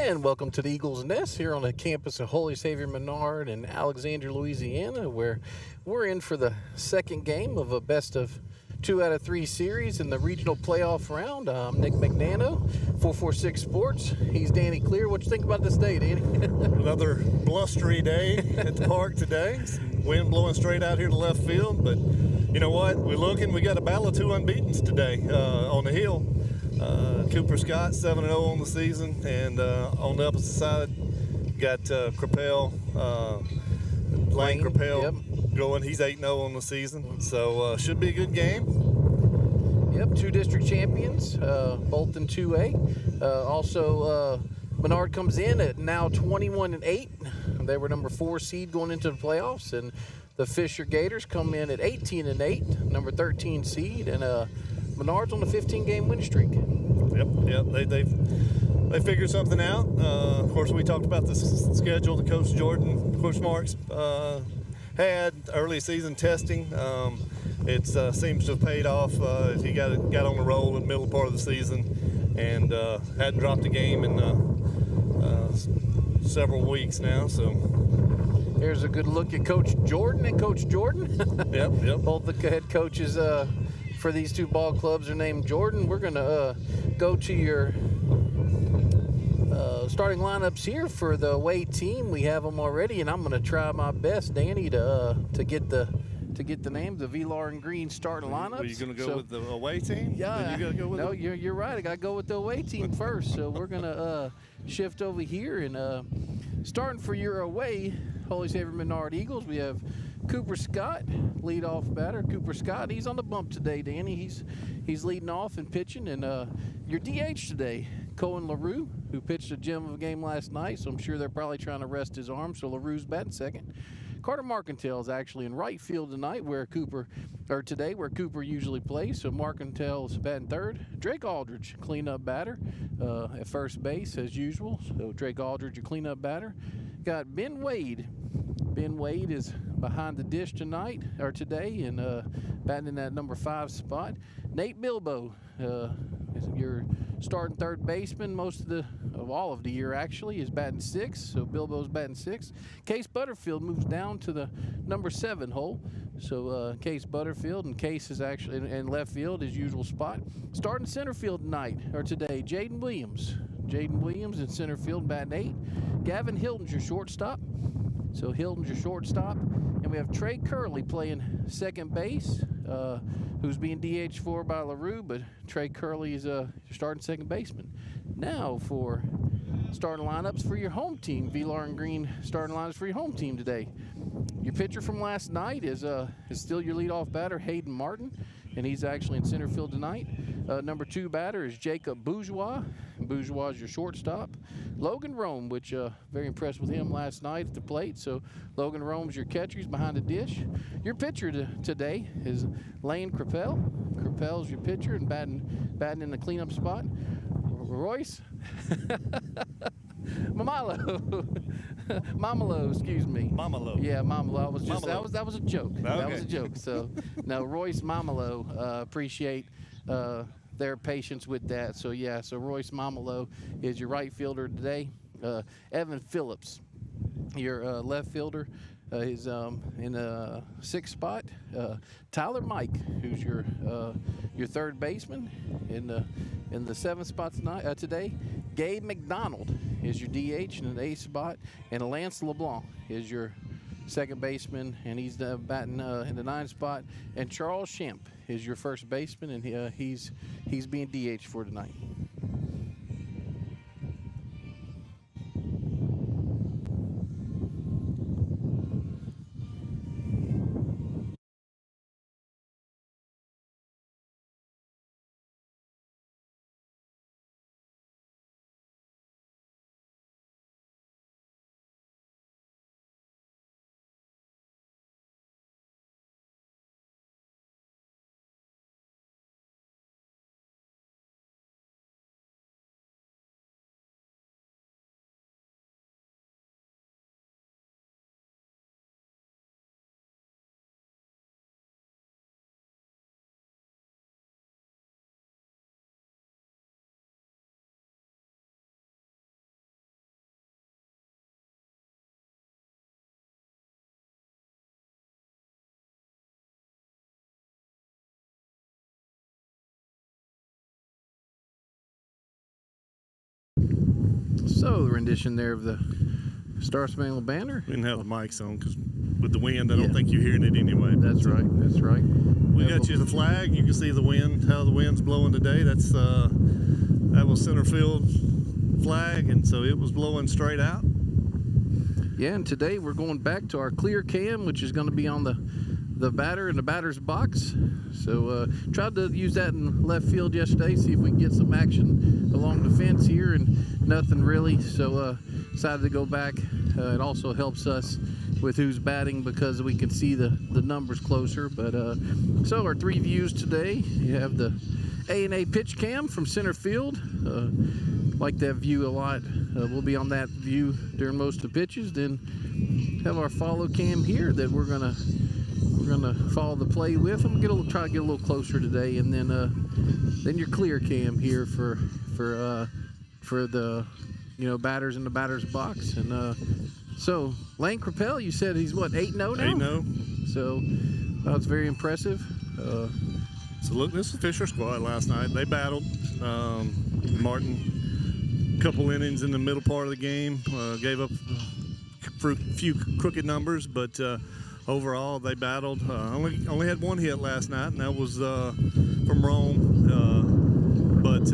And welcome to the Eagles Nest here on the campus of Holy Savior Menard in Alexandria, Louisiana, where we're in for the second game of a best of 2 out of 3 series in the regional playoff round. I'm Nick McNano, 446 Sports. He's Danny Clear. What you think about this day, Danny? Another blustery day at the park today. Wind blowing straight out here to left field, but you know what? We got a battle of 2 unbeatens today on the hill. Cooper Scott 7-0 on the season, and on the opposite side got Crapel, Lane Crapel going. He's 8-0 on the season, so should be a good game. Yep, 2 district champions, both in 2A. Also, Menard comes in at now 21-8. They were number 4 seed going into the playoffs, and the Fisher Gators come in at 18-8, number 13 seed, and Menard's on the 15-game win streak. Yep. They figured something out. Of course, we talked about the schedule that Coach Jordan, Coach Marks had early season testing. It seems to have paid off. He got on the roll in the middle part of the season and hadn't dropped a game in several weeks now. So here's a good look at Coach Jordan and Coach Jordan. Yep. Both the head coaches for these 2 ball clubs are named Jordan. We're going to go to your starting lineups here for the away team. We have them already, and I'm going to try my best, Danny, to get the names, the Velar and Green starting lineups. Are you going to go with the away team? Yeah. You gotta go with you're right. I got to go with the away team first. So we're going to shift over here, and starting for your away Holy Savior Menard Eagles, we have Cooper Scott, leadoff batter. Cooper Scott, he's on the bump today, Danny. He's leading off and pitching. And your DH today, Cohen LaRue, who pitched a gem of a game last night, so I'm sure they're probably trying to rest his arm, so LaRue's batting second. Carter Marcantel is actually in right field tonight, where Cooper usually plays, so Marcantel is batting third. Drake Aldridge, cleanup batter, at first base as usual. So Drake Aldridge, your cleanup batter. Got Ben Wade. Ben Wade is behind the dish today, and batting in that number 5 spot. Nate Bilbo, your starting third baseman all of the year actually, is batting 6. So Bilbo's batting 6. Case Butterfield moves down to the number 7 hole. So Case Butterfield, and Case is actually in left field, his usual spot. Starting center field today, Jaden Williams. Jaden Williams in center field, batting 8. Gavin Hilton's your shortstop. So Hilton's your shortstop. And we have Trey Curley playing second base, who's being DH for by LaRue, but Trey Curley is starting second baseman. Now for starting lineups for your home team, Velar and Green starting lineups for your home team today. Your pitcher from last night is still your leadoff batter, Hayden Martin, and he's actually in center field tonight. Number 2 batter is Jacob Bourgeois. Bourgeois is your shortstop. Logan Rome, which very impressed with him last night at the plate. So Logan Rome's your catcher. He's behind the dish. Your pitcher today is Lane Crapel. Crapel's your pitcher and batting in the cleanup spot. Royce Mamalo, excuse me. Mamalo. Yeah, Mamalo. That was a joke. Okay. That was a joke. So no, Royce Mamalo, appreciate their patience with that. So yeah, so Royce Mamalo is your right fielder today. Evan Phillips, your left fielder, is in the 6th spot. Tyler Mike, who's your third baseman, in the 7th spot today. Gabe McDonald is your DH in the 8th spot, and Lance LeBlanc is your second baseman, and he's batting in the 9th spot. And Charles Shamp is your first baseman, and he's being DH for tonight. So, the rendition there of the Star Spangled Banner. We didn't have the mics on because with the wind, I don't think you're hearing it anyway. That's right. That's right. We got you the flag. You can see the wind, how the wind's blowing today. That's that was center field flag, and so it was blowing straight out. Yeah, and today we're going back to our clear cam, which is going to be on the batter in the batter's box. So tried to use that in left field yesterday, see if we can get some action along the fence here, and nothing really. So decided to go back. It also helps us with who's batting because we can see the numbers closer. But so our 3 views today. You have the A&A pitch cam from center field. Like that view a lot. We'll be on that view during most of the pitches. Then have our follow cam here that we're gonna follow the play with. I'm gonna try to get a little closer today, and then your clear cam here for the batters in the batter's box. And so Lane Crapell, you said he's what, 8-0 now? 8-0. So that's very impressive. So look, this was Fisher squad last night. They battled. Martin, a couple innings in the middle part of the game, gave up a few crooked numbers, but overall they battled. Only had 1 hit last night, and that was from Rome. But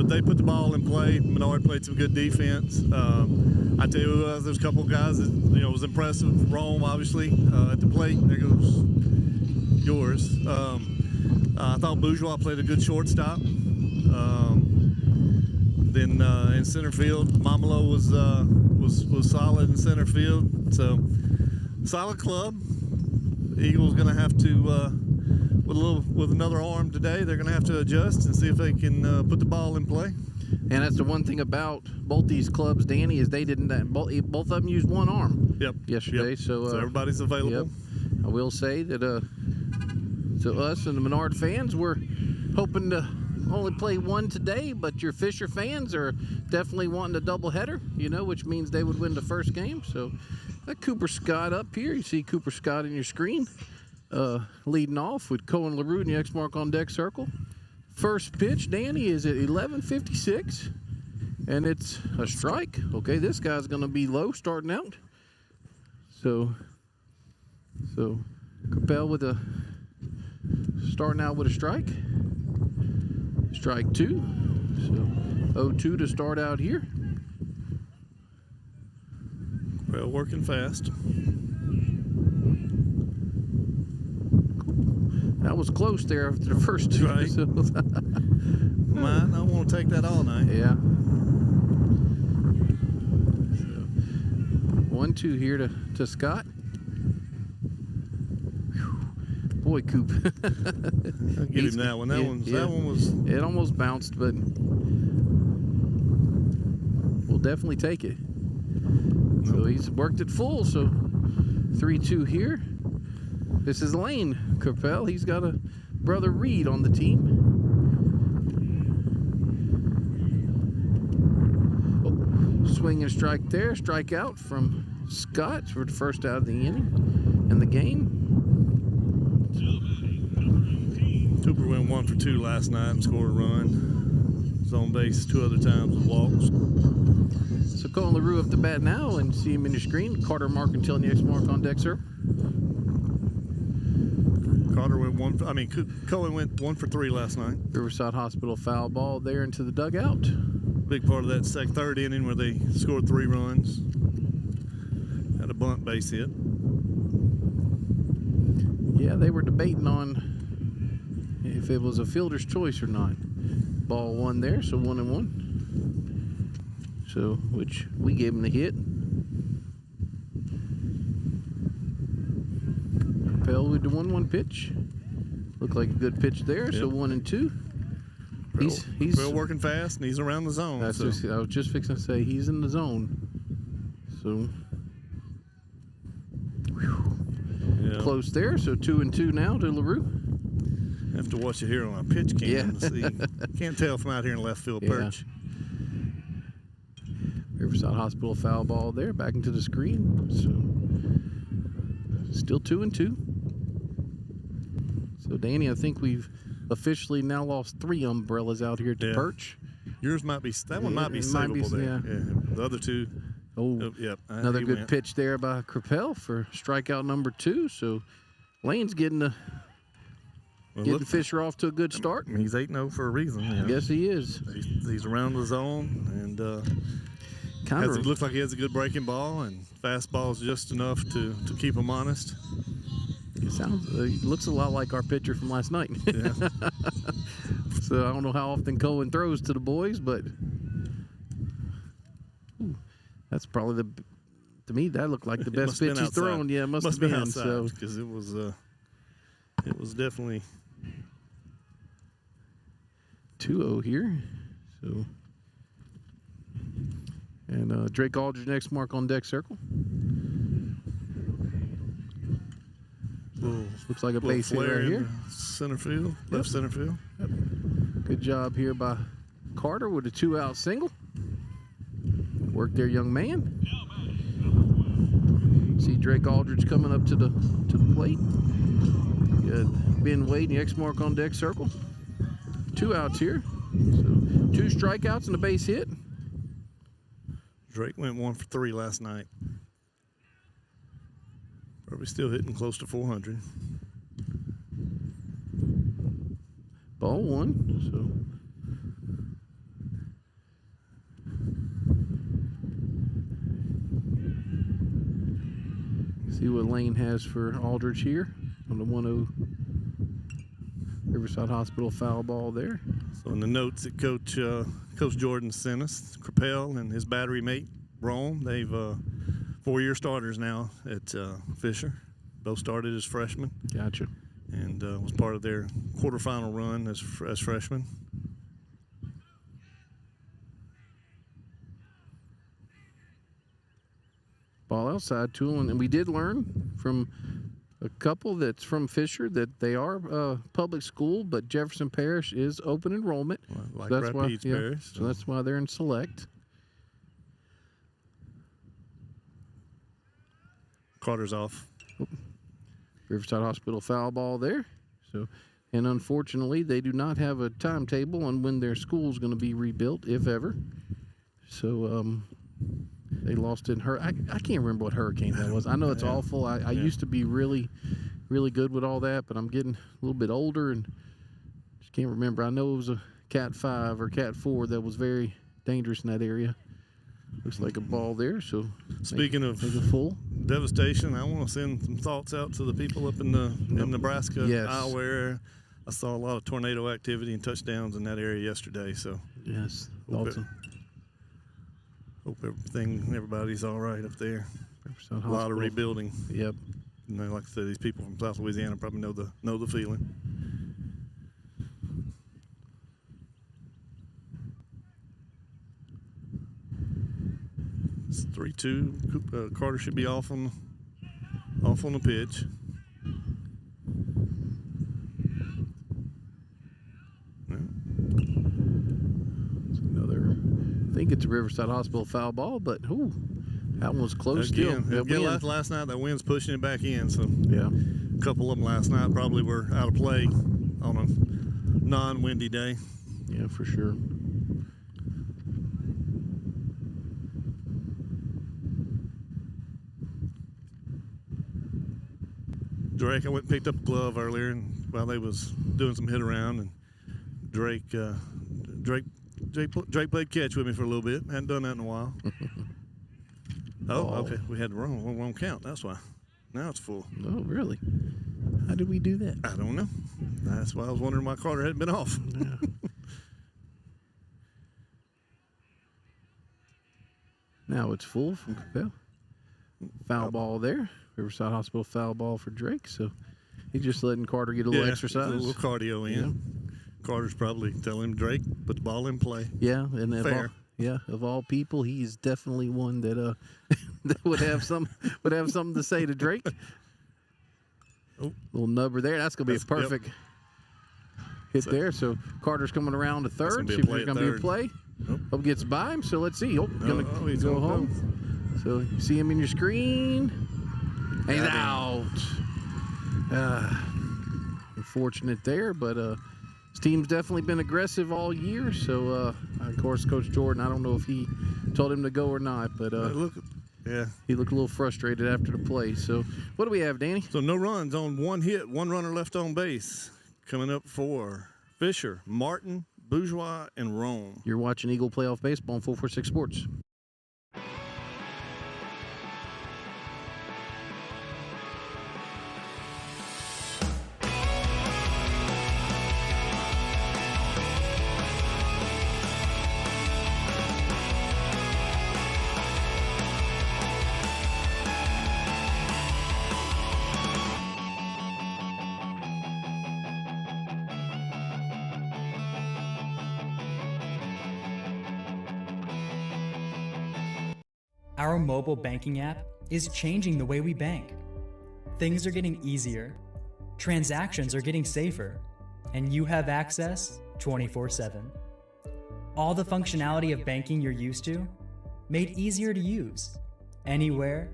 they put the ball in play. Menard played some good defense. I tell you, there's a couple guys that was impressive. Rome, obviously, at the plate. There goes yours. I thought Bourgeois played a good shortstop. Then in center field, Mamalo was solid in center field. So solid club. Eagles going to have to with another arm today. They're going to have to adjust and see if they can put the ball in play. And that's the one thing about both these clubs, Danny, is they didn't. Both of them used 1 arm. Yesterday. Yep. So everybody's available. Yep. I will say that to us and the Menard fans, we're hoping to only play 1 today, but your Fisher fans are definitely wanting a doubleheader, which means they would win the first game. So Cooper Scott up here. You see Cooper Scott in your screen, leading off with Cohen LaRue in the X mark on deck circle. First pitch, Danny, is at 11:56, and it's a strike. Okay, this guy's going to be low starting out. So Capel starting out with a strike. Strike 2. So 0-2 to start out here. Well, working fast. That was close there after the first 2. Right. So Mine, I want to take that all night. yeah. So 1-2 here to Scott. Boy, Coop. I'll give him that one. That one was. It almost bounced, but we'll definitely take it. Nope. So he's worked it full. So 3-2 here. This is Lane Capel. He's got a brother Reed on the team. Oh, swing and strike there. Strike out from Scott for the first out of the inning in the game. Cooper went 1 for 2 last night and scored a run. Was on base 2 other times with walks. So Cohen LaRue up the bat now, and see him in your screen. Carter Marcantil in the X mark on deck, sir. Carter went Cohen went 1 for 3 last night. Riverside Hospital foul ball there into the dugout. Big part of that third inning where they scored 3 runs. Had a bunt base hit. Yeah, they were debating on if it was a fielder's choice or not. Ball 1 there, so 1-1. So, which we gave him the hit. Capel with the 1-1 pitch. Looked like a good pitch there. Yep. So 1-2. He's still working fast, and he's around the zone. I was just fixing to say he's in the zone. So yeah. Close there. So 2-2 now to LaRue. Have to watch it here on a pitch cam to see. Can't tell from out here in left field perch. Riverside Hospital foul ball there, back into the screen. So still 2-2. So Danny, I think we've officially now lost 3 umbrellas out here to perch. Yours might be, that one might be It might be, savable there. yeah. The other two. Oh, Yep. another he good went. pitch there by Crapel for strikeout number 2. So Lane's getting Fisher off to a good start. He's 8-0 for a reason. You know. Yes, he is. He's around the zone, and it looks like he has a good breaking ball, and fastball is just enough to keep him honest. It looks a lot like our pitcher from last night. Yeah. So I don't know how often Cohen throws to the boys, but that's probably to me that looked like the best pitch he's thrown. Yeah, it must have been outside, so because it was definitely 2-0 here. So and Drake Aldridge next mark on deck circle. Looks like a base hit right here. Center field, left center field. Yep. Good job here by Carter with a 2-out single. Work there, young man. See Drake Aldridge coming up to the plate. Good. Ben Wade and the X mark on deck circle. 2 outs here. So 2 strikeouts and a base hit. Drake went 1 for 3 last night. Probably still hitting close to 400. Ball 1. So see what Lane has for Aldridge here on the 1-0 Riverside Hospital foul ball there. So in the notes that Coach Jordan sent us, Crapel and his battery mate Rome, they've 4-year starters now at Fisher. Both started as freshmen. Gotcha. And was part of their quarterfinal run as freshmen. Ball outside to him, and we did learn from a couple that's from Fisher that they are public school, but Jefferson Parish is open enrollment. Like so that's Rapides why, Parish. So that's why they're in select. Carter's off. Riverside Hospital foul ball there. So, and unfortunately, they do not have a timetable on when their school's going to be rebuilt, if ever. So, they lost in I can't remember what hurricane that was. I know it's awful. I used to be really, really good with all that, but I'm getting a little bit older and just can't remember. I know it was a Cat 5 or Cat 4 that was very dangerous in that area. Looks like a ball there. So, speaking of full devastation, I want to send some thoughts out to the people up in Nebraska, Iowa area. I saw a lot of tornado activity and touchdowns in that area yesterday. So yes, hope everybody's all right up there. A lot of rebuilding. Yep. You know, like I said, these people from South Louisiana probably know the feeling. It's 3-2. Carter should be off on the pitch. I think it's a Riverside Hospital foul ball, but that one was close again, still. Last night that wind's pushing it back in, so yeah, a couple of them last night probably were out of play on a non-windy day. Yeah, for sure. Drake, I went and picked up a glove earlier, and while they was doing some hit around, and Drake played catch with me for a little bit. Hadn't done that in a while. Okay. We had the wrong count. That's why. Now it's full. Oh, really? How did we do that? I don't know. That's why I was wondering why Carter hadn't been off. Yeah. Now it's full from Capel. Foul ball there. Riverside Hospital foul ball for Drake. So he's just letting Carter get a little exercise. A little cardio in. Yeah. Carter's probably telling Drake, put the ball in play. Yeah, and fair. Of all people, he's definitely one that that would have something to say to Drake. Oh, little nubber there. That's gonna be a perfect hit there. So Carter's coming around to third. See if there's gonna be a play. Hope gets by him. So let's see. He's go home. So you see him in your screen. And he's out. Unfortunate there, but His team's definitely been aggressive all year. So, of course, Coach Jordan, I don't know if he told him to go or not, but he looked a little frustrated after the play. So, what do we have, Danny? So no runs on one hit, one runner left on base. Coming up for Fisher, Martin, Bourgeois, and Rome. You're watching Eagle Playoff Baseball on 446 Sports. Our mobile banking app is changing the way we bank. Things are getting easier, transactions are getting safer, and you have access 24/7. All the functionality of banking you're used to, made easier to use, anywhere,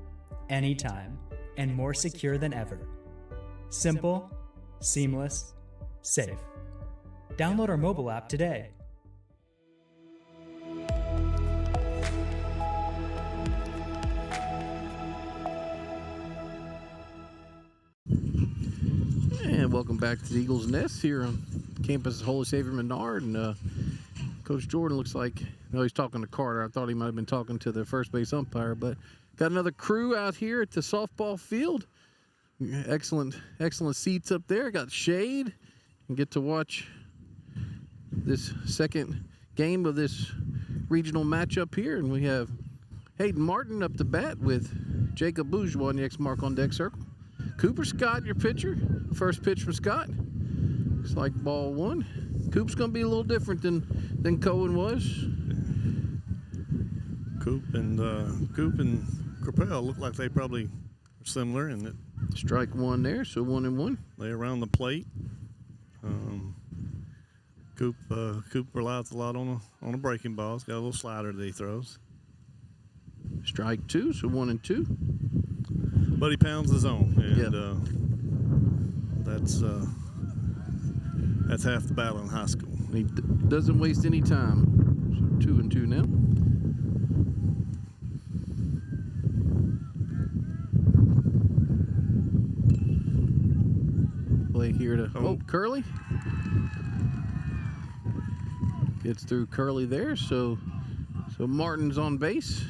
anytime, and more secure than ever. Simple, seamless, safe. Download our mobile app today. And welcome back to the Eagles Nest here on campus Holy Savior Menard. And Coach Jordan looks like, he's talking to Carter. I thought he might have been talking to the first base umpire, but got another crew out here at the softball field. Excellent seats up there. Got shade and get to watch this second game of this regional matchup here. And we have Hayden Martin up to bat with Jacob Bourgeois in the X mark on deck circle. Cooper Scott, your pitcher. First pitch from Scott. Looks like ball one. Coop's going to be a little different than Cohen was. Coop and Crapel look like they probably are similar in that. Strike one there, so 1-1. They around the plate. Coop relies a lot on a breaking ball. He's got a little slider that he throws. Strike two, so 1-2. But he pounds the zone, and that's half the battle in high school. He doesn't waste any time. So 2-2 now. Play here to Curley. Gets through Curley there, so Martin's on base.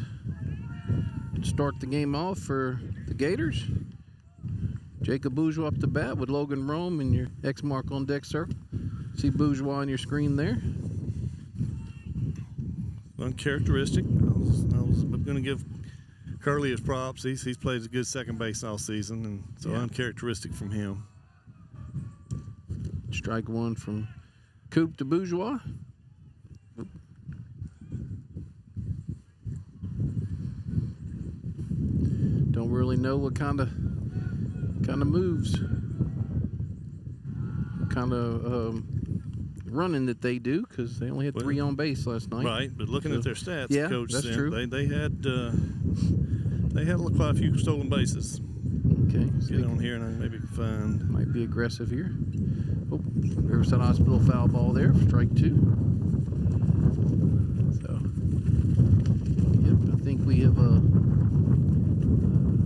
Start the game off for the Gators. Jacob Bourgeois up to bat with Logan Rome in your X mark on deck circle. See Bourgeois on your screen there. Uncharacteristic. I was going to give Curley his props. He's played a good second base all season, and so uncharacteristic from him. Strike one from Coop to Bourgeois. Don't really know what kind of moves, kind of running that they do, because they only had 3 on base last night. Right, but looking at their stats, Coach, that's true. They had quite a few stolen bases. Okay, so get on here and I maybe find. Might be aggressive here. Oh, Riverside Hospital foul ball there, strike 2. So, yep, I think we have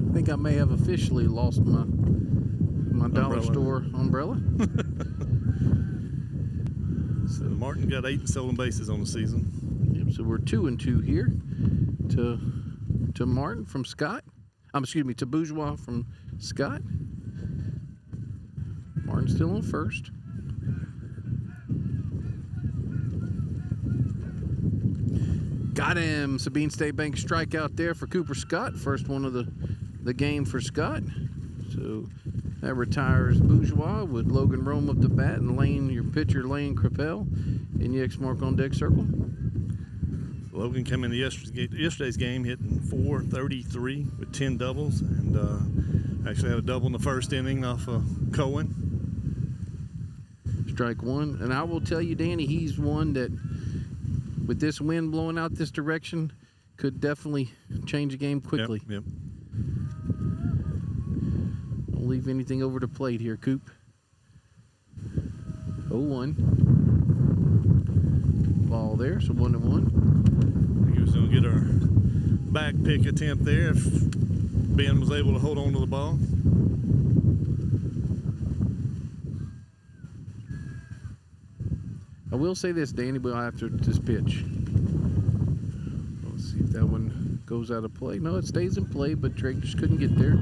I think I may have officially lost my dollar store umbrella. So Martin got 8 stolen bases on the season. Yep, so we're 2-2 here to Martin from Scott. To Bourgeois from Scott. Martin still on first. Got him. Sabine State Bank strikeout there for Cooper Scott. First one of the game for Scott. So that retires Bourgeois with Logan Rome up the bat and your pitcher Lane Crapel in the X mark on deck circle. Logan came into yesterday's game hitting .433 with 10 doubles, and actually had a double in the first inning off of Cohen. Strike one. And I will tell you, Danny, he's one that, with this wind blowing out this direction, could definitely change the game quickly. Yep. Don't leave anything over the plate here, Coop. 0-1. Ball there, so 1-1. I think he was going to get our back pick attempt there if Ben was able to hold on to the ball. I will say this, Danny, we'll have to this pitch. Let's see if that one goes out of play. No, it stays in play, but Drake just couldn't get there.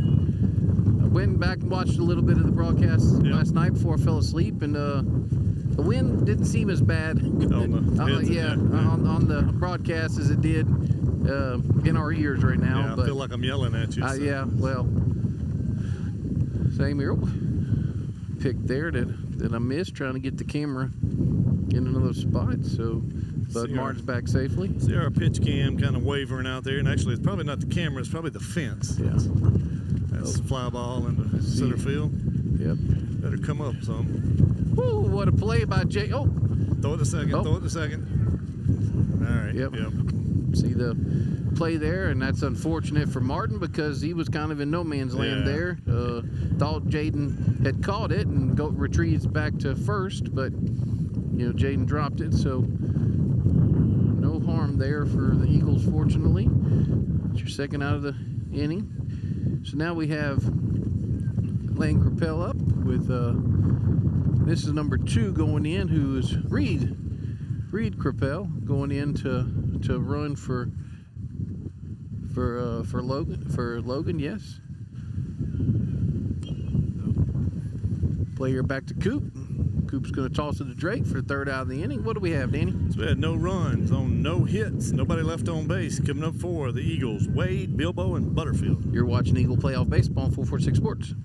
I went back and watched a little bit of the broadcast last night before I fell asleep, and the wind didn't seem as bad on the broadcast as it did in our ears right now. Yeah, I feel like I'm yelling at you. So. Yeah, well, same here. Pick there that I missed, trying to get the camera in another spot. So, but Martin's back safely. See our pitch cam kind of wavering out there, and actually it's probably not the camera, it's probably the fence. Yeah. That's the fly ball in the center field. Yep. Better come up some. Woo, what a play by Jay. Oh. Throw it to second, throw it to second. All right. Yep. See the play there, and that's unfortunate for Martin because he was kind of in no man's land there. Thought Jaden had caught it and retreats back to first, but Jaden dropped it, so no harm there for the Eagles, fortunately. It's your second out of the inning. So now we have Lane Crapell up with this is number 2 going in, who is Reed Crapell going in to run for Logan, yes. Player back to Coop. Coop's going to toss it to Drake for the third out of the inning. What do we have, Danny? So we had no runs on no hits, nobody left on base. Coming up for the Eagles, Wade, Bilbo, and Butterfield. You're watching Eagle Playoff Baseball on 446 Sports.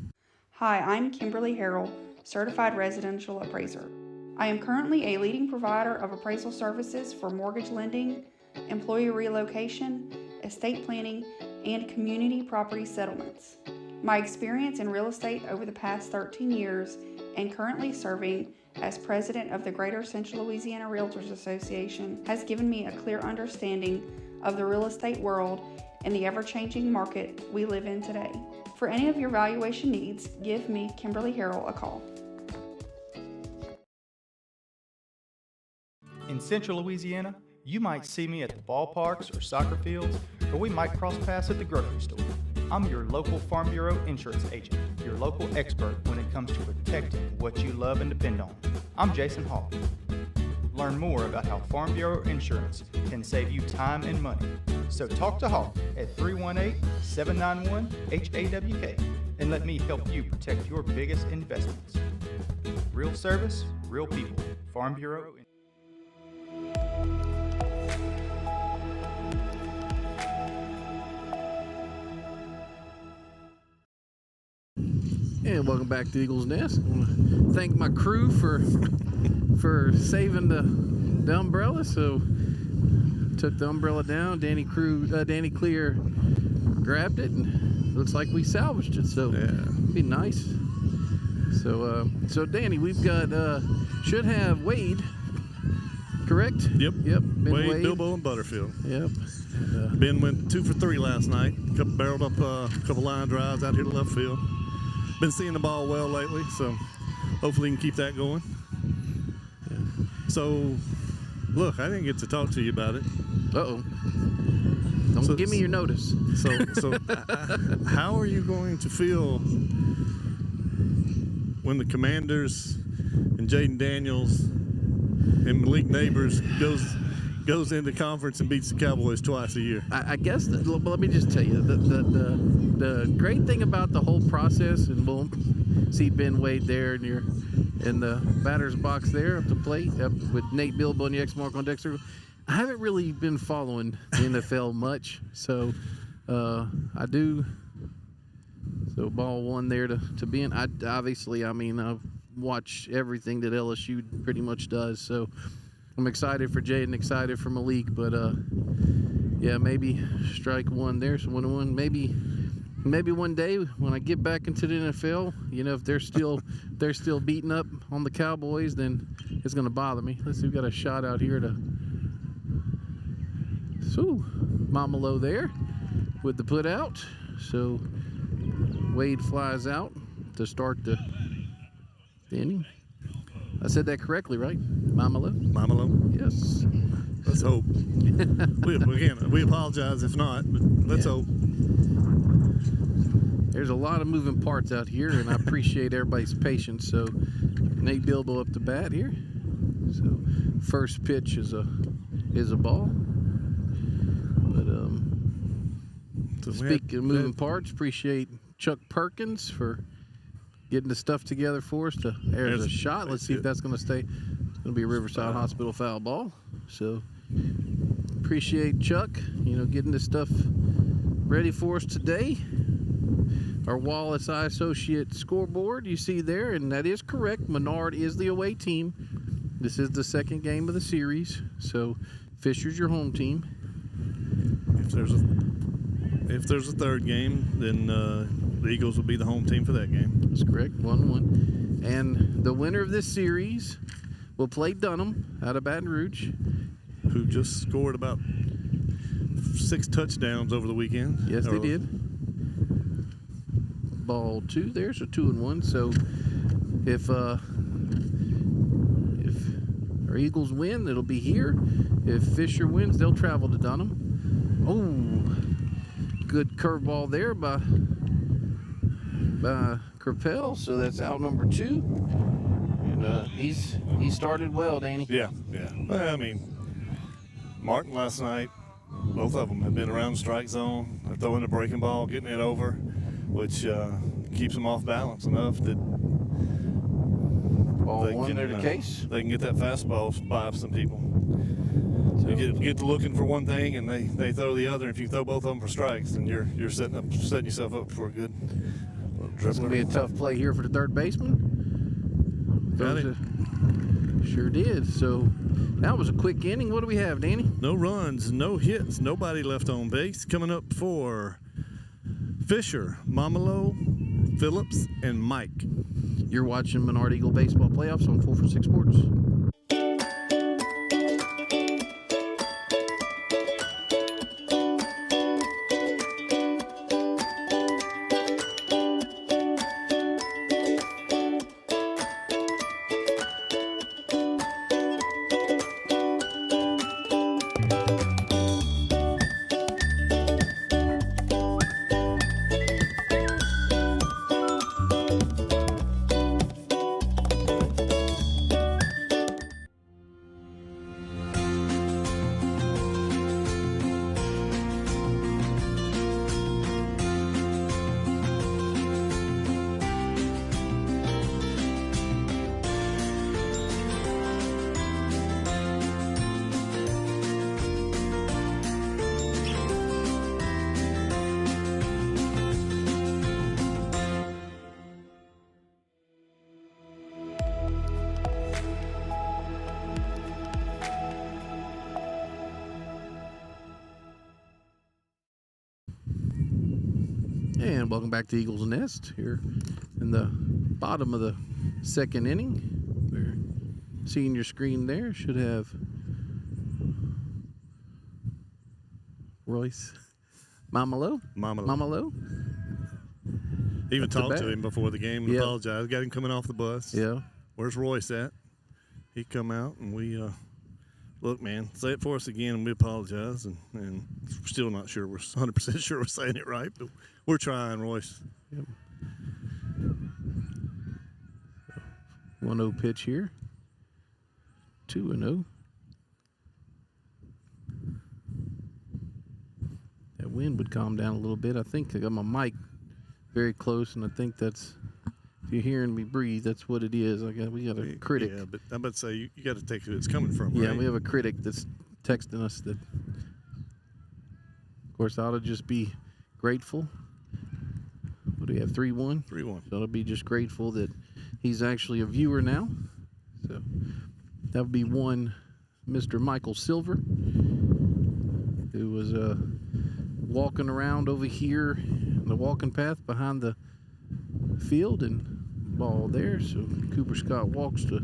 Hi, I'm Kimberly Harrell, Certified Residential Appraiser. I am currently a leading provider of appraisal services for mortgage lending, employee relocation, estate planning, and community property settlements. My experience in real estate over the past 13 years and currently serving as president of the Greater Central Louisiana Realtors Association has given me a clear understanding of the real estate world and the ever-changing market we live in today. For any of your valuation needs, give me, Kimberly Harrell, a call. In Central Louisiana, you might see me at the ballparks or soccer fields, or we might cross paths at the grocery store. I'm your local Farm Bureau insurance agent, your local expert when it comes to protecting what you love and depend on. I'm Jason Hall. Learn more about how Farm Bureau insurance can save you time and money. So talk to Hall at 318-791-HAWK and let me help you protect your biggest investments. Real service, real people. Farm Bureau. And welcome back to Eagles Nest. I want to thank my crew for saving the umbrella. So took the umbrella down. Danny Clear grabbed it, and looks like we salvaged it. So it'd be nice. So Danny, we've got should have Wade, correct? Yep. Wade, Bilbo, and Butterfield. Yep. Ben went 2 for 3 last night. Barreled up a couple line drives out here to left field. Been seeing the ball well lately, so hopefully he can keep that going. Yeah. So, look, I didn't get to talk to you about it. Uh-oh. Don't give me your notice. So how are you going to feel when the Commanders and Jaden Daniels and Malik Neighbors goes into conference and beats the Cowboys twice a year? I guess, let me just tell you, the great thing about the whole process, and we'll see Ben Wade there, and you're in the batter's box there up the plate up with Nate Bilbo and the X mark on Dexter. I haven't really been following the NFL much, so I do. So ball 1 there to Ben. I watch everything that LSU pretty much does, so I'm excited for Jaden, excited for Malik, but maybe strike 1 there, so 1-1. Maybe one day when I get back into the NFL, if they're still beating up on the Cowboys, then it's gonna bother me. Let's see, we've got a shot out here to Mamalo there with the put out. So Wade flies out to start the inning. I said that correctly, right? Mamalo? Mamalo. Yes. Let's hope. we apologize if not, but let's hope. There's a lot of moving parts out here, and I appreciate everybody's patience. So, Nate Bilbo up to bat here. So, first pitch is a ball. But speaking of moving parts, appreciate Chuck Perkins for getting the stuff together for us. There's a shot. Let's see if that's going to stay. It's going to be a Riverside Hospital foul ball. So, appreciate Chuck, getting this stuff ready for us today. Our Wallace Eye Associate scoreboard you see there, and that is correct. Menard is the away team. This is the second game of the series, so Fisher's your home team. If there's a third game, then the Eagles will be the home team for that game. That's correct, 1-1. And the winner of this series will play Dunham out of Baton Rouge, who just scored about 6 touchdowns over the weekend. Yes, they did. Ball 2 there, so 2-1. So if our Eagles win, it'll be here. If Fisher wins, they'll travel to Dunham. Oh, good curveball there by Crapel. So that's out number 2. And he started well, Danny. Yeah. Well, I mean, Martin last night, both of them have been around the strike zone. They're throwing the breaking ball, getting it over, which keeps them off balance enough that Ball 1 there the case. They can get that fastball by some people. So you get to looking for one thing, and they throw the other. If you throw both of them for strikes, then you're setting yourself up for a good little dribbler. It's going to be a tough play here for the third baseman. Got it. Sure did. So that was a quick inning. What do we have, Danny? No runs, no hits, nobody left on base. Coming up for Fisher, Mamalo, Phillips, and Mike. You're watching Menard Eagle Baseball Playoffs on 446 Sports. And welcome back to Eagles Nest here in the bottom of the second inning. We're seeing your screen there. Should have Royce Mamalo. Even talked to him before the game and Yeah. apologized. Got him coming off the bus. Yeah. Where's Royce at? He come out and we look, man, say it for us again, and we apologize. And we're still not sure. We're 100% sure we're saying it right, but we're trying, Royce. Yep. 1-0 pitch here. 2-0. That wind would calm down a little bit. I think I got my mic very close, and I think that's, if you're hearing me breathe, that's what it is. We got a critic. Yeah, but I'm about to say, you got to take who it's coming from, Yeah, right? we have a critic that's texting us that, of course, I ought to just be grateful. What do we have, 3-1? 3-1. So I'll be just grateful that he's actually a viewer now. So that would be one Mr. Michael Silver, who was walking around over here on the walking path behind the field, and ball there. So Cooper Scott walks to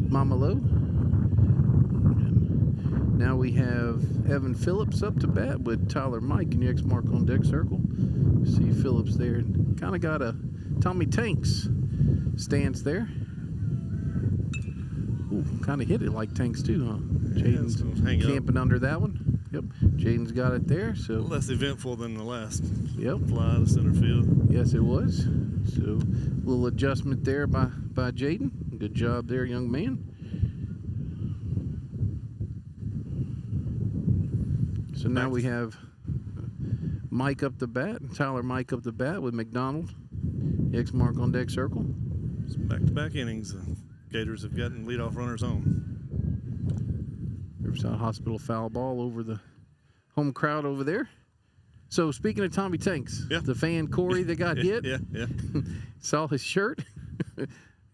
Mamalo. And now we have Evan Phillips up to bat with Tyler Mike in the X mark on deck circle. See Phillips there, and kind of got a Tommy Tanks stance there. kind of hit it like tanks too, huh? Jaden's hang up. camping under that one. Yep. Jaden's got it there. So less eventful than the last yep. fly to center field. Yes, it was. So a little adjustment there by Jaden. Good job there, young man. So now we have Mike up the bat, Tyler Mike up the bat with McDonald. X mark on deck circle. It's back-to-back innings. Gators have gotten leadoff runners on. Riverside Hospital foul ball over the home crowd over there. So speaking of Tommy Tanks, the fan Corey that got hit, saw his shirt.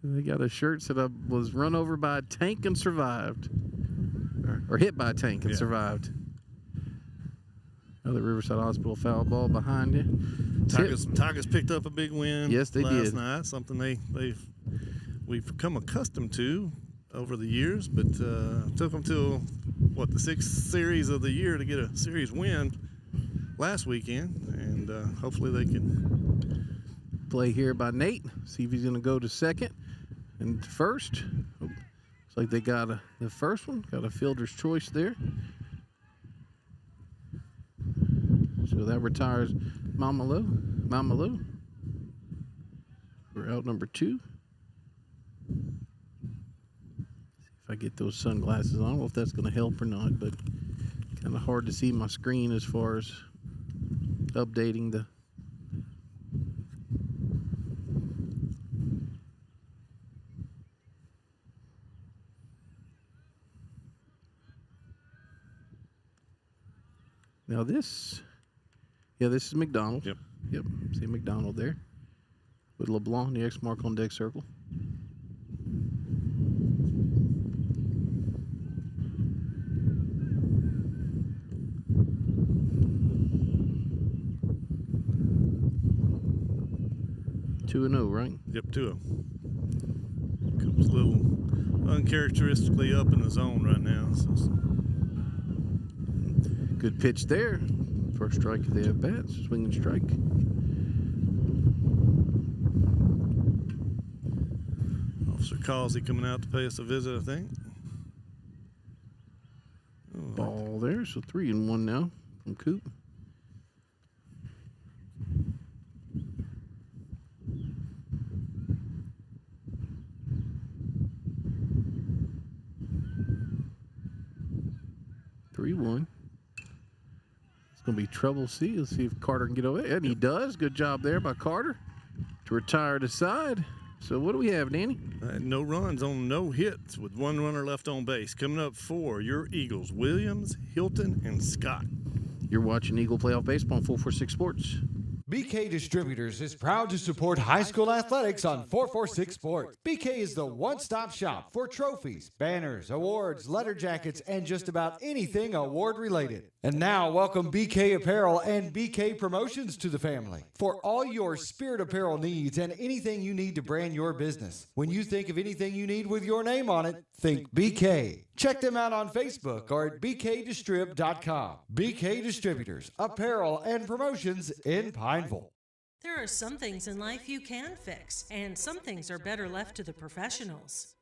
They got a shirt that was run over by a tank and survived, or hit by a tank and survived. Another Riverside Hospital foul ball behind you. Tigers picked up a big win. Yes, they last did. night. Something we've become accustomed to over the years, but took them to the 6th series of the year to get a series win last weekend, and hopefully they can play here by Nate. See if he's going to go to second and first. Looks like they got the first one. Got a fielder's choice there. So that retires Mamalou. We're out number 2. If I get those sunglasses on, I don't know if that's going to help or not, but kind of hard to see my screen as far as updating the. Now this is McDonald. Yep. See McDonald there with LeBlanc, the X mark on deck circle. Two and 0, right? Yep, 2-0. Comes a little uncharacteristically up in the zone right now. So. Good pitch there. First strike if they have bats. Swing and strike. Officer Causey coming out to pay us a visit, I think. Ball there, so 3-1 now from Coop. It's going to be trouble C. Let's see if Carter can get over it. And he does. Good job there by Carter to retire the side. So what do we have, Danny? No runs on no hits with 1 runner left on base. Coming up for your Eagles, Williams, Hilton, and Scott. You're watching Eagle Playoff Baseball on 446 Sports. BK Distributors is proud to support high school athletics on 446 Sports. BK is the one-stop shop for trophies, banners, awards, letter jackets, and just about anything award-related. And now, welcome BK Apparel and BK Promotions to the family. For all your spirit apparel needs and anything you need to brand your business. When you think of anything you need with your name on it, think BK. Check them out on Facebook or at bkdistrib.com. BK Distributors, Apparel and Promotions in Pineville. There are some things in life you can fix, and some things are better left to the professionals.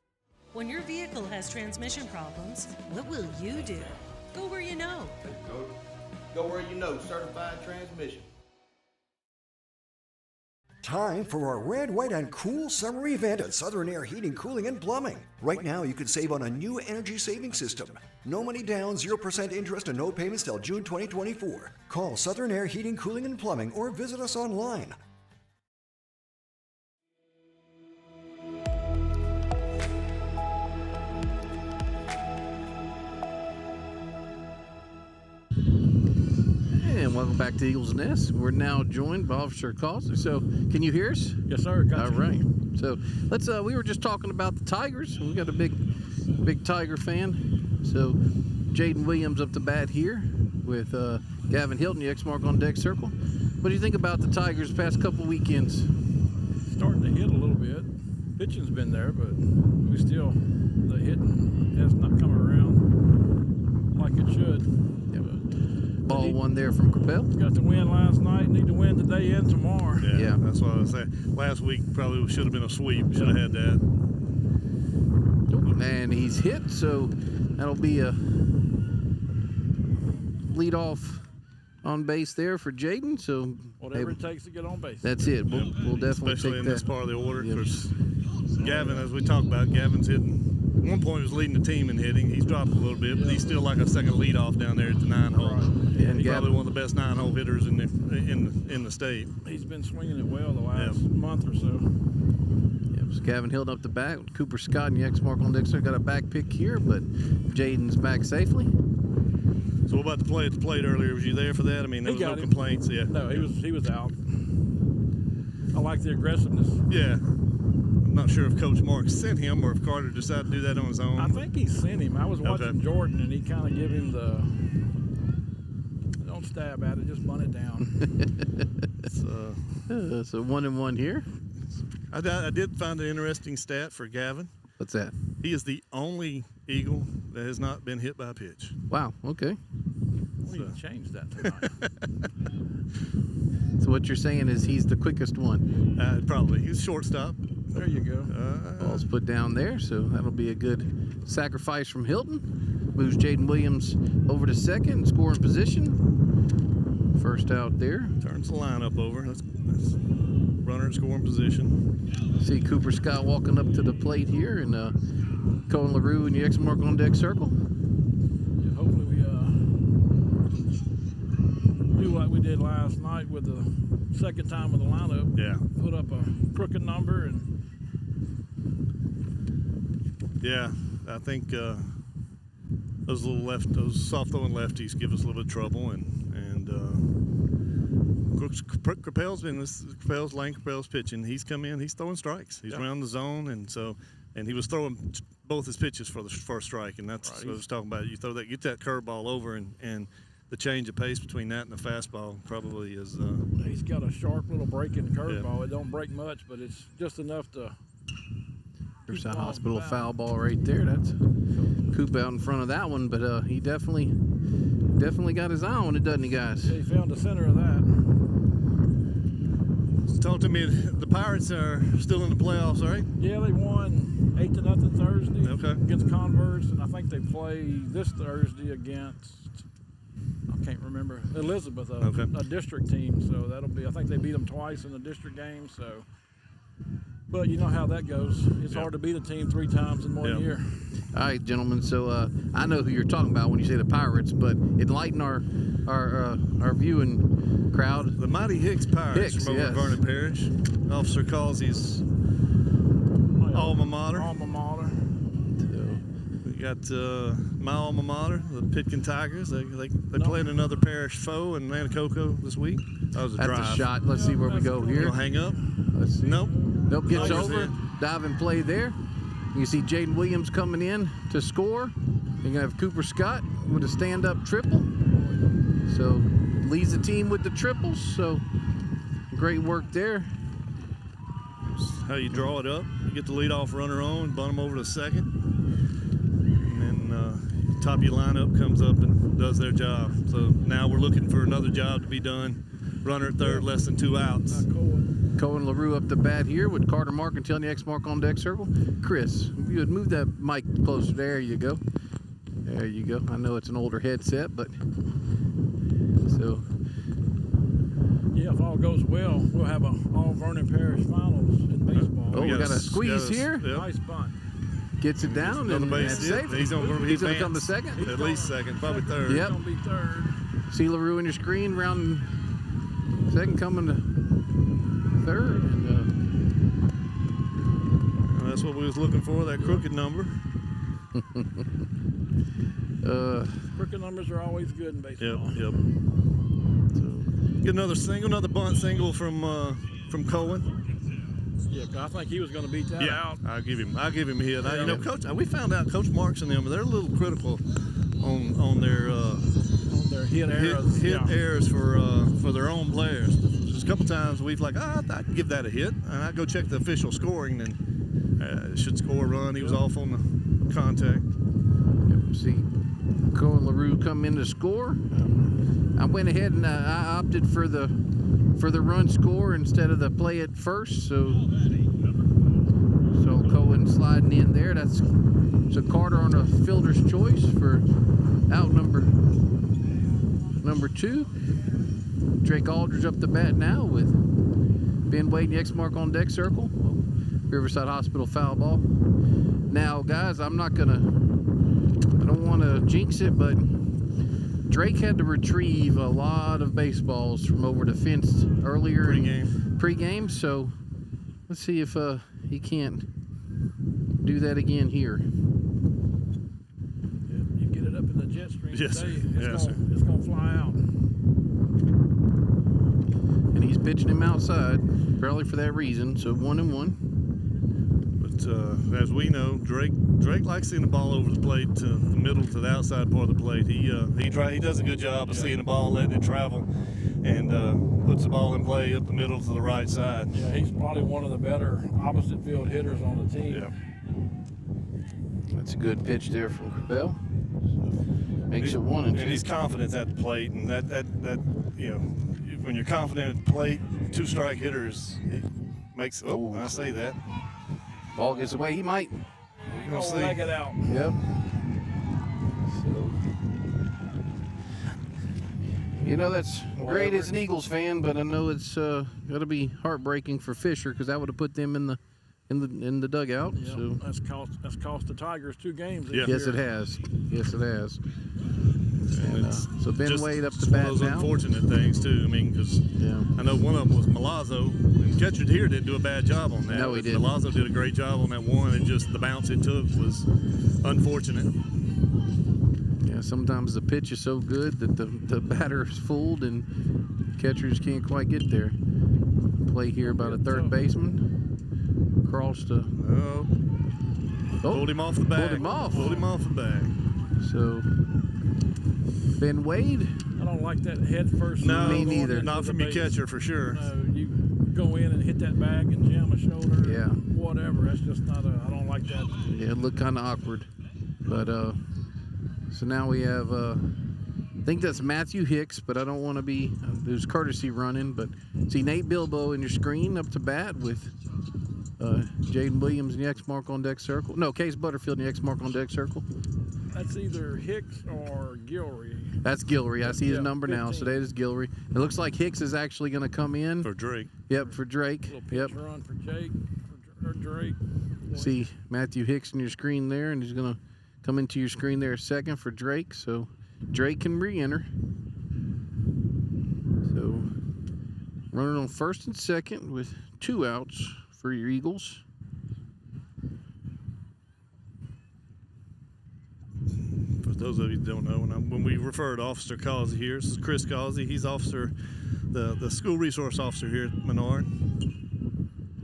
When your vehicle has transmission problems, what will you do? Go where you know. Go where you know, Certified Transmission. Time for our red, white, and cool summer event at Southern Air Heating, Cooling, and Plumbing. Right now, you can save on a new energy saving system. No money down, 0% interest, and no payments till June 2024. Call Southern Air Heating, Cooling, and Plumbing or visit us online. And welcome back to Eagles Nest. We're now joined by Officer Causey. So, can you hear us? Yes, sir. All right. So, let's. We were just talking about the Tigers. We got a big Tiger fan. So, Jaden Williams up to bat here with Gavin Hilton, the X mark on deck circle. What do you think about the Tigers the past couple weekends? Starting to hit a little bit. Pitching's been there, but the hitting has not come around like it should. Ball one there from Capel. Got the win last night. Need to win today and tomorrow. Yeah, that's what I was saying. Last week probably should have been a sweep. Should have had that. And he's hit, so that'll be a lead off on base there for Jaden. So whatever it takes to get on base. That's it. We'll definitely especially take in that. this part of the order. Because Gavin, as we talked about, Gavin's hitting. At one point, he was leading the team in hitting. He's dropped a little bit, but he's still like a second leadoff down there at the 9-hole. Right. And He's Gavin, probably one of the best 9-hole hitters in the state. He's been swinging it well the last month or so. So Gavin Hilton up the bat. Cooper Scott and the X mark on Dixon got a back pick here, but Jaden's back safely. So what about the play at the plate earlier? Was you there for that? I mean, there was no complaints. Yeah. No, he was out. I like the aggressiveness. Yeah. I'm not sure if Coach Mark sent him or if Carter decided to do that on his own. I think he sent him. I was watching Jordan, and he kind of gave him the don't stab at it, just bunt it down. So 1-1 here. I did find an interesting stat for Gavin. What's that? He is the only Eagle that has not been hit by a pitch. Wow. Okay. We need to change that tonight. So what you're saying is he's the quickest one? Probably. He's shortstop. There you go. Ball's put down there, so that'll be a good sacrifice from Hilton. Moves Jaden Williams over to second, scoring position. First out there. Turns the lineup over. That's runner at scoring position. See Cooper Scott walking up to the plate here, and Cohen LaRue and the X mark on deck circle. Yeah, hopefully we do like we did last night with the second time with the lineup. Yeah. Put up a crooked number and. Yeah, I think those soft throwing lefties give us a little bit of trouble, and Crapell's Lane Crapell's pitching. He's come in, he's throwing strikes. He's around the zone, and he was throwing both his pitches for the first strike, and that's what I was talking about. You throw that, get that curveball over, and the change of pace between that and the fastball probably is. He's got a sharp little break in the curveball. Yeah. It don't break much, but it's just enough to. Riverside Hospital foul ball right there. That's Coop out in front of that one, but he definitely got his eye on it, doesn't he, guys? Yeah, he found the center of that. So talk to me. The Pirates are still in the playoffs, right? Yeah, they won 8-0 Thursday against Converse, and I think they play this Thursday against. I can't remember Elizabeth, a district team. So that'll be. I think they beat them twice in the district game. So. But you know how that goes. It's hard to beat a team 3 times in 1 year. All right, gentlemen. So I know who you're talking about when you say the Pirates, but enlighten our viewing crowd. The Mighty Hicks Pirates from over Vernon Parish. Officer calls his alma mater. Alma mater. We got my alma mater, the Pitkin Tigers. They played another parish foe in Anacoco this week. That was a drive. That's a shot. Let's see where we go here. We'll hang up. Let's see. Nope. Gets over. Dive and play there. You see Jaden Williams coming in to score. You're going to have Cooper Scott with a stand-up triple. So leads the team with the triples. So great work there. That's how you draw it up. You get the leadoff runner on, bunt him over to second. And then top of your lineup comes up and does their job. So now we're looking for another job to be done. Runner at third, less than 2 outs. Cohen LaRue up the bat here with Carter Mark and telling the X mark on deck circle. Chris, if you would move that mic closer. There you go. There you go. I know it's an older headset, but so. Yeah, if all goes well, we'll have all Vernon Parish finals in baseball. Oh, we got a squeeze here. Yep. Nice bunt. Gets it down and safe. He's going to come to second. At least second, probably third. Yep. He's going to be third. See LaRue in your screen, round second coming to third. And that's what we was looking for, that crooked number. Crooked numbers are always good in baseball. Yep. So, get another bunt single from Cohen. Yeah, I think he was going to beat that out. I'll give him a hit. Coach, we found out Coach Marks and them, they're a little critical on their hit errors for their own players. Just a couple times we've I can give that a hit, and I go check the official scoring, and should score a run. He was off on the contact. See Cohen LaRue come in to score. I went ahead and I opted for the run score instead of the play at first, so old Cohen sliding in there. That's so Carter on a fielder's choice for out number 2. Drake Aldridge up the bat now with Ben Wade and the X mark on deck circle. Riverside Hospital foul ball. Now, guys, I don't want to jinx it, but Drake had to retrieve a lot of baseballs from over the fence earlier pre-game. So let's see if he can't do that again here. You get it up in the jet stream today, Yes, sir. It's going to fly out. And he's pitching him outside, probably for that reason. So 1-1. But as we know, Drake likes seeing the ball over the plate to the middle to the outside part of the plate. He does a good job of seeing the ball, letting it travel, and puts the ball in play up the middle to the right side. Yeah, he's probably one of the better opposite field hitters on the team. Yeah. That's a good pitch there from Cabell. Makes it 1-2. And he's confident at the plate, and that when you're confident at the plate, 2-strike hitters, it makes. Oh, I say that. Ball gets away. He might. We're gonna see. Leg it out. Yep. So, that's great as an Eagles fan, but I know it's got to be heartbreaking for Fisher because that would have put them in the dugout. Yep. So That's cost the Tigers 2 games this year. yes, it has. Yes, it has. And, so Ben Just Wade up the one bat of those now. unfortunate things too. I mean, because I know one of them was Milazzo, and catcher here didn't do a bad job on that. No, he didn't. Milazzo did a great job on that one, and just the bounce it took was unfortunate. Yeah, sometimes the pitch is so good that the batter is fooled and catchers can't quite get there. Play here about a third baseman. Across the. Pulled him off the bag. Pulled him off. Pulled him off the bag. So Ben Wade. I don't like that head first. No, me neither. Not from your catcher for sure. No, you go in and hit that bag and jam a shoulder. Yeah. Whatever. That's just not I don't like that. Yeah, it looked kind of awkward. But so now we have I think that's Matthew Hicks, but I don't want to be there's courtesy running, but see Nate Bilbo in your screen up to bat with Jaden Williams in the X mark on deck circle. No, Case Butterfield in the X mark on deck circle. That's either Hicks or Gilry. That's Gilry. I see his number 15. now, so that is Gilry. It looks like Hicks is actually going to come in. For Drake. Yep, for Drake. Little pitch run for Drake. See Matthew Hicks in your screen there, and he's going to come into your screen there second for Drake, so Drake can re-enter. So running on first and second with 2 outs for your Eagles. For those of you who don't know, when we refer to Officer Causey here, this is Chris Causey. He's the school resource officer here at Menard.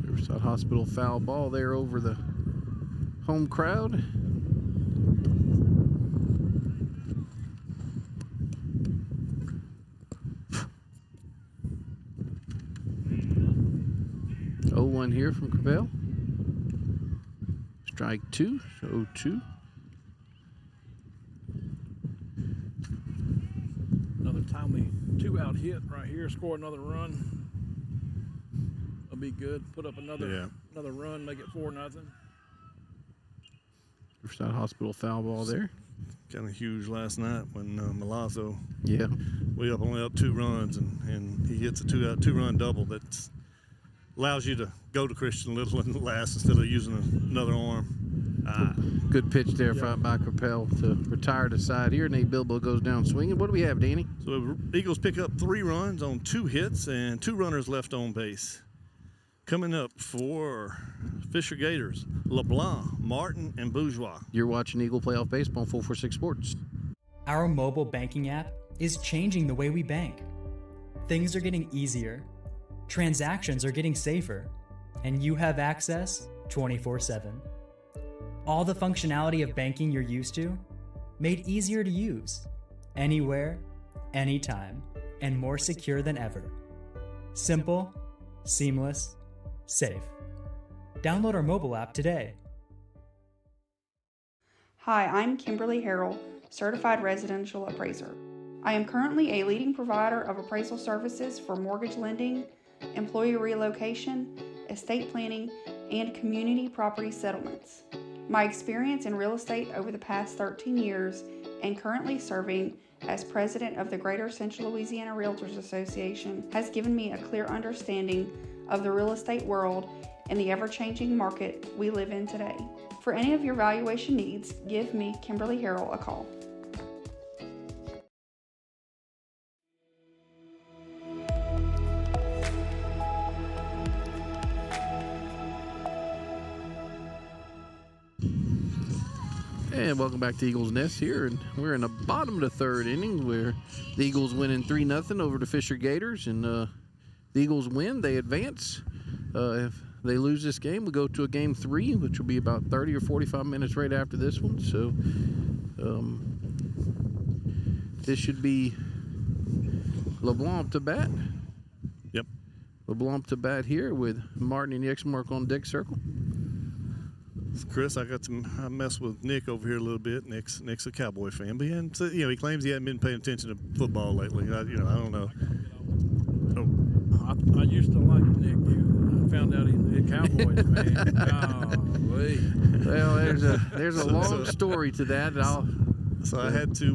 Riverside Hospital foul ball there over the home crowd. One here from Cabell. Strike 2, so 0-2. Another timely 2-out hit right here. Score another run. That'll be good. Put up another run. Make it 4-0. Riverside Hospital foul ball there. Kind of huge last night when Milazzo. Yeah. We only up 2 runs, and he hits a 2-run double that's allows you to go to Christian Little in the last instead of using another arm. Good pitch there by Capel to retire the side here. Nate Bilbo goes down swinging. What do we have, Danny? So Eagles pick up 3 runs on 2 hits and 2 runners left on base. Coming up for Fisher Gators, LeBlanc, Martin, and Bourgeois. You're watching Eagle Playoff Baseball on 446 Sports. Our mobile banking app is changing the way we bank. Things are getting easier. Transactions are getting safer, and you have access 24/7. All the functionality of banking you're used to, made easier to use, anywhere, anytime, and more secure than ever. Simple, seamless, safe. Download our mobile app today. Hi, I'm Kimberly Harrell, Certified Residential Appraiser. I am currently a leading provider of appraisal services for mortgage lending, employee relocation, estate planning, and community property settlements. My experience in real estate over the past 13 years and currently serving as president of the Greater Central Louisiana Realtors Association has given me a clear understanding of the real estate world and the ever-changing market we live in today. For any of your valuation needs, give me, Kimberly Harrell, a call. And welcome back to Eagles Nest here, and we're in the bottom of the third inning where the Eagles winning 3-0 over the Fisher Gators, and the Eagles win, they advance. If they lose this game, we go to a game 3, which will be about 30 or 45 minutes right after this one. So this should be LeBlanc to bat. Yep. LeBlanc to bat here with Martin and Yexmark on deck circle. Chris, I messed with Nick over here a little bit. Nick's a Cowboy fan, but he claims he hadn't been paying attention to football lately. I don't know. I used to like Nick. I found out he's a Cowboys fan. Well, there's a long story to that. So I had to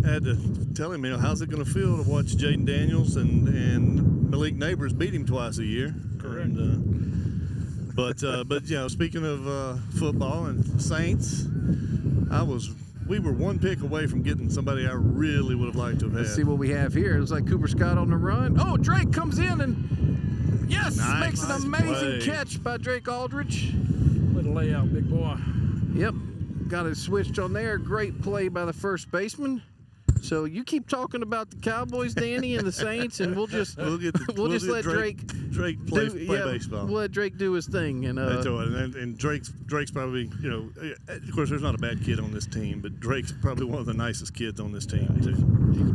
had to tell him, how's it going to feel to watch Jaden Daniels and Malik Neighbors beat him twice a year. Correct. And, but speaking of football and Saints, we were one pick away from getting somebody I really would have liked to have had. Let's see what we have here. It looks like Cooper Scott on the run. Oh, Drake comes in and makes an amazing catch by Drake Aldridge. Little layout, big boy. Yep, got it switched on there. Great play by the first baseman. So you keep talking about the Cowboys, Danny, and the Saints, and we'll just let Drake play baseball. We'll let Drake do his thing, and Drake's probably of course there's not a bad kid on this team, but Drake's probably one of the nicest kids on this team too.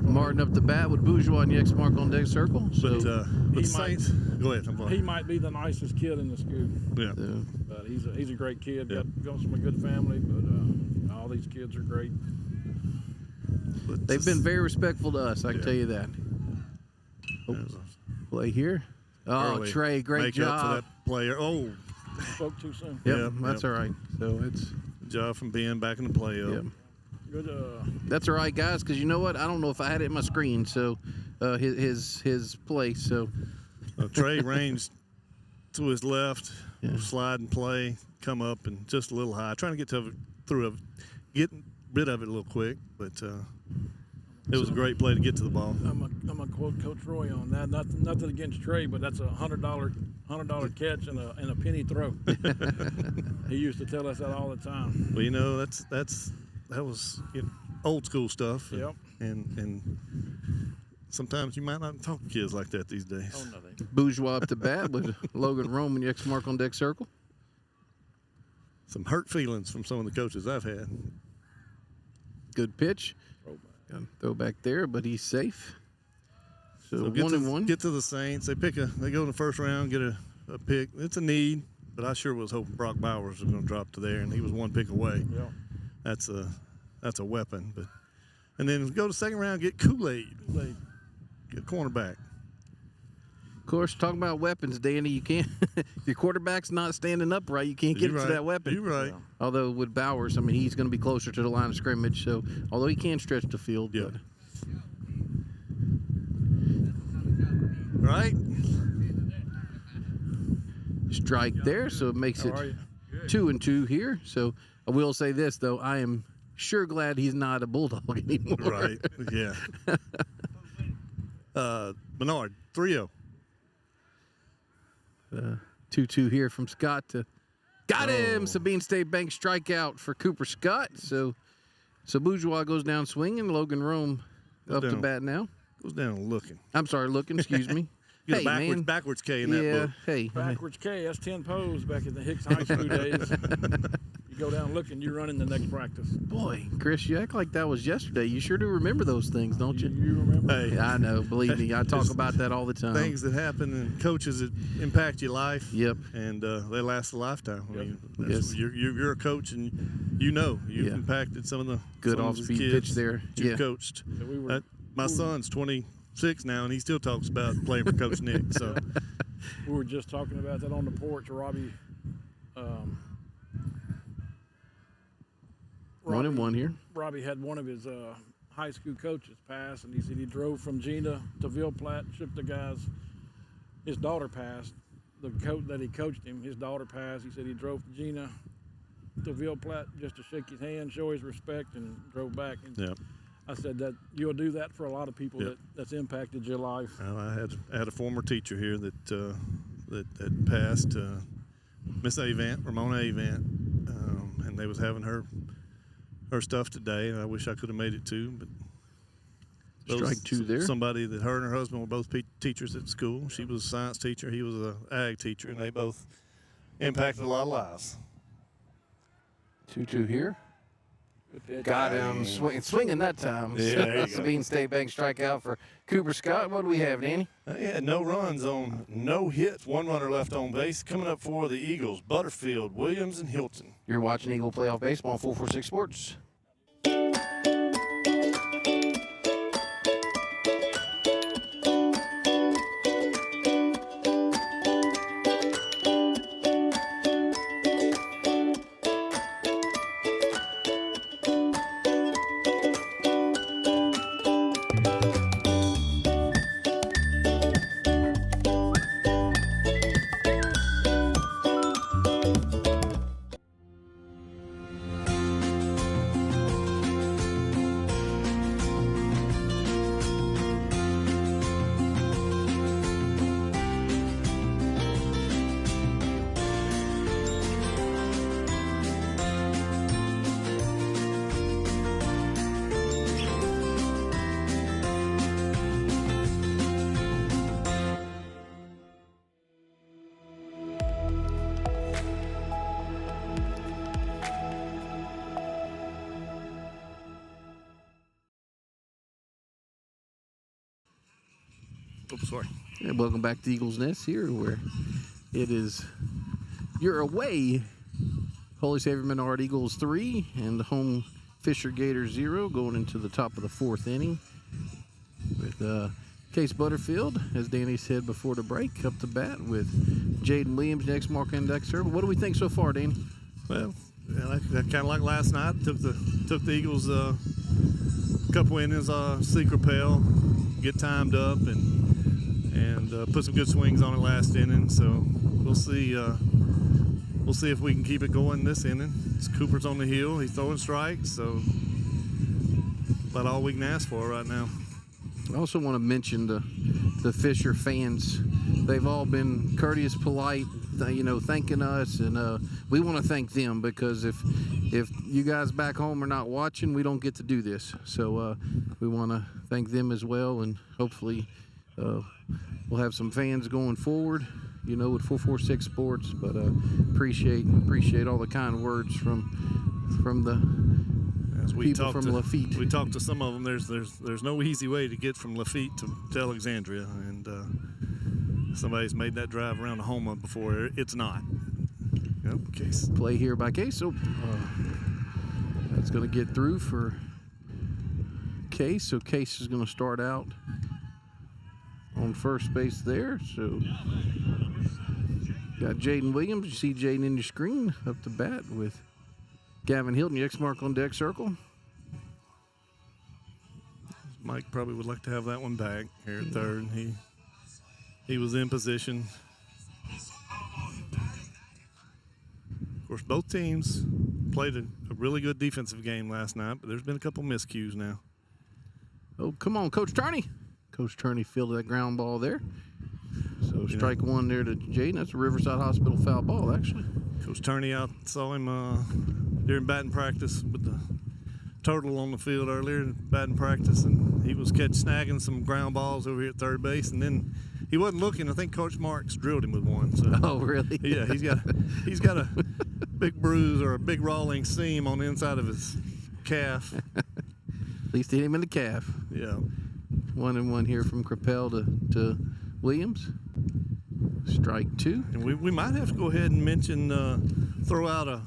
Martin up the bat with Bourgeois and Yexmark on deck circle. So but Saints, go ahead. He might be the nicest kid in the school. Yeah, but he's a great kid. Comes from a good family, but all these kids are great. They've been very respectful to us, I can tell you that. Play here. Oh, early. Trey, great job. Up for that player. Oh, spoke too soon. Yep, that's all right. So it's good job from Ben back in the play. Yep. Good. That's all right, guys. Because you know what? I don't know if I had it in my screen. So his play. So Trey ranged to his left, slide and play, come up and just a little high, trying to get get rid of it a little quick, but it was a great play to get to the ball. I'm gonna quote Coach Roy on that. Nothing against Trey, but that's a $100 catch and a penny throw. He used to tell us that all the time. Well, that was old school stuff. Yep. And sometimes you might not talk to kids like that these days. Oh, no, they. Bourgeois up to bat with Logan Rome and Yexmark on deck circle. Some hurt feelings from some of the coaches I've had. Good pitch. Throw back there, but he's safe. So 1-1. Get to the Saints. They go in the first round, get a pick. It's a need, but I sure was hoping Brock Bowers was going to drop to there, and he was one pick away. Yeah. That's a weapon. And then go to the second round, get Kool-Aid. Get a cornerback. Of course, talking about weapons, Danny, you can't. If your quarterback's not standing upright, you can't get to that weapon. You're right. Although with Bowers, he's going to be closer to the line of scrimmage. So, although he can stretch the field, but. Right. Strike there, so it makes it 2-2 here. So I will say this though, I am sure glad he's not a Bulldog anymore. Right. Yeah. Menard, 3-0. 2-2 here from Scott to got him. Sabine State Bank strikeout for Cooper Scott. So Bourgeois goes down swinging. Logan Rome up to bat now. Goes down looking. I'm sorry, looking. Excuse me. Get a backwards K in that book. Hey. Backwards K. That's 10 pose back in the Hicks High School days. You go down looking, you run in the next practice. Boy, Chris, you act like that was yesterday. You sure do remember those things, don't you? You remember? Hey, I know. Believe me, I talk about that all the time. Things that happen and coaches that impact your life. Yep. And they last a lifetime. Yep. You're a coach, and you've impacted some of the good off-speed pitch there. You coached. My son's 26 now, and he still talks about playing for Coach Nick. So We were just talking about that on the porch. Robbie 1-1 here. Robbie had one of his high school coaches pass, and he said he drove from Gina to Ville Platte, shipped the guys. His daughter passed. The coach that he coached him, his daughter passed. He said he drove to Gina to Ville Platte just to shake his hand, show his respect, and drove back. And Yeah. I said that you'll do that for a lot of people that's impacted your life. Well, I had a former teacher here that that passed, Miss Avant, Ramona Avant, and they was having her stuff today, and I wish I could have made it too. But Strike two there. Somebody that her and her husband were both teachers at school. She was a science teacher. He was an ag teacher, and they both impacted a lot of lives. 2-2 here. Got him swinging that time. Yeah, there you go. Sabine State Bank strikeout for Cooper Scott. What do we have, Danny? He had no runs on no hits, one runner left on base. Coming up for the Eagles, Butterfield, Williams, and Hilton. You're watching Eagle Playoff Baseball on 446 Sports. Oops, sorry. Yeah, welcome back to Eagles Nest here, where it is you're away. Holy Savior Menard Eagles 3 and the home Fisher Gators 0 going into the top of the 4th inning with Case Butterfield, as Danny said before the break, up to bat with Jaden Williams next mark and deck serve. What do we think so far, Danny? Well, yeah, kind of like last night. Took the Eagles a couple innings, secret pail, get timed up, and put some good swings on it last inning. So we'll see. We'll see if we can keep it going this inning. Cooper's on the hill. He's throwing strikes, so about all we can ask for right now. I also want to mention the Fisher fans. They've all been courteous, polite, thanking us, and we want to thank them, because if you guys back home are not watching, we don't get to do this. So we want to thank them as well, and hopefully we'll have some fans going forward, with 446 Sports. But appreciate all the kind words from the people from Lafitte. We talked to some of them. There's no easy way to get from Lafitte to Alexandria, and somebody's made that drive around to Houma before. It's not. Yep, Case. Play here by Case. So that's going to get through for Case. So Case is going to start out on first base there. So got Jaden Williams. You see Jaden in your screen up to bat with Gavin Hilton, your X mark on deck circle. Mike probably would like to have that one back here at third. He was in position. Of course, both teams played a really good defensive game last night, but there's been a couple miscues now. Oh, come on, Coach Turney. Coach Turney fielded that ground ball there. So strike one there to Jaden. That's a Riverside Hospital foul ball, actually. Coach Turney saw him during batting practice with the turtle on the field earlier, batting practice, and he was snagging some ground balls over here at third base, and then he wasn't looking. I think Coach Marks drilled him with one. So, oh, really? Yeah, he's got a big bruise or a big rolling seam on the inside of his calf. At least he hit him in the calf. Yeah. 1-1 here from Crapel to Williams. Strike two. And we might have to go ahead and mention throw out a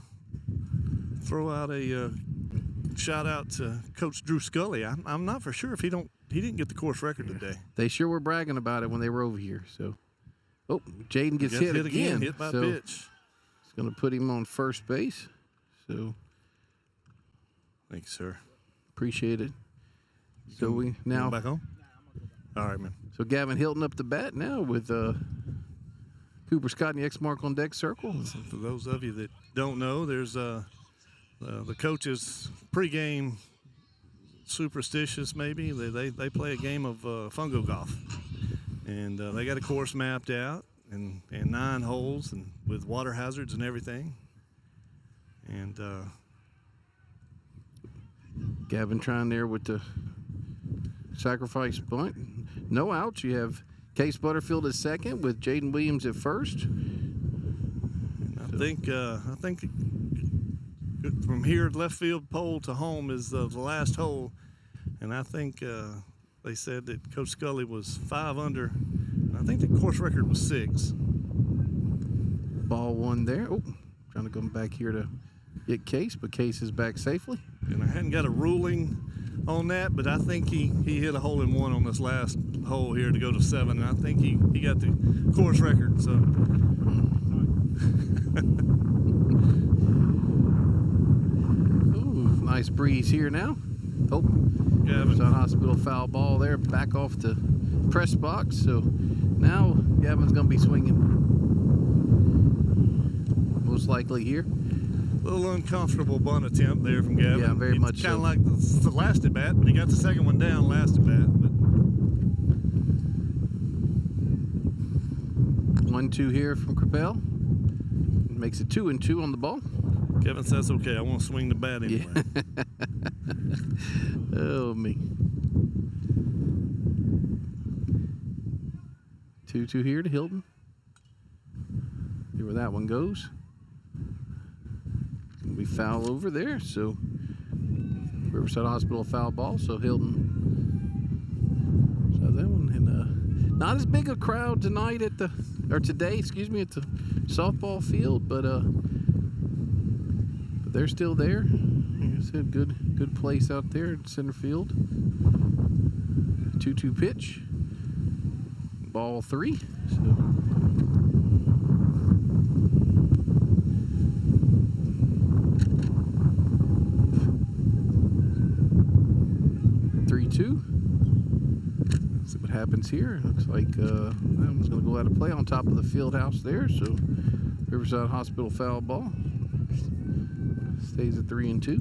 shout out to Coach Drew Scully. I'm not for sure if he didn't get the course record today. They sure were bragging about it when they were over here. So Oh, Jaden gets hit again. Hit by so pitch. It's going to put him on first base. So thank you, sir. Appreciate it. So we now back home. All right, man. So Gavin Hilton up the bat now with Cooper Scott in the X mark on deck circle. So for those of you that don't know, there's the coaches pregame superstitious maybe. They play a game of fungo golf, and they got a course mapped out and 9 holes and with water hazards and everything. And Gavin trying there with the sacrifice bunt. No outs. You have Case Butterfield at second with Jaden Williams at first. I think from here left field pole to home is the last hole, and I think they said that Coach Scully was 5 under. And I think the course record was 6. Ball 1 there. Oh, trying to come back here to get Case, but Case is back safely. And I hadn't got a ruling on that, but I think he hit a hole in one on this last hole here to go to 7, and I think he got the course record. So. Ooh, nice breeze here now. Oh, Riverside Hospital foul ball there, back off the press box. So now Gavin's going to be swinging, most likely here. A little uncomfortable bunt attempt there from Gavin. Yeah, very much kind of so. like the last at bat, but he got the second one down last at bat. But 1-2 here from Crapel. Makes it 2-2 on the ball. Kevin says, okay, I want to swing the bat anyway. Yeah. Oh, me. 2-2 here to Hilton. See where that one goes. We foul over there, so Riverside Hospital foul ball, so Hilton. So that one, and not as big a crowd tonight at the, or today, excuse me, at the softball field, but they're still there. Like I said, good place out there at center field. 2-2 pitch. Ball 3. So. See what happens here. Looks like that one's going to go out of play on top of the field house there. So Riverside Hospital foul ball. Stays at 3-2.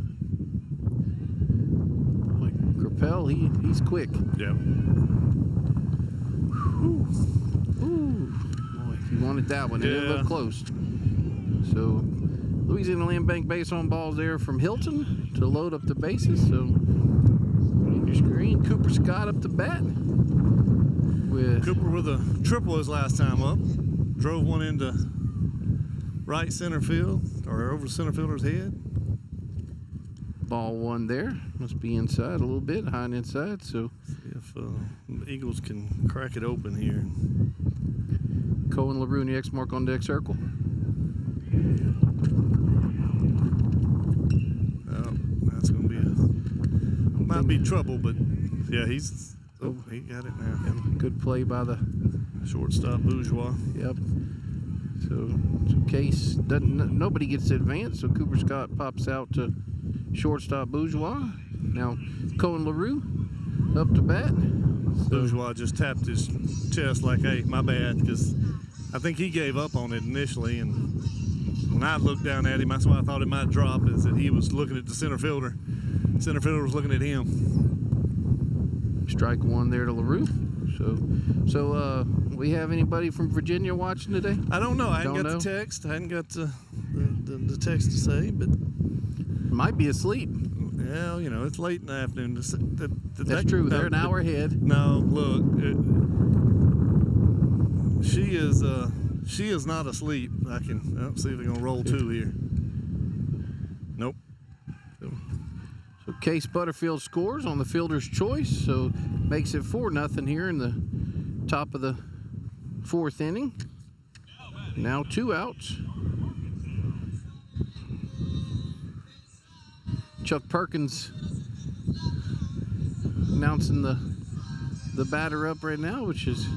Like Crapel, he's quick. Yeah. Ooh. Boy, if you wanted that one, it didn't look close. So Louisiana Land Bank base on balls there from Hilton to load up the bases. So your screen, Cooper Scott up the bat. Cooper with a triple his last time up. Drove one into right center field, or over the center fielder's head. Ball 1 there. Must be inside a little bit, high and inside. So see if the Eagles can crack it open here. Cohen LaRue in the X mark on deck circle. Oh, that's going to be might be trouble, but yeah, he got it now. Yeah, good play by the shortstop Bourgeois. Yep. So Case doesn't. Nobody gets to advance. So Cooper Scott pops out to shortstop Bourgeois. Now Cohen LaRue up to bat. So Bourgeois just tapped his chest like, "Hey, my bad," because I think he gave up on it initially, and when I looked down at him, that's why I thought it might drop. Is that he was looking at the center fielder. Center fielder was looking at him. Strike 1 there to LaRue. So we have anybody from Virginia watching today? I don't know. I hadn't got the text. I hadn't got the text to say, but might be asleep. Yeah, you know, it's late in the afternoon. That's true. They're an hour ahead. No, look, she is not asleep. Let's see if they're gonna roll 2 here. Nope. So Case Butterfield scores on the fielder's choice, so makes it 4-0 here in the top of the 4th inning. Now 2 outs. Chuck Perkins announcing the batter up right now, which is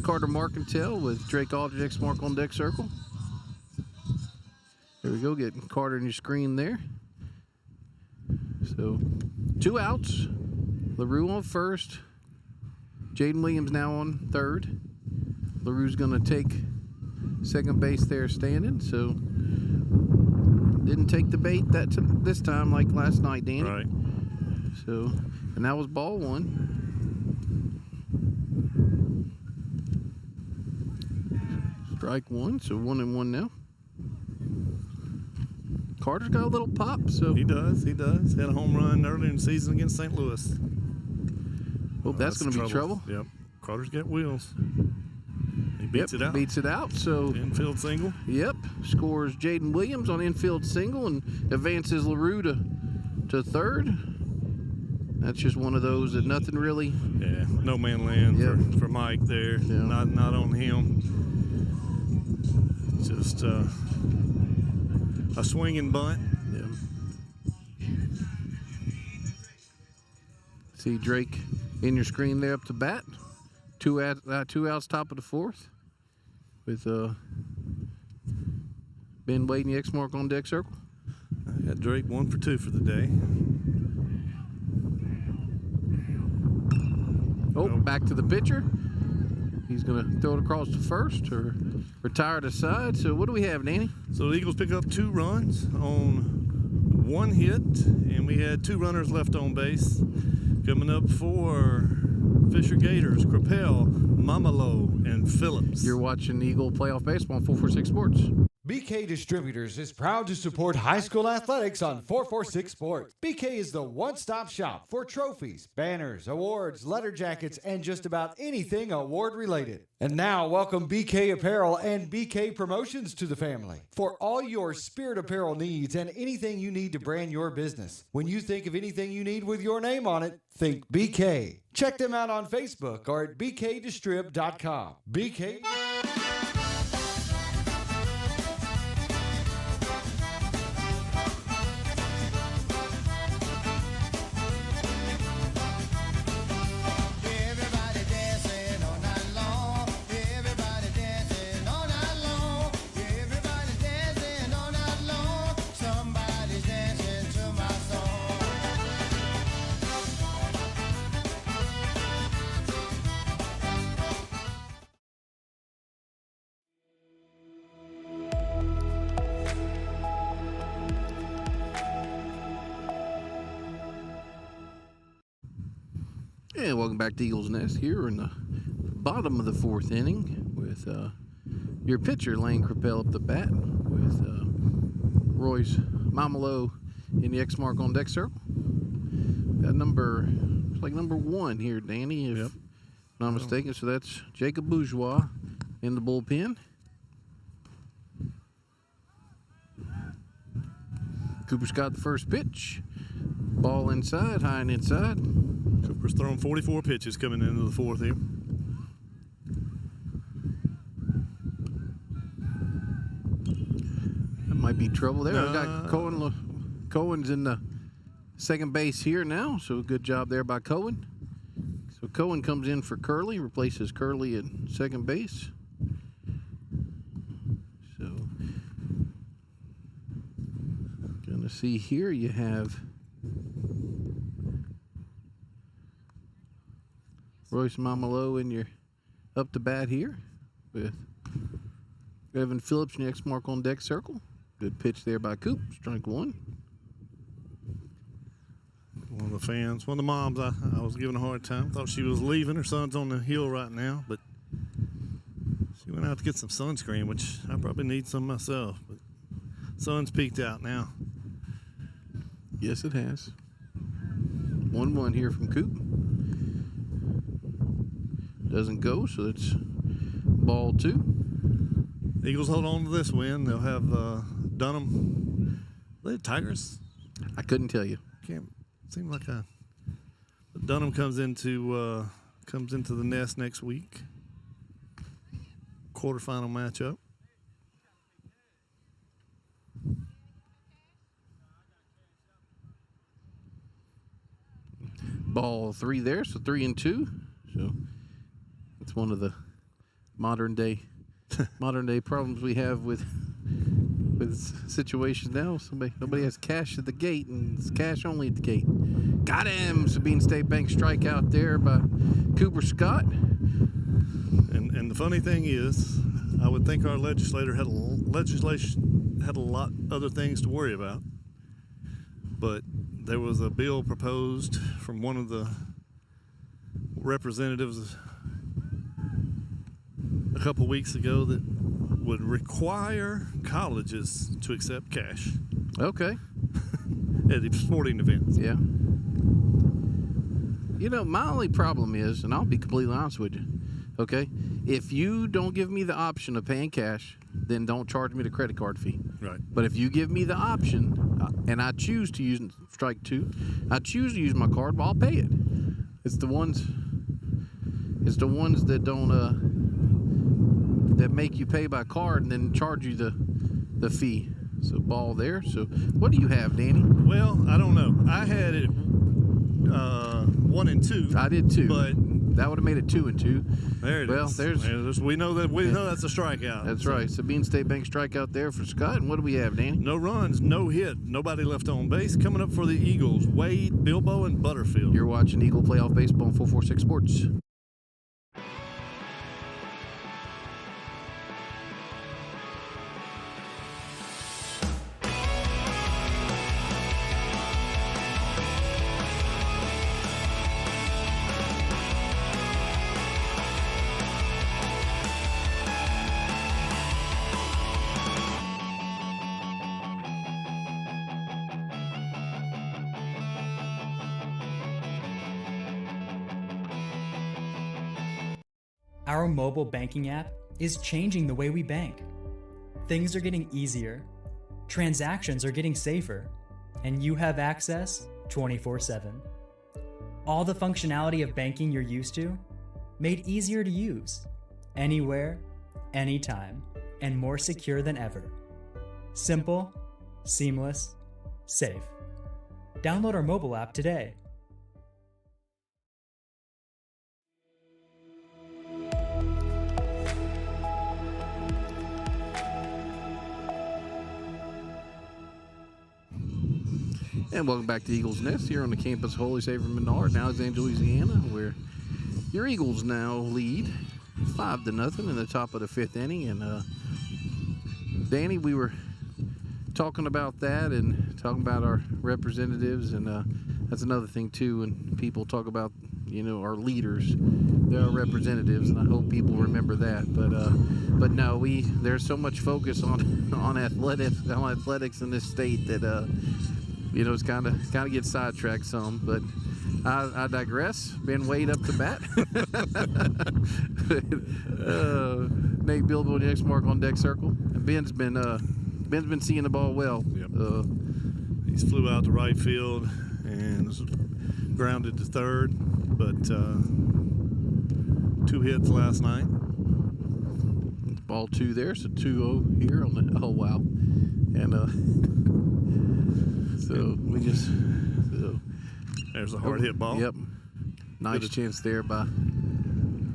Carter Marcantel with Drake Aldridge, X mark on deck circle. There we go, getting Carter in your screen there. So 2 outs. LaRue on first. Jaden Williams now on third. LaRue's going to take second base there standing. So didn't take the bait this time like last night, Danny. Right. So, and that was ball 1. Strike 1, so 1-1 now. Carter's got a little pop, so He does. Had a home run earlier in the season against St. Louis. hope that's going to be trouble. Yep. Carter's got wheels. He beats it out. Beats it out. So Infield single. Yep. Scores Jaden Williams on infield single and advances LaRue to third. That's just one of those that nothing really. Yeah. No man land for Mike there. Yeah. Not on him. Just a swinging bunt. Yeah. See Drake in your screen there up to bat. 2 outs, top of the 4th. With Ben Wade and the X mark on deck circle. I got Drake 1 for 2 for the day. Back to the pitcher. He's going to throw it across to first or retire to side. So what do we have, Danny? So the Eagles pick up 2 runs on 1 hit, and we had 2 runners left on base. Coming up for Fisher Gators, Crapel, Mamalo, and Phillips. You're watching Eagle Playoff Baseball on 446 Sports. BK Distributors is proud to support high school athletics on 446 Sports. BK is the one-stop shop for trophies, banners, awards, letter jackets, and just about anything award-related. And now, welcome BK Apparel and BK Promotions to the family. For all your spirit apparel needs and anything you need to brand your business. When you think of anything you need with your name on it, think BK. Check them out on Facebook or at bkdistrib.com. BK... And welcome back to Eagles Nest here in the bottom of the 4th inning with your pitcher Lane Crapel up the bat with Royce Mamalo in the X mark on deck circle. Got number 1 here, Danny, if not mistaken. So that's Jacob Bourgeois in the bullpen. Cooper's got the first pitch. Ball inside, high and inside. Cooper's thrown 44 pitches coming into the 4th here. That might be trouble there. We got No. Cohen's in the second base here now, so good job there by Cohen. So Cohen comes in for Curley, replaces Curley at second base. So gonna see here you have Royce Mamalo in your up to bat here with Evan Phillips in the X mark on deck circle. Good pitch there by Coop. Strike 1. One of the fans, one of the moms, I was giving a hard time. Thought she was leaving. Her son's on the hill right now, but she went out to get some sunscreen, which I probably need some myself. But sun's peeked out now. Yes, it has. 1-1 here from Coop. Doesn't go, so it's ball 2. Eagles hold on to this win. They'll have Dunham. Are they Tigers? I couldn't tell you. Can't seem like Dunham comes into the Nest next week. Quarterfinal matchup. Ball 3 there, so 3-2. So it's one of the modern day problems we have with situations now. Nobody has cash at the gate, and it's cash only at the gate. Got him! Sabine State Bank strikeout there by Cooper Scott. And the funny thing is, I would think our legislature had a lot other things to worry about, but there was a bill proposed from one of the representatives a couple weeks ago that would require colleges to accept cash. Okay. At sporting events. Yeah. You know, my only problem is, and I'll be completely honest with you, okay, if you don't give me the option of paying cash, then don't charge me the credit card fee. Right. But if you give me the option, and I choose to use strike two, I choose to use my card, well, I'll pay it. It's the ones that don't that make you pay by card and then charge you the fee. So ball there. So what do you have, Danny? Well, I don't know. I had it 1 and 2. I did too. But that would have made it 2 and 2. There it is. There's we know that's a strikeout. That's right. Sabine State Bank strikeout there for Scott. And what do we have, Danny? No runs, no hit, nobody left on base. Coming up for the Eagles, Wade, Bilbo, and Butterfield. You're watching Eagle Playoff Baseball on 446 Sports. Our mobile banking app is changing the way we bank. Things are getting easier, transactions are getting safer, and you have access 24/7. All the functionality of banking you're used to, made easier to use, anywhere, anytime, and more secure than ever. Simple, seamless, safe. Download our mobile app today. And welcome back to Eagles Nest here on the campus of Holy Savior Menard in Alexandria, Louisiana, where your Eagles now lead 5-0 in the top of the 5th inning. And Danny, we were talking about that and talking about our representatives, and that's another thing too. When people talk about, you know, our leaders, they're our representatives, and I hope people remember that. But no, there's so much focus on athletics in this state that you know, it's kind of gets sidetracked some, but I digress. Ben Wade up to bat. Nate Bilbo and the X mark on deck circle. And Ben's been seeing the ball well. Yep. He's flew out to right field and was grounded to third, but 2 hits last night. Ball 2 there, so 2-0 here on the. Oh wow, and so we just. There's a hard hit ball. Yep. Nice chance there by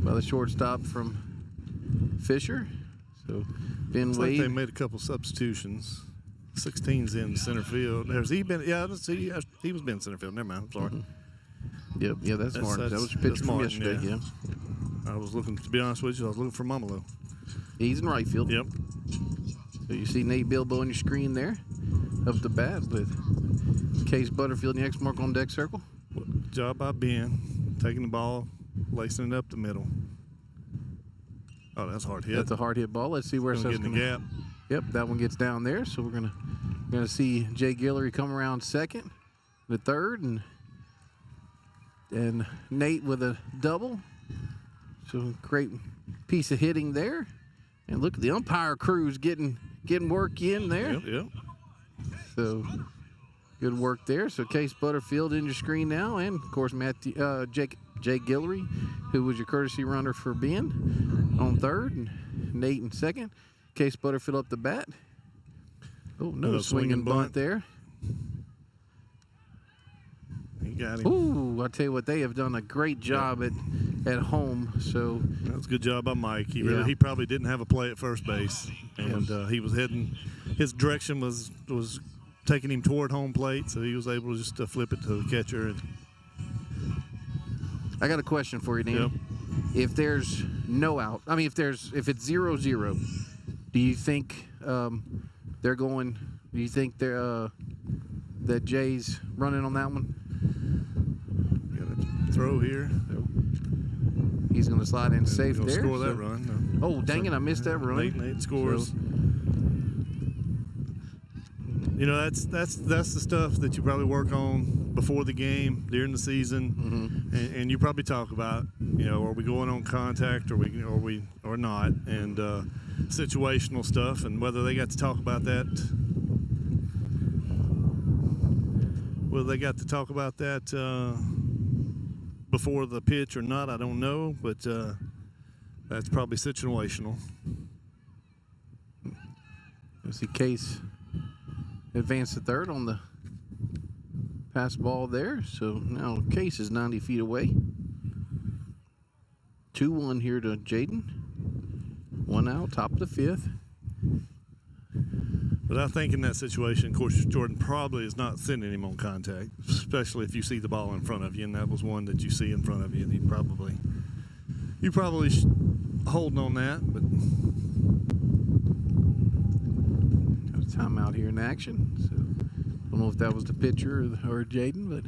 the shortstop from Fisher. So Ben Looks Wade. like they made a couple substitutions. 16's in center field. Has he been? Yeah, let's see. He was in center field. Never mind. I'm sorry. Mm-hmm. Yep. Yeah, that's smart. That was a picture from yesterday. Yeah. I was looking. To be honest with you, I was looking for Momolo. He's in right field. Yep. So you see Nate Bilbo on your screen there, up the bat with Case Butterfield and the X mark on deck circle. Good job by Ben, taking the ball, lacing it up the middle. Oh, that's a hard hit. That's a hard hit ball. Let's see where it's going to get in the gap. Yep, that one gets down there. So we're gonna see Jay Guillory come around second, the third, and Nate with a double. So great piece of hitting there. And look at the umpire crew's getting work in there. Yep. So good work there. So Case Butterfield in your screen now, and of course Jay Guillory, who was your courtesy runner for Ben, on third, and Nate in second. Case Butterfield up the bat. Oh no, swinging bunt there. He got him. Ooh, I tell you what, they have done a great job at at home. So that was a good job by Mike. He probably didn't have a play at first base, and he was heading. His direction was taking him toward home plate, so he was able just to flip it to the catcher. And I got a question for you, Dan. Yep. If there's no out, I mean, if it's 0-0, do you think they're going? Do you think they're that Jay's running on that one? Got a throw here. He's going to slide in safe there. Score that run. No. Oh, dang it! I missed that run. Nate scores. So, that's the stuff that you probably work on before the game, during the season, and you probably talk about. Are we going on contact, or not, and situational stuff, and whether they got to talk about that. Whether they got to talk about that before the pitch or not, I don't know, but that's probably situational. Let's see, Case advanced to third on the pass ball there. So now Case is 90 feet away. 2-1 here to Jaden. 1 out, top of the 5th. But I think in that situation, of course, Jordan probably is not sending him on contact, especially if you see the ball in front of you, and that was one that you see in front of you. You probably holding on that, but got a timeout here in action. So don't know if that was the pitcher or Jaden, but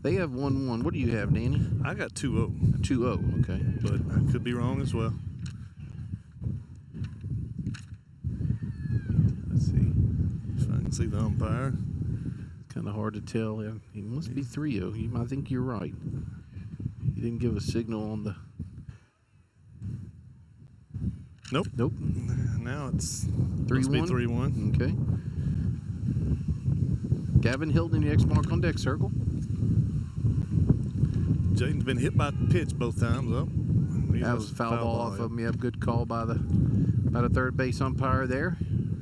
they have 1-1. What do you have, Danny? I got 2-0. 2-0, okay. But I could be wrong as well. Let's see. If I can see the umpire. It's kind of hard to tell. He must be 3-0. I think you're right. He didn't give a signal on the... Nope. Now it's 3-1. 3-1. Okay. Gavin Hilton, the X mark on deck circle. Jaden's been hit by the pitch both times. That was a foul ball off of him. Yeah, good call by the third base umpire there.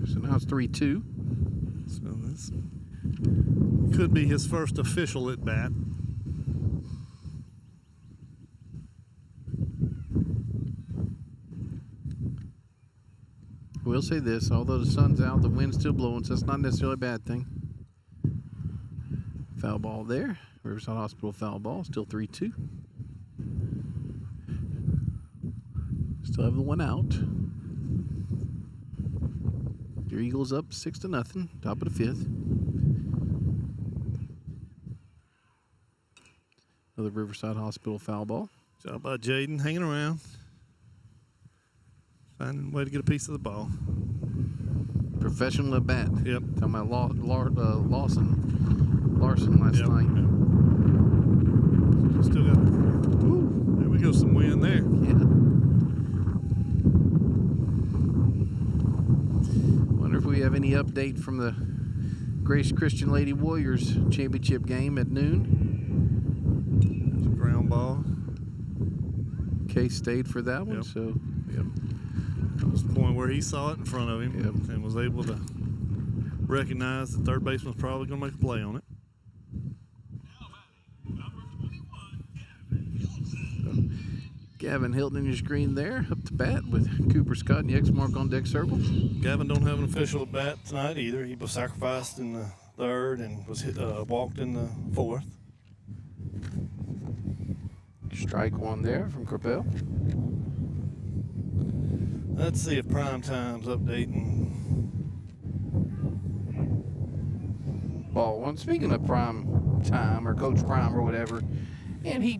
So now it's 3-2. So this could be his first official at bat. We'll say this, although the sun's out, the wind's still blowing, so that's not necessarily a bad thing. Foul ball there. Riverside Hospital foul ball, still 3-2. Still have the 1 out. Your Eagles up 6-0, top of the 5th. Another Riverside Hospital foul ball. Job by Jaden, hanging around. Finding a way to get a piece of the ball. Professional at bat. Yep. Talking about Larson last night. Yep. Still got. Woo, there we go, some wind there. Yeah. Wonder if we have any update from the Grace Christian Lady Warriors championship game at noon. There's a ground ball. Case stayed for that one, Yep. so. Yep. That was the point where he saw it in front of him and was able to recognize the third baseman was probably going to make a play on it. Gavin Hilton in your screen there, up to bat with Cooper Scott and the X mark on deck circle. Gavin don't have an official at bat tonight either. He was sacrificed in the third and was walked in the fourth. Strike one there from Coppell. Let's see if Prime Time's updating. Ball one. Speaking of Prime Time or Coach Prime or whatever, and he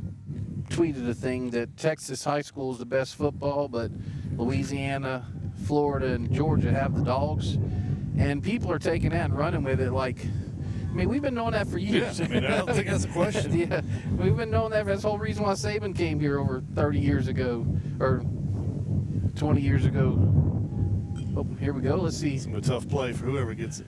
tweeted a thing that Texas high school is the best football, but Louisiana, Florida, and Georgia have the dogs. And people are taking that and running with it like, I mean, we've been knowing that for years. Yeah, I mean, I don't think that's a question. Yeah, we've been knowing that. That's the whole reason why Saban came here over 30 years ago, or 20 years ago. Oh, here we go. Let's see. It's a tough play for whoever gets it.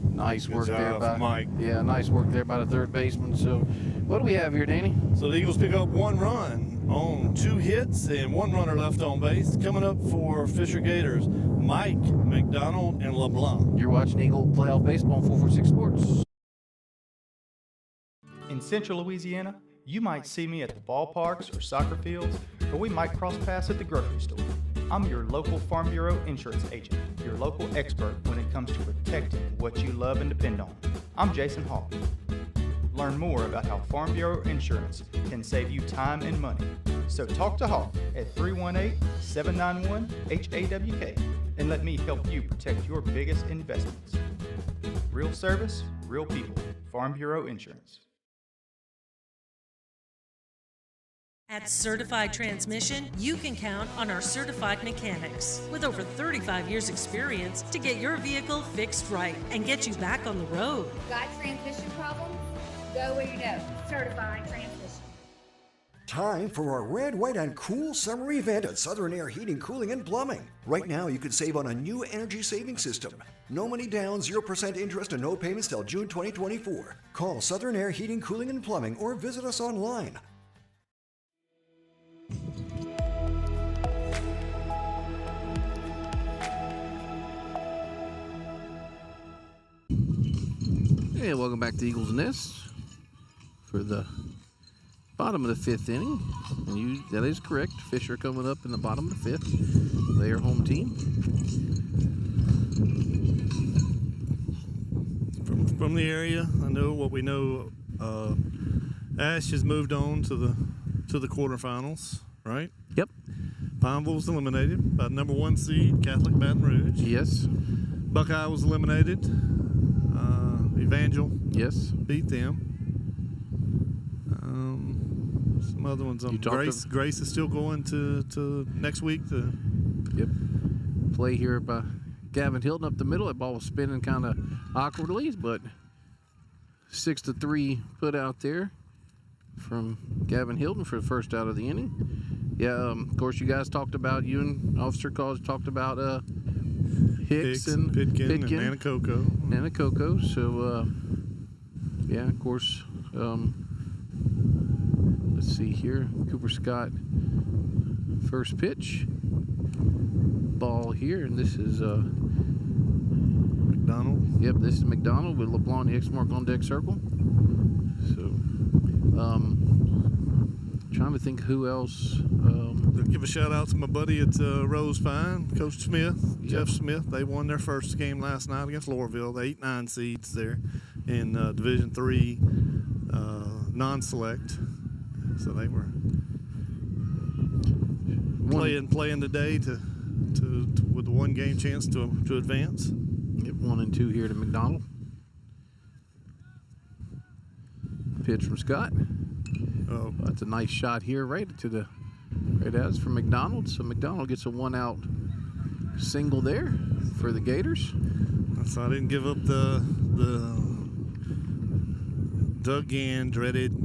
Nice Good work there job, by Mike. Yeah, nice work there by the third baseman. So, what do we have here, Danny? So the Eagles pick up 1 run on 2 hits and 1 runner left on base. Coming up for Fisher Gators, Mike, McDonald, and LeBlanc. You're watching Eagle Playoff Baseball on 446 Sports. In Central Louisiana, You might see me at the ballparks or soccer fields, or we might cross paths at the grocery store. I'm your local Farm Bureau insurance agent, your local expert when it comes to protecting what you love and depend on. I'm Jason Hall. Learn more about how Farm Bureau insurance can save you time and money. So talk to Hawk at 318-791-HAWK and let me help you protect your biggest investments. Real service, real people. Farm Bureau Insurance. At Certified Transmission, you can count on our certified mechanics with over 35 years experience to get your vehicle fixed right and get you back on the road. Got transmission problems? Go where you know. Certified Transmission. Time for our red, white, and cool summer event at Southern Air Heating, Cooling, and Plumbing. Right now, you can save on a new energy saving system. No money down, 0% interest, and no payments till June 2024. Call Southern Air Heating, Cooling, and Plumbing or visit us online. Hey, welcome back to Eagles Nest for the bottom of the 5th inning. And that is correct. Fish are coming up in the bottom of the 5th. They are home team. From the area, I know what we know. Ash has moved on to the quarterfinals, right? Yep. Pineville's eliminated by number 1 seed, Catholic Baton Rouge. Yes. Buckeye was eliminated. Evangel. Yes. Beat them. Some other ones on Grace is still going to next week. Yep. Play here by Gavin Hilton up the middle. That ball was spinning kind of awkwardly, but 6-3 put out there from Gavin Hilton for the first out of the inning. Yeah, of course, you guys talked about, you and Officer College talked about Hicks and Pitkin and Anacoco. Anacoco. So, yeah, of course, let's see here. Cooper Scott, first pitch. Ball here, and this is McDonald. Yep, this is McDonald with LeBlanc, the X mark on deck circle. So, trying to think who else. Give a shout out to my buddy at Rose Pine, Coach Smith, Jeff Smith. They won their first game last night against Loreauville. They 8-9 seeds there in Division III non-select. So they were playing today to with the 1 game chance to advance. Get 1 and 2 here to McDonald. Pitch from Scott. Oh, that's a nice shot here, right as from McDonald. So McDonald gets a 1-out single there for the Gators. So I didn't give up the Doug Gann dreaded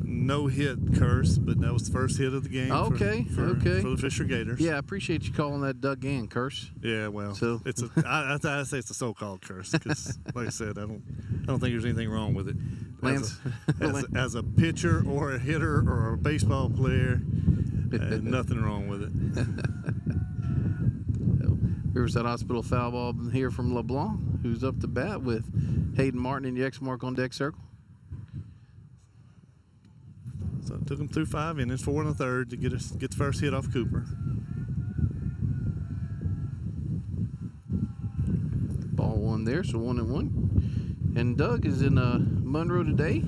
no-hit curse, but that was the first hit of the game. Okay, for the Fisher Gators. Yeah, I appreciate you calling that Doug Gann curse. Yeah, well, so it's I say it's a so-called curse because, like I said, I don't think there's anything wrong with it. As a pitcher or a hitter or a baseball player, nothing wrong with it. Riverside Hospital foul ball here from LeBlanc, who's up to bat with Hayden Martin in the X mark on deck circle. So it took him through 5 innings, 4 1/3 to get the first hit off Cooper. Ball 1 there, so 1-1. And Doug is in Monroe today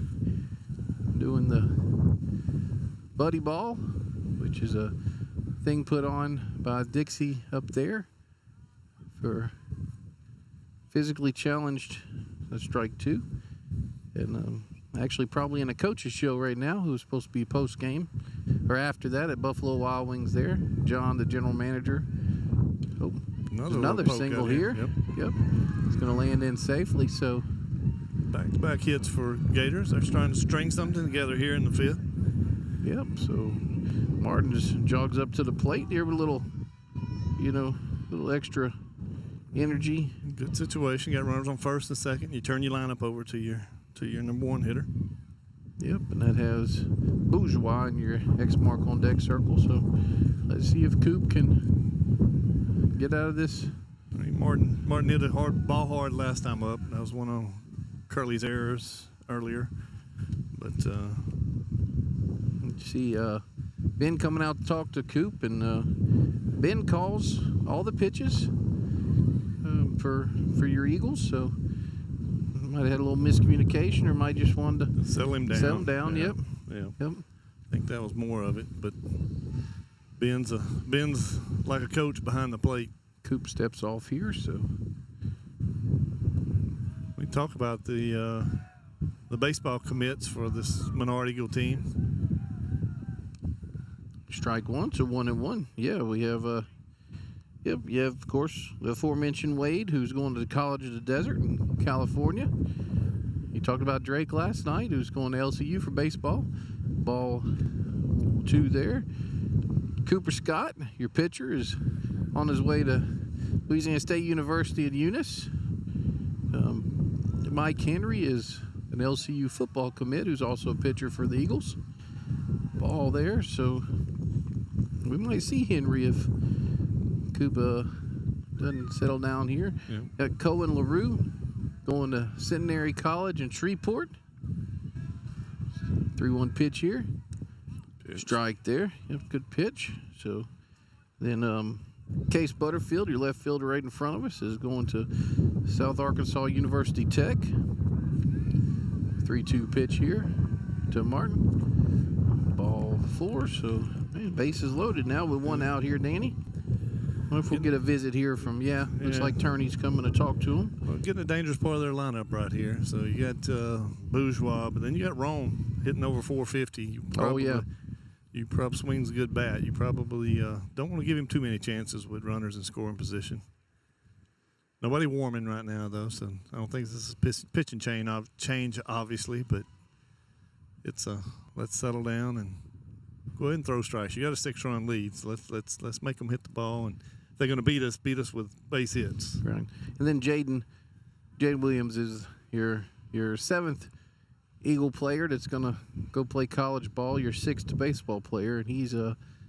doing the buddy ball, which is a thing put on by Dixie up there for physically challenged. That's strike 2. And actually probably in a coach's show right now, who's supposed to be post-game or after that at Buffalo Wild Wings there. John, the general manager. Oh, another single here. Yep. It's going to land in safely, so back-to-back hits for Gators. They're trying to string something together here in the 5th. Yep, so Martin just jogs up to the plate here with a little extra energy. Good situation. Got runners on first and second. You turn your lineup over to your number 1 hitter. Yep, and that has Bourgeois in your X mark on deck circle. So let's see if Coop can get out of this. I mean, Martin hit a ball hard last time up. That was one of Curly's errors earlier. But see Ben coming out to talk to Coop, and Ben calls all the pitches for your Eagles. So might have had a little miscommunication, or might just wanted to settle him down. Settle him down. Yeah. Yep. Yeah. Yep. I think that was more of it. But Ben's like a coach behind the plate. Coop steps off here, so we talk about the baseball commits for this Menard Eagle team. Strike one, so 1-1. Yeah, we have yep, you have, of course, the aforementioned Wade, who's going to the College of the Desert in California. You talked about Drake last night, who's going to LCU for baseball. Ball 2 there. Cooper Scott, your pitcher, is on his way to Louisiana State University at Eunice. Mike Henry is an LCU football commit, who's also a pitcher for the Eagles. Ball there, so we might see Henry if Coop doesn't settle down here. Yeah. Got Cohen LaRue going to Centenary College in Shreveport. 3-1 pitch here. Pitch. Strike there. Yep, good pitch. So then Case Butterfield, your left fielder right in front of us, is going to South Arkansas University Tech. 3-2 pitch here to Martin. Ball 4, so man, base is loaded now with 1 out here, Danny. I wonder if we'll get a visit here from, looks like Turney's coming to talk to him. Well, getting a dangerous part of their lineup right here. So you got Bourgeois, but then you got Rome hitting over 450. You probably swings a good bat. You probably don't want to give him too many chances with runners in scoring position. Nobody warming right now, though, so I don't think this is pitching change, obviously, but it's let's settle down and go ahead and throw strikes. You got a 6-run lead, so let's make them hit the ball, and if they're going to beat us with base hits. Right, and then Jaden Williams is your 7th Eagle player that's going to go play college ball. Your 6th baseball player, and he's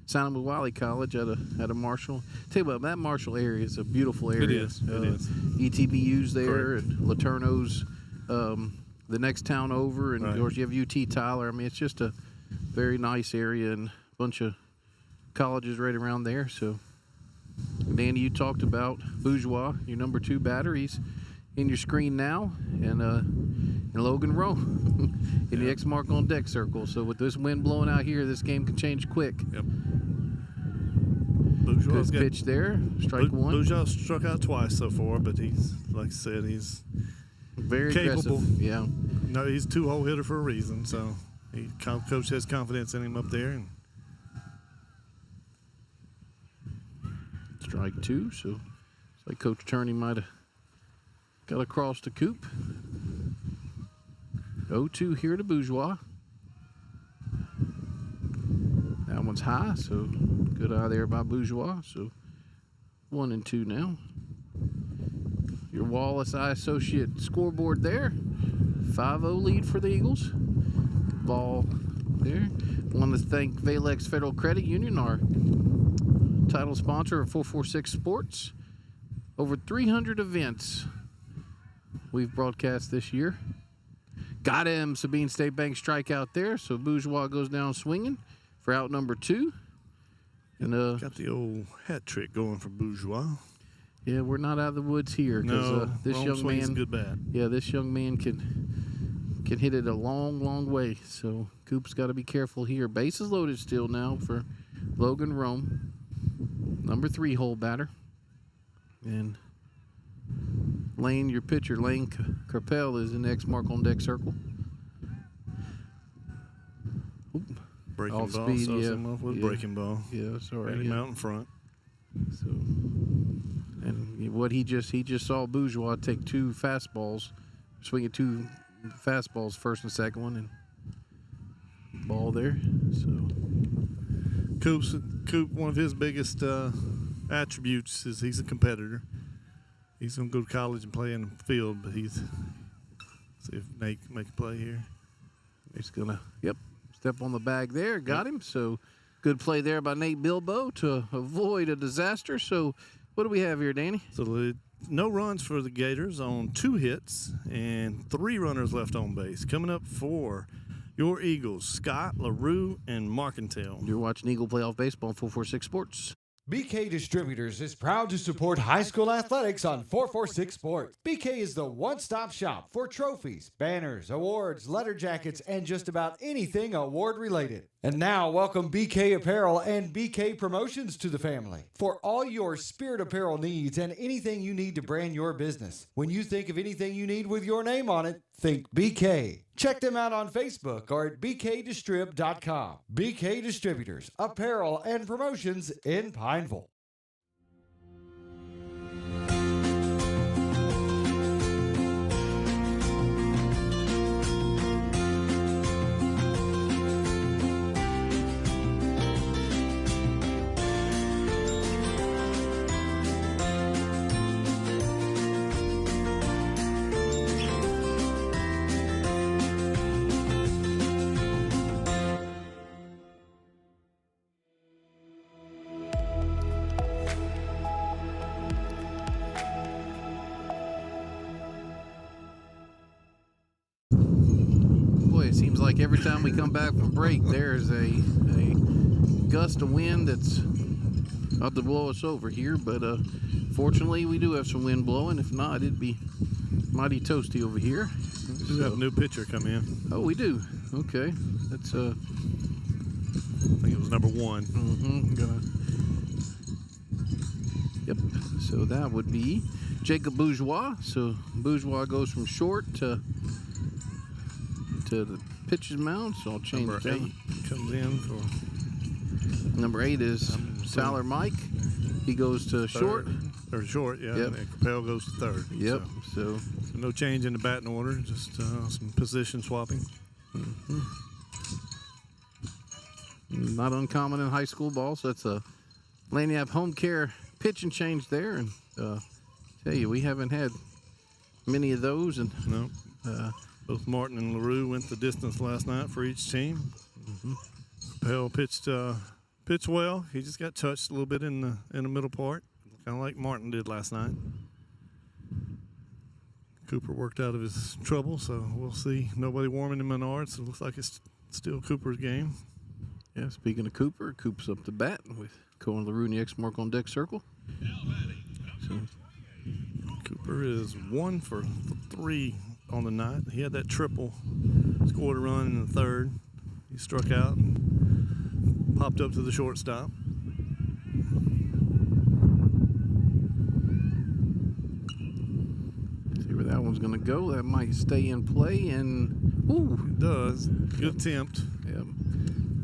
signed with Wiley College out of Marshall. Tell you what, that Marshall area is a beautiful area. It is. It is. ETBU's there. Correct. And Laterno's the next town over, and right. of course you have UT Tyler. I mean, it's just a very nice area and a bunch of colleges right around there. So, Danny, you talked about Bourgeois, your number 2 batter. He's in your screen now, and Logan Rome in the X mark on deck circle. So with this wind blowing out here, this game can change quick. Yep. Bourgeois good pitch there. Strike 1. Bourgeois struck out twice so far, but he's, like I said, he's very capable. Aggressive. Yeah. No, he's a 2-hole hitter for a reason. So coach has confidence in him up there. And strike 2. So it's like Coach Turney might have got across to Coop. 0-2 here to Bourgeois. That one's high, so good eye there by Bourgeois. So 1-2 now. Your Wallace Eye Associate scoreboard there. 5-0 lead for the Eagles. Ball there. Want to thank Valex Federal Credit Union, our title sponsor of 446 Sports. Over 300 events we've broadcast this year. Got him, Sabine State Bank strikeout there, so Bourgeois goes down swinging for out number 2. And got the old hat trick going for Bourgeois. Yeah, we're not out of the woods here because this young man, good bat. Yeah, this young man can hit it a long, long way. So Coop's got to be careful here. Base is loaded still now for Logan Rome, number 3 hole batter, and Lane, your pitcher, Lane Carpel, is in the X mark on deck circle. Oop. Breaking Off ball, speed, starts him off with a breaking ball. Yeah, that's all right. Got him out in front. So, and what he just saw Bourgeois take 2 fastballs, swing at 2 fastballs, first and second one, and ball there. So Coop, one of his biggest attributes is he's a competitor. He's going to go to college and play in the field, but see if Nate can make a play here. He's going to, step on the bag there. Got him. So good play there by Nate Bilbo to avoid a disaster. So what do we have here, Danny? So no runs for the Gators on 2 hits and 3 runners left on base. Coming up for your Eagles, Scott, LaRue, and Marcantel. You're watching Eagle Playoff Baseball on 446 Sports. BK Distributors is proud to support high school athletics on 446 Sports. BK is the one-stop shop for trophies, banners, awards, letter jackets, and just about anything award-related. And now, welcome BK Apparel and BK Promotions to the family for all your spirit apparel needs and anything you need to brand your business. When you think of anything you need with your name on it, think BK. Check them out on Facebook or at bkdistrib.com. BK Distributors, apparel and promotions in Pineville. It seems like every time we come back from break, there's a gust of wind that's about to blow us over here. But fortunately, we do have some wind blowing. If not, it'd be mighty toasty over here. We do have a new pitcher come in. Oh, we do. Okay, that's I think it was number 1. Yep. So that would be Jacob Bourgeois. So Bourgeois goes from short to the pitcher's mound, so I'll change number 8 comes in for number 8 is Tyler Mike. He goes to short. Or short, yeah. Yep. And Capel goes to third. Yep. So no change in the batting order, just some position swapping. Not uncommon in high school ball. So that's a Laniap home care pitching change there, and tell you we haven't had many of those. And no. Both Martin and LaRue went the distance last night for each team. Capel pitched well. He just got touched a little bit in the middle part, kind of like Martin did last night. Cooper worked out of his trouble, so we'll see. Nobody warming in Menard, so it looks like it's still Cooper's game. Yeah, speaking of Cooper, Coop's up the bat with Cohen LaRue in the X mark on deck circle. So Cooper is 1 for 3 on the night. He had that triple, scored a run in the third. He struck out and popped up to the shortstop. See where that one's going to go. That might stay in play, and it does. Good attempt. Yep.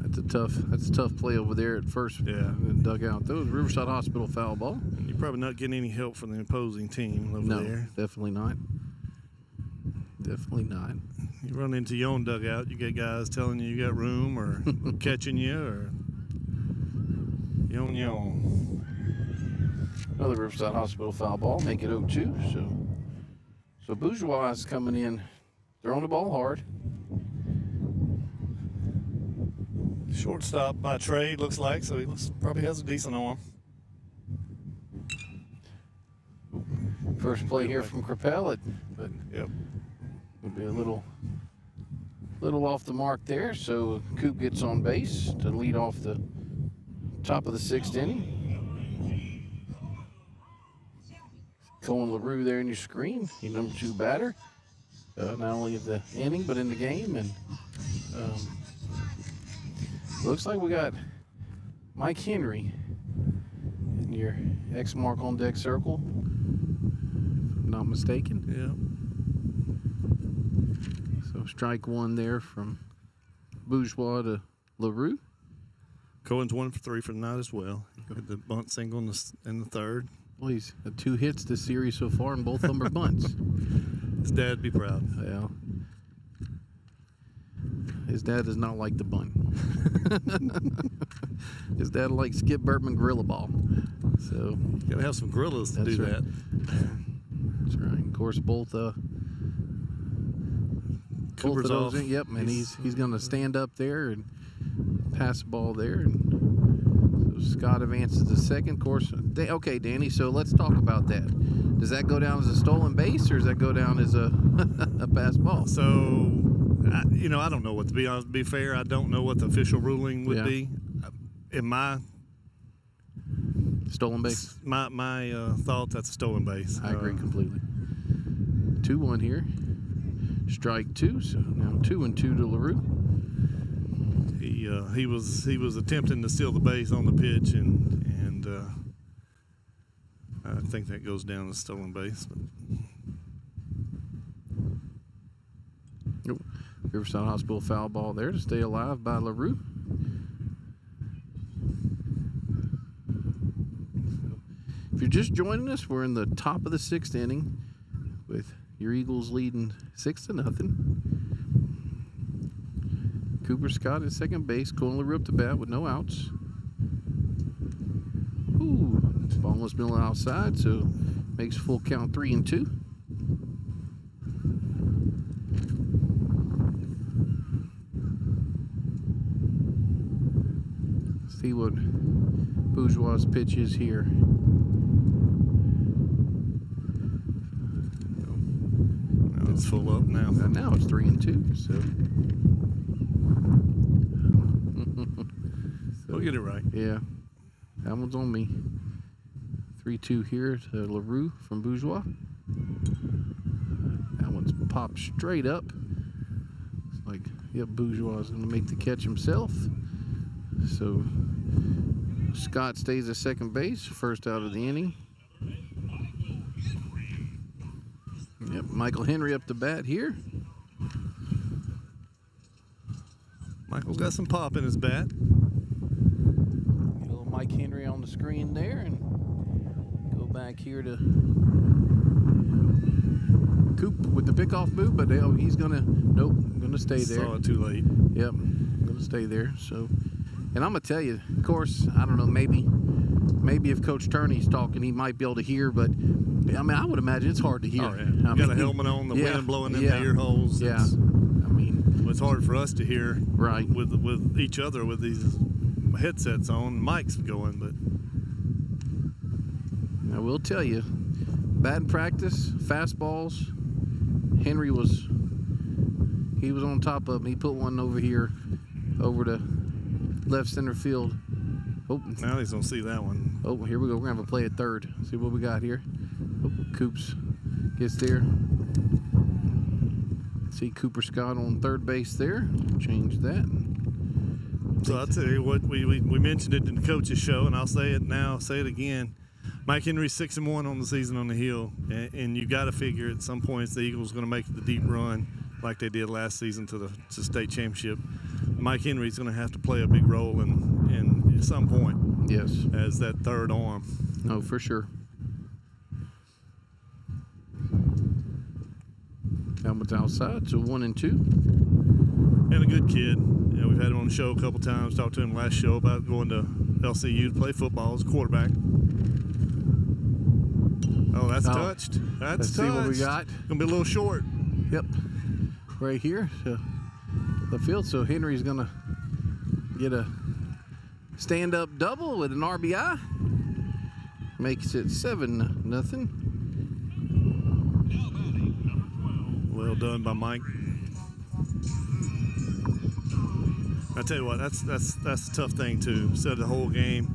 That's a tough play over there at first. Yeah. In the dugout. That was Riverside Hospital foul ball. And you're probably not getting any help from the opposing team over there. No, definitely not. Definitely not. You run into your own dugout, you get guys telling you got room or catching you or yon. Another Riverside Hospital foul ball, make it 0-2. So Bourgeois is coming in, throwing the ball hard. Shortstop by trade, looks like, so he probably has a decent arm. First play here from Crapel, but yep. Would be a little off the mark there, so Coop gets on base to lead off the top of the 6th inning. Cohen LaRue there in your screen, your number 2 batter, not only of the inning but in the game. And looks like we got Mike Henry in your X mark on deck circle, if I'm not mistaken. Yeah. Strike 1 there from Bourgeois to LaRue. Cohen's 1 for 3 for the night as well. Had the bunt single in the third. Well, he's had 2 hits this series so far, and both of them are bunts. His dad'd be proud. Yeah. His dad does not like the bunt. His dad likes Skip Burtman gorilla ball. So you gotta have some gorillas to do that. That's right. Of course, both Cooper's of those, off. Yep, and he's going to stand up there and pass the ball there. And so Scott advances to second. Of course, okay, Danny. So let's talk about that. Does that go down as a stolen base, or does that go down as a pass ball? So I don't know what, to be honest, to be fair, I don't know what the official ruling would be. In my stolen base, my thoughts, that's a stolen base. I agree completely. 2-1 here. Strike 2, so now 2-2 to LaRue. He was attempting to steal the base on the pitch, and I think that goes down as stolen base. Nope. Riverside Hospital foul ball there to stay alive by LaRue. If you're just joining us, we're in the top of the 6th inning with your Eagles leading 6-0. Cooper Scott at second base, Colin LaRue up to bat with no outs. Ooh, ball was milling outside, so makes full count 3-2. See what Bourgeois' pitch is here. No, it's full up now. Now it's 3-2. So we'll get it right. Yeah, that one's on me. 3-2 here to LaRue from Bourgeois. That one's popped straight up. It's like, yep, Bourgeois is going to make the catch himself. So Scott stays at second base, first out of the inning. Yep, Michael Henry up to bat here. Michael's got some pop in his bat. Get a little Mike Henry on the screen there, and go back here to Coop with the pickoff move, but he's gonna stay there. Saw it too late. Yep, gonna stay there. So, and I'm gonna tell you, of course, I don't know, maybe if Coach Turney's talking, he might be able to hear, but I mean, I would imagine it's hard to hear. Oh, yeah. You got a helmet on, the wind blowing in the ear holes. Yeah, I mean, it's hard for us to hear right with each other with these headsets on, mics going, but I will tell you, batting practice, fastballs, Henry was on top of him. He put one over here, over to left center field. Oh, now he's gonna see that one. Oh, here we go. We're gonna have a play at third. See what we got here. Oh, Coops gets there. See Cooper Scott on third base there. Change that. So I'll tell you what, we mentioned it in the coach's show, and I'll say it now, say it again. Mike Henry's 6-1 on the season on the hill, and you got to figure at some points the Eagles going to make the deep run like they did last season to the state championship. Mike Henry's going to have to play a big role in at some point. Yes. As that third arm. No, for sure. Helmet's outside, so 1-2. And a good kid. You know, we've had him on the show a couple times. Talked to him last show about going to LCU to play football as a quarterback. Oh, that's touched. That's Let's touched. see what we got. Gonna be a little short. Yep. Right here to the field. So Henry's gonna get a stand-up double with an RBI. Makes it 7-0. Well done by Mike. I tell you what, that's a tough thing too. Set the whole game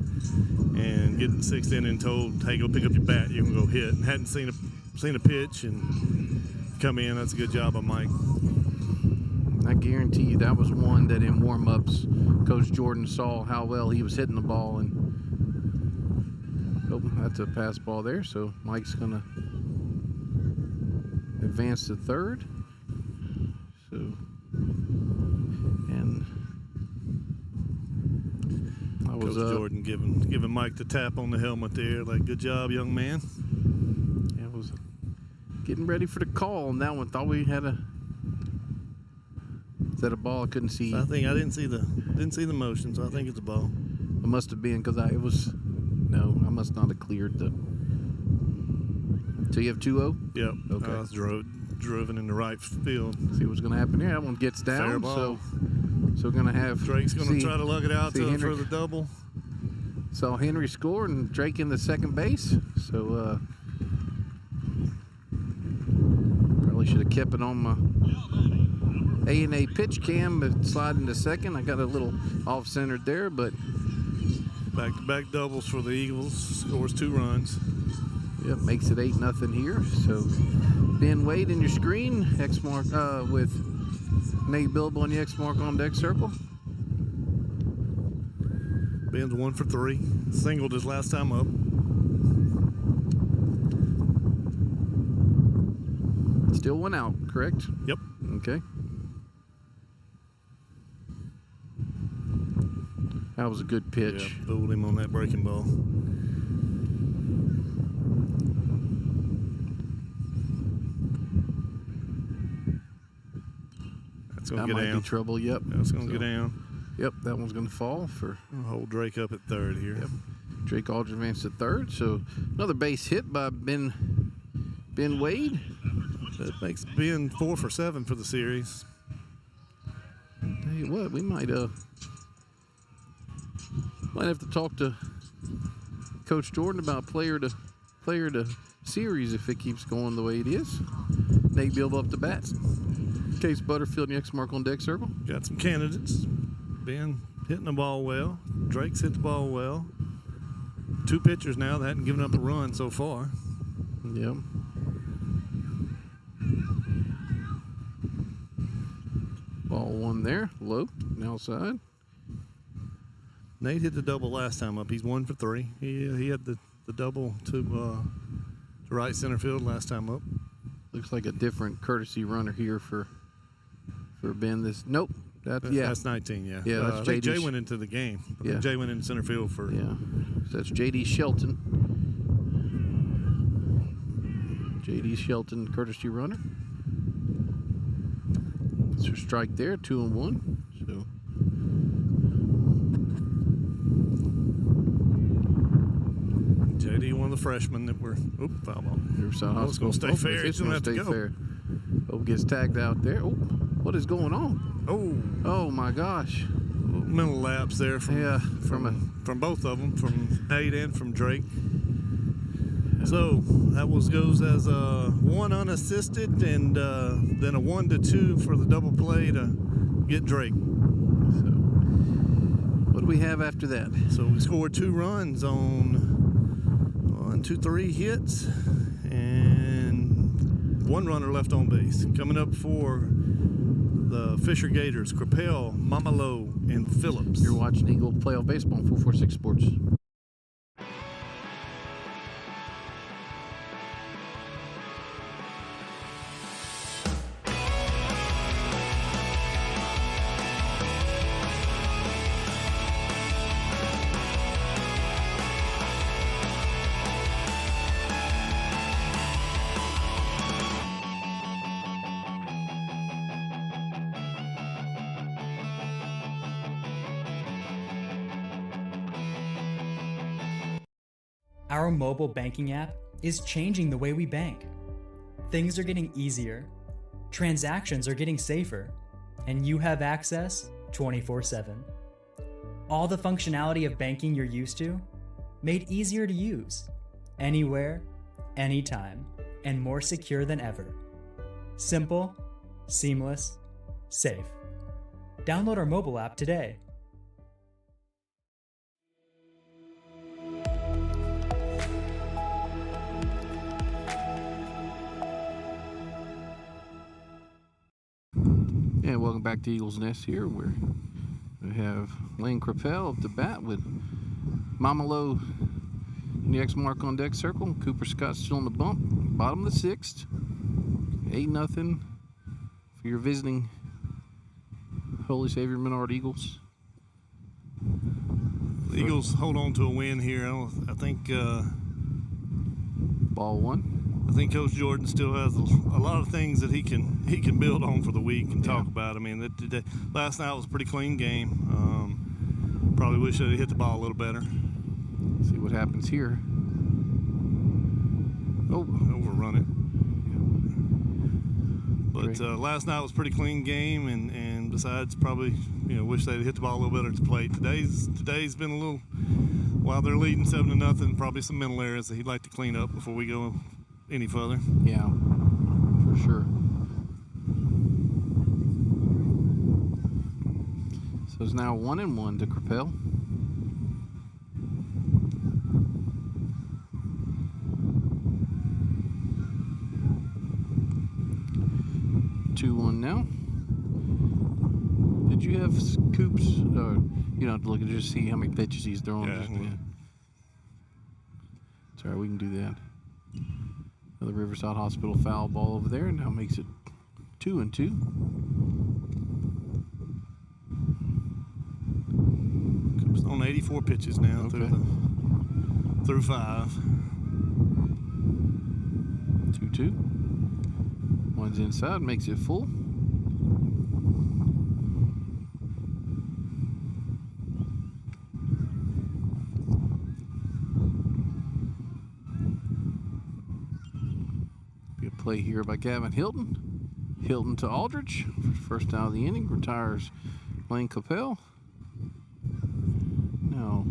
and get the 6th inning told, hey, go pick up your bat. You can go hit. And hadn't seen a pitch and come in. That's a good job by Mike. I guarantee you that was one that in warm-ups, Coach Jordan saw how well he was hitting the ball, and that's a pass ball there. So Mike's gonna advance to third. So and I was Coach Jordan giving Mike the tap on the helmet there. Like, good job, young man. Yeah, I was getting ready for the call on that one. Thought we had a. Is that a ball? I couldn't see. I think I didn't see the motion, so I think it's a ball. It must have been because I must not have cleared the. So you have 2-0? Yep. Okay. I was driven in the right field. See what's going to happen here. That one gets down. Fair ball. So we're going to have. Drake's going to try to lug it out for the double. Saw Henry score and Drake in the second base. So probably should have kept it on my A&A pitch cam sliding to second. I got a little off-centered there, but back-to-back doubles for the Eagles. Scores 2 runs. Yep, makes it 8-0 here. So Ben Wade in your screen, X mark with Nate Bilbo on the X mark on deck circle. Ben's 1 for 3. Singled his last time up. Still 1 out, correct? Yep. Okay. That was a good pitch. Yeah, fooled him on that breaking ball. That's going to get down. Might be trouble, yep. That's going to get down. Yep, that one's going to fall for... I'll hold Drake up at third here. Yep. Drake Aldridge advanced to third, so another base hit by Ben Wade. That makes Ben 4 for 7 for the series. Tell you what, we might have to talk to Coach Jordan about player to series if it keeps going the way it is. Nate Bilbo up the bat. Case Butterfield and the X mark on deck circle. Got some candidates. Ben hitting the ball well. Drake's hit the ball well. 2 pitchers now that hadn't given up a run so far. Yep. Ball 1 there, low, outside. Nate hit the double last time up. He's 1 for 3. He had the double to right center field last time up. Looks like a different courtesy runner here for Ben. Nope. That's 19, yeah. Yeah, that's I think JD. Jay went into the game. Yeah. Jay went into center field for... Yeah, so that's J.D. Shelton. J.D. Shelton, courtesy runner. So strike there, 2-1. So J.D., one of the freshmen that were... Oop, foul ball. Riverside It's going to stay fair. He's going to have to go. Fair. Oh, gets tagged out there. Oh, what is going on? Oh my gosh. Mental lapse there from both of them, from Nate and from Drake. So that goes as a 1 unassisted and then a 1-2 for the double play to get Drake. So what do we have after that? So we scored 2 runs on 3 hits and 1 runner left on base. Coming up for the Fisher Gators, Crapel, Mamalo, and Phillips. You're watching Eagle Playoff Baseball on 446 Sports. Our mobile banking app is changing the way we bank. Things are getting easier, transactions are getting safer, and you have access 24/7. All the functionality of banking you're used to, made easier to use, anywhere, anytime, and more secure than ever. Simple, seamless, safe. Download our mobile app today. And welcome back to Eagles Nest here, where we have Lane Crapel at the bat with Mamalo in the X mark on deck circle. Cooper Scott still on the bump. Bottom of the 6th. 8-0 for your visiting Holy Savior Menard Eagles. The Eagles hold on to a win here. I think Ball 1. I think Coach Jordan still has a lot of things that he can build on for the week and talk about. I mean, last night was a pretty clean game. Probably wish they'd hit the ball a little better. See what happens here. Oh, overrun it. But last night was a pretty clean game, and besides, probably wish they'd hit the ball a little better at the plate. Today's been a little, while they're leading 7-0, probably some mental errors that he'd like to clean up before we go any further. Yeah, for sure. So it's now 1-1 to Crapel. Now. Did you have Coops? Or you don't have to look at it, just see how many pitches he's throwing. Yeah. It's all right, we can do that. Another Riverside Hospital foul ball over there, and now makes it 2-2. Coops on 84 pitches now through 5. 2-2. One's inside, makes it full. Be a play here by Gavin Hilton. Hilton to Aldridge. First out of the inning. Retires Lane Capel. Now,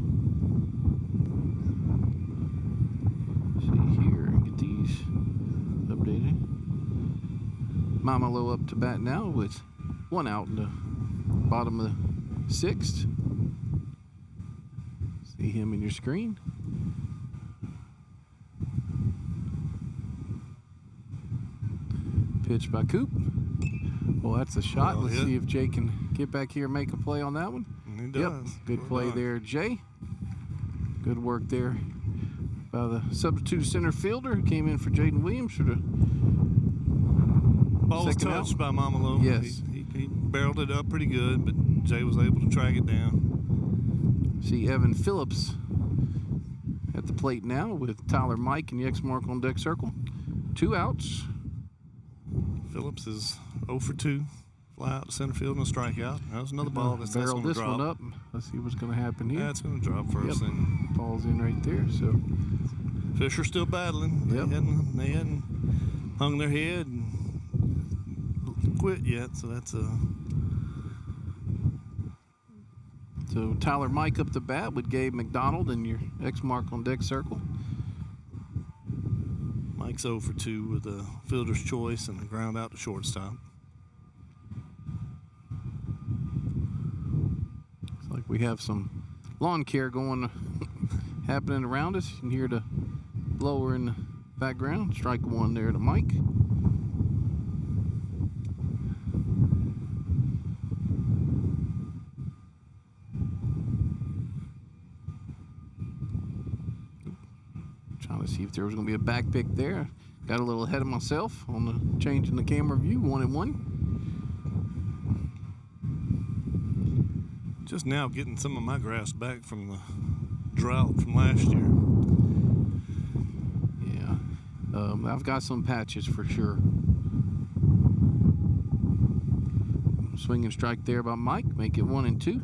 see here and get these updated. Mamalo up to bat now with 1 out in the bottom of the 6th. See him in your screen. Pitch by Coop. Well, that's a shot. Let's see if Jay can get back here and make a play on that one. He does. Yep, good play there, Jay. Good work there by the substitute center fielder who came in for Jaden Williams for the ball was touched by Mamalo. Yes. He barreled it up pretty good, but Jay was able to track it down. See Evan Phillips at the plate now with Tyler Mike and the X mark on deck circle. 2 outs. Phillips is 0 for 2. Fly out to center field and a strikeout. That was another ball that's going to drop. Barrel this one up. Let's see what's going to happen here. That's going to drop first thing. Ball's in right there. So Fisher still battling. Yep. They hadn't hung their head and quit yet, so that's a. So Tyler Mike up the bat with Gabe McDonald and your X mark on deck circle. Mike's 0 for 2 with a fielder's choice and a ground out to shortstop. Looks like we have some lawn care going happening around us. You can hear the blower in the background. Strike 1 there to Mike. Trying to see if there was going to be a back pick there. Got a little ahead of myself on the changing the camera view. 1-1. Just now getting some of my grass back from the drought from last year. Yeah, I've got some patches for sure. Swing and strike there by Mike. Make it 1-2.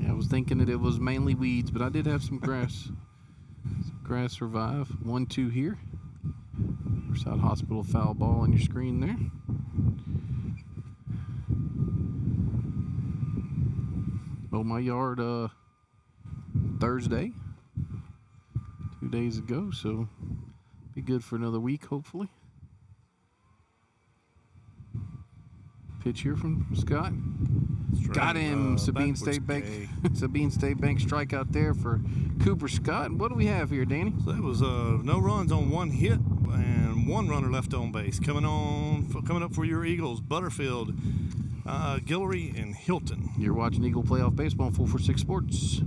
I was thinking that it was mainly weeds, but I did have some grass. Grass survive. 1-2 here. Riverside Hospital foul ball on your screen there. Mowed my yard Thursday, 2 days ago, so be good for another week hopefully. Pitch here from Scott. Got him. Sabine State Bank. Sabine State Bank strikeout there for Cooper Scott. What do we have here, Danny? So that was no runs on 1 hit and 1 runner left on base. Coming up for your Eagles, Butterfield, Guillory, and Hilton. You're watching Eagle Playoff Baseball on 446 Sports.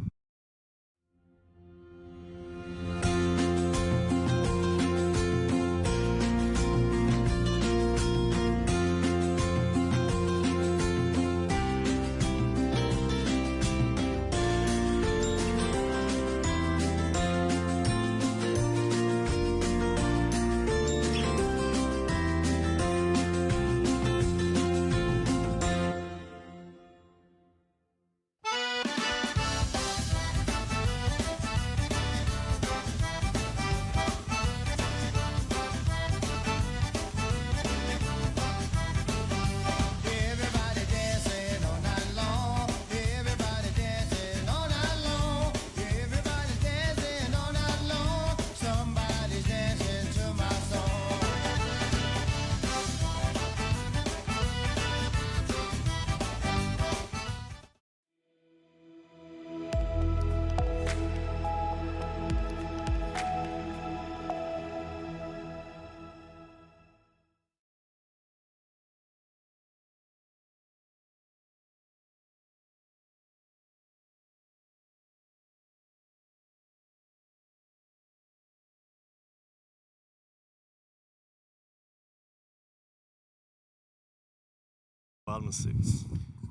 bottom of 6th.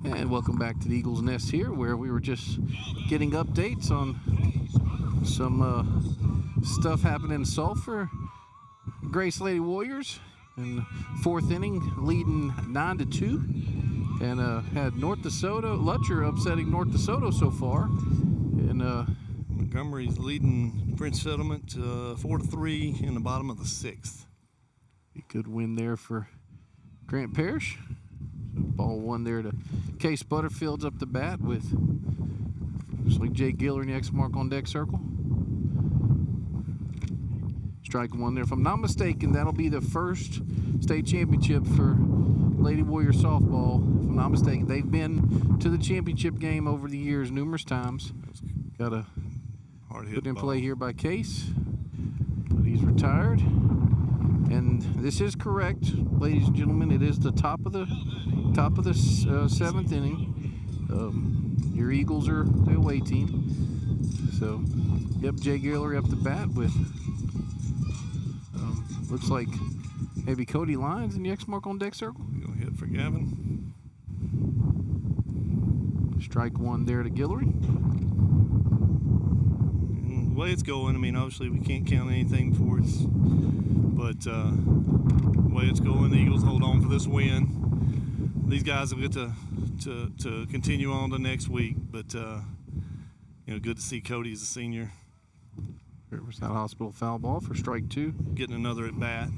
And welcome back to the Eagles Nest here, where we were just getting updates on some stuff happening in Sulphur. Grace Lady Warriors in 4th inning, leading 9-2, and had North DeSoto, Lutcher upsetting North DeSoto so far. And Montgomery's leading French Settlement 4-3 in the bottom of the 6th. A good win there for Grant Parrish. So ball one there to Case Butterfield's up the bat with looks like Jay Giller in the X mark on deck circle. Strike one there. If I'm not mistaken, that'll be the first state championship for Lady Warrior softball. If I'm not mistaken, they've been to the championship game over the years numerous times. Got a good in play here by Case, but he's retired. And this is correct, ladies and gentlemen. It is the top of the 7th inning. Your Eagles are the away team. So, yep, Jay Giller up the bat with looks like maybe Cody Lyons in the X mark on deck circle. Gonna hit for Gavin. Strike one there to Guillory. And the way it's going, I mean, obviously we can't count anything before it's, but the way it's going, the Eagles hold on for this win. These guys will get to continue on to next week, but good to see Cody as a senior. Riverside Hospital foul ball for strike two. Getting another at bat.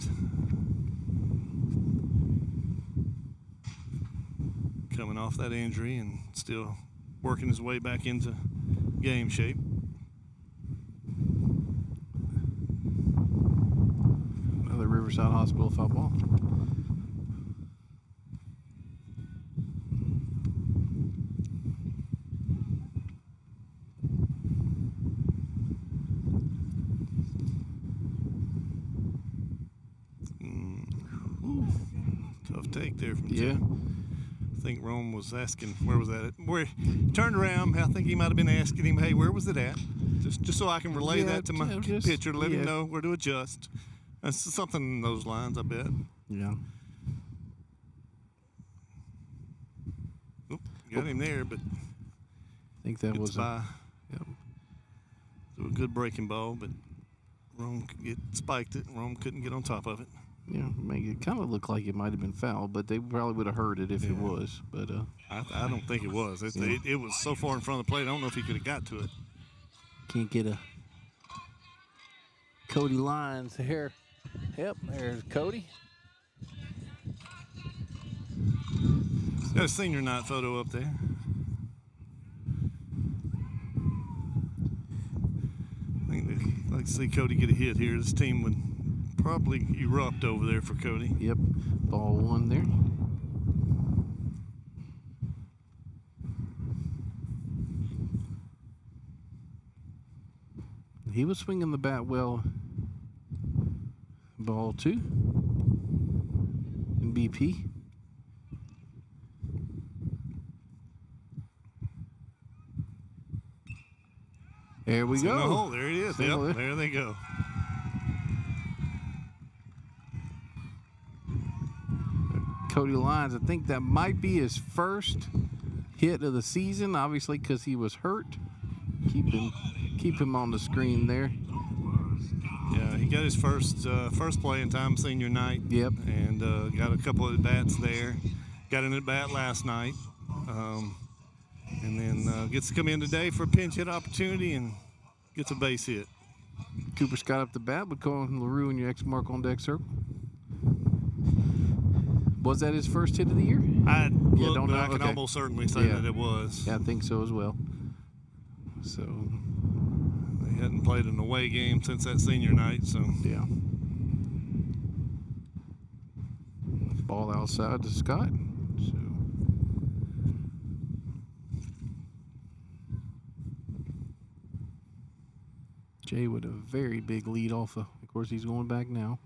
Coming off that injury and still working his way back into game shape. Another Riverside Hospital foul ball. Tough take there from Yeah. I think Rome was asking, where was that? Where he turned around, I think he might have been asking him, hey, where was it at? Just so I can relay that to my pitcher, let him know where to adjust. That's something in those lines, I bet. Yeah. Oop, got him there, but I think that was a good breaking ball, but Rome spiked it. Rome couldn't get on top of it. Yeah, it kind of looked like it might have been foul, but they probably would have heard it if it was. But I don't think it was. It was so far in front of the plate, I don't know if he could have got to it. Can't get a Cody Lyons here. Yep, there's Cody. Got a senior night photo up there. I think they'd like to see Cody get a hit here. This team would probably erupt over there for Cody. Yep, ball one there. He was swinging the bat well. Ball two. And BP. There we go. Oh, there it is. Yep, there they go. Cody Lyons, I think that might be his first hit of the season, obviously because he was hurt. Keep him on the screen there. Yeah, he got his first playing time senior night. Yep. And got a couple of at-bats there. Got an at-bat last night. And then gets to come in today for a pinch hit opportunity and gets a base hit. Cooper Scott up the bat with Colin LaRue in your X mark on deck circle. Was that his first hit of the year? I don't know. I can almost certainly say that it was. Yeah, I think so as well. So they hadn't played an away game since that senior night, so yeah. Ball outside to Scott. So Jay with a very big lead off of course he's going back now.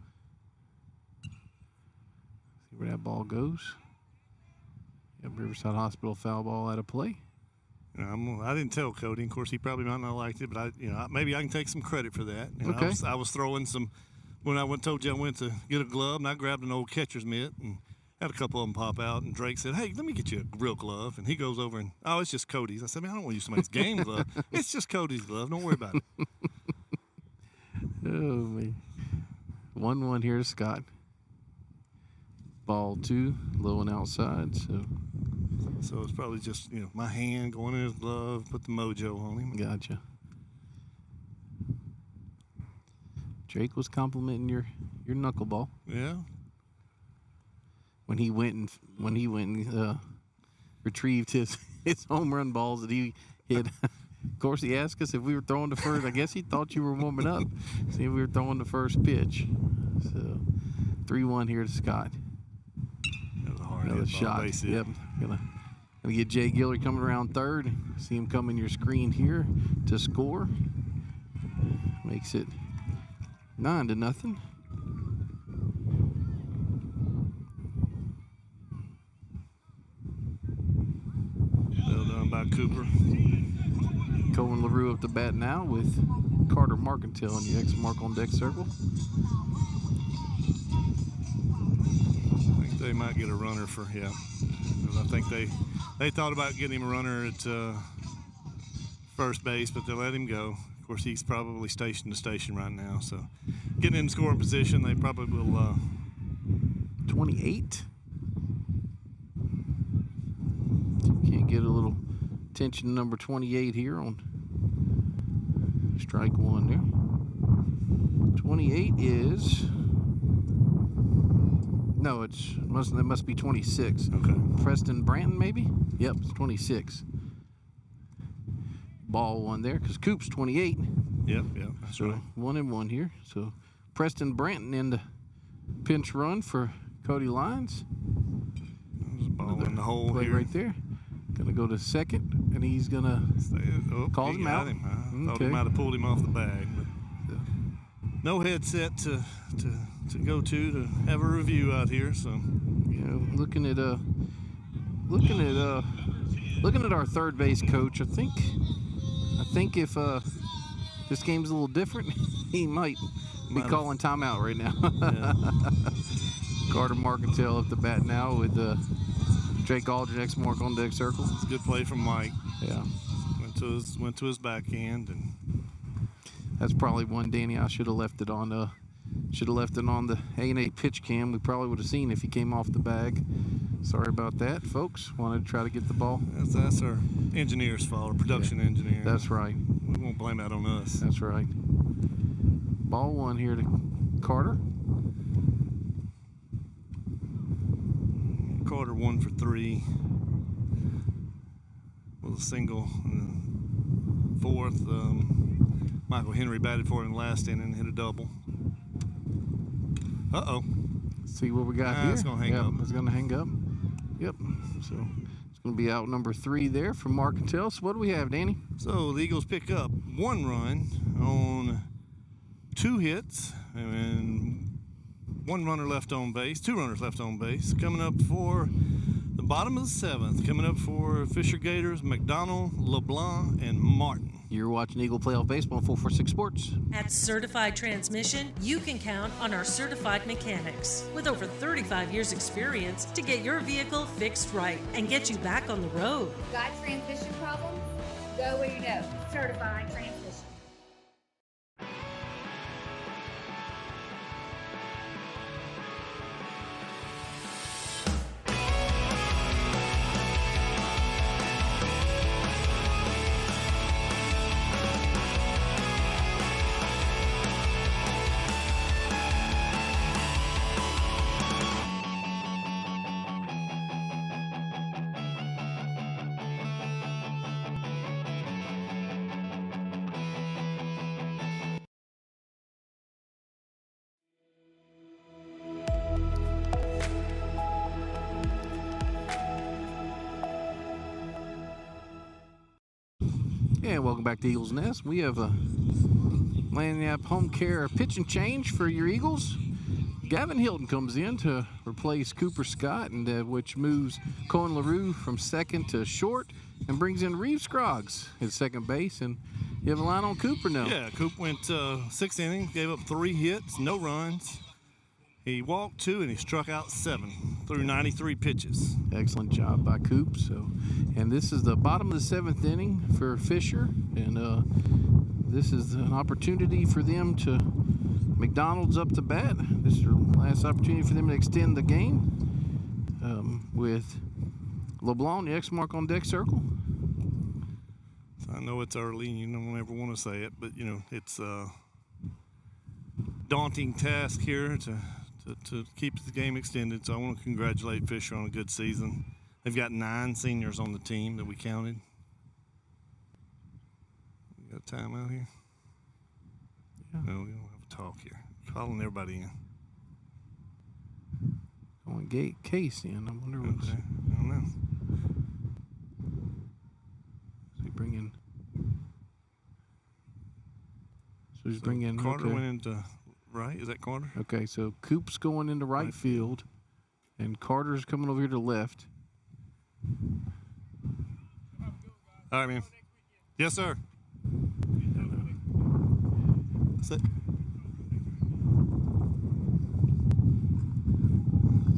See where that ball goes. Yep, Riverside Hospital foul ball out of play. I didn't tell Cody. Of course, he probably might not have liked it, but maybe I can take some credit for that. Okay. I was throwing some when I told you I went to get a glove, and I grabbed an old catcher's mitt and had a couple of them pop out, and Drake said, "Hey, let me get you a real glove." And he goes over and, "Oh, it's just Cody's." I said, "Man, I don't want to use somebody's game glove. It's just Cody's glove. Don't worry about it." Oh, man. 1-1 here to Scott. Ball 2, low and outside. So it's probably just, my hand going in his glove, put the mojo on him. Gotcha. Drake was complimenting your knuckleball. Yeah. When he went and retrieved his home run balls that he hit. Of course, he asked us if we were throwing the first. I guess he thought you were warming up. See if we were throwing the first pitch. So 3-1 here to Scott. That was a hard Another hit shot. Base Yep. Gonna get Jay Gillard coming around third. See him coming your screen here to score. Makes it 9-0. Well done by Cooper. Cohen LaRue up the bat now with Carter Marcantel on your X mark on deck circle. I think they might get a runner for, yeah. I think they thought about getting him a runner at first base, but they let him go. Of course, he's probably station to station right now, so getting in scoring position, they probably will. 28. Can't get a little attention to number 28 here on strike one there. 28 is no, it must be 26. Okay. Preston Branton maybe? Yep, it's 26. Ball one there because Coop's 28. Yep, that's so right. 1-1 here. So Preston Branton in the pinch run for Cody Lyons. There's a ball in the hole play here. right there. Gonna go to second, and he's gonna call him out. I thought he might have pulled him off the bag, but no headset to go to have a review out here. So looking at our third base coach, I think if this game's a little different, he might be calling timeout right now. Carter Marcantel up the bat now with Drake Aldridge X mark on deck circle. It's a good play from Mike. Yeah. Went to his backhand, and that's probably one, Danny. I should have left it on the A&A pitch cam. We probably would have seen if he came off the bag. Sorry about that, folks. Wanted to try to get the ball. That's our engineer's fault, our production engineer. That's right. We won't blame that on us. That's right. Ball one here to Carter. Carter 1 for 3 with a single in the fourth. Michael Henry batted for it in the last inning and hit a double. See what we got here. It's gonna hang up. It's gonna hang up. Yep. So it's gonna be out number 3 there from Marcantel. So what do we have, Danny? So the Eagles pick up 1 run on 2 hits and 1 runner left on base, 2 runners left on base. Coming up for the bottom of the 7th, coming up for Fisher Gators, McDonald, LeBlanc, and Martin. You're watching Eagle Playoff Baseball on 446 Sports. At Certified Transmission, you can count on our certified mechanics with over 35 years experience to get your vehicle fixed right and get you back on the road. Got transmission problems? Go where you know. Certified Transmission. And welcome back to Eagles Nest. We have a Lanyap Home Care pitch and change for your Eagles. Gavin Hilton comes in to replace Cooper Scott, and which moves Cohen LaRue from second to short and brings in Reeves Scroggs at second base. And you have a line on Cooper now. Yeah, Coop went 6 innings, gave up 3 hits, no runs. He walked 2 and he struck out 7 through 93 pitches. Excellent job by Coop. And this is the bottom of the 7th inning for Fisher, and this is an opportunity for them to. McDonald's up to bat. This is the last opportunity for them to extend the game with LeBlanc, the X mark on deck circle. So I know it's early and you don't ever want to say it, but you know it's a daunting task here to keep the game extended. So I want to congratulate Fisher on a good season. They've got 9 seniors on the team that we counted. We got a timeout here? Yeah. No, we don't have a talk here. Calling everybody in. Going Case in. I wonder what's. Okay. I don't know. So he bring in. So he's bringing. Carter went into right. Is that Carter? Okay, so Coop's going into right field, and Carter's coming over here to left. All right, man. Yes, sir. That's it.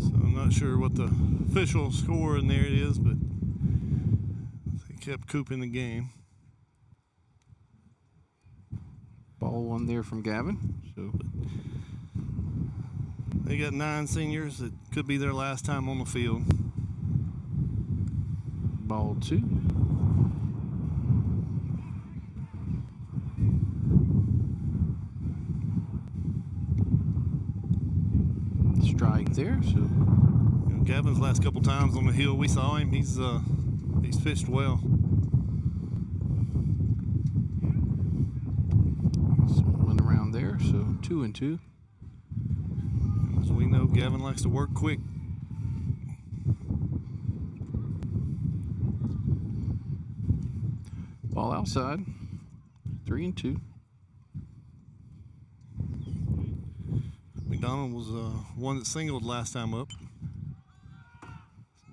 So I'm not sure what the official score in there is, but they kept Coop in the game. Ball one there from Gavin. So they got 9 seniors that could be their last time on the field. Ball 2. Strike there. So you know, Gavin's last couple times on the hill we saw him. He's pitched well. Someone around there. So 2-2. As we know, Gavin likes to work quick. Ball outside. 3-2. McDonald was one that singled last time up.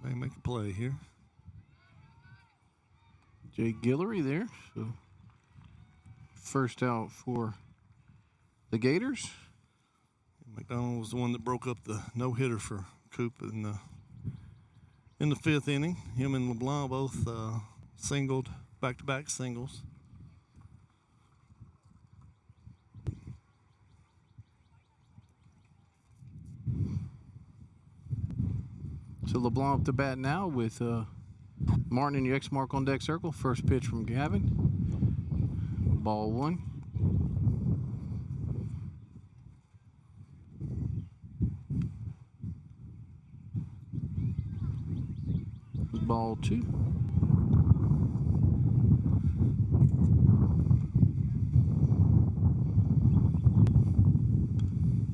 They make a play here. Jay Guillory there. So first out for the Gators. McDonald was the one that broke up the no-hitter for Coop in the 5th inning. Him and LeBlanc both singled, back-to-back singles. So LeBlanc up to bat now with Martin in your X mark on deck circle. First pitch from Gavin. Ball 1. Ball 2.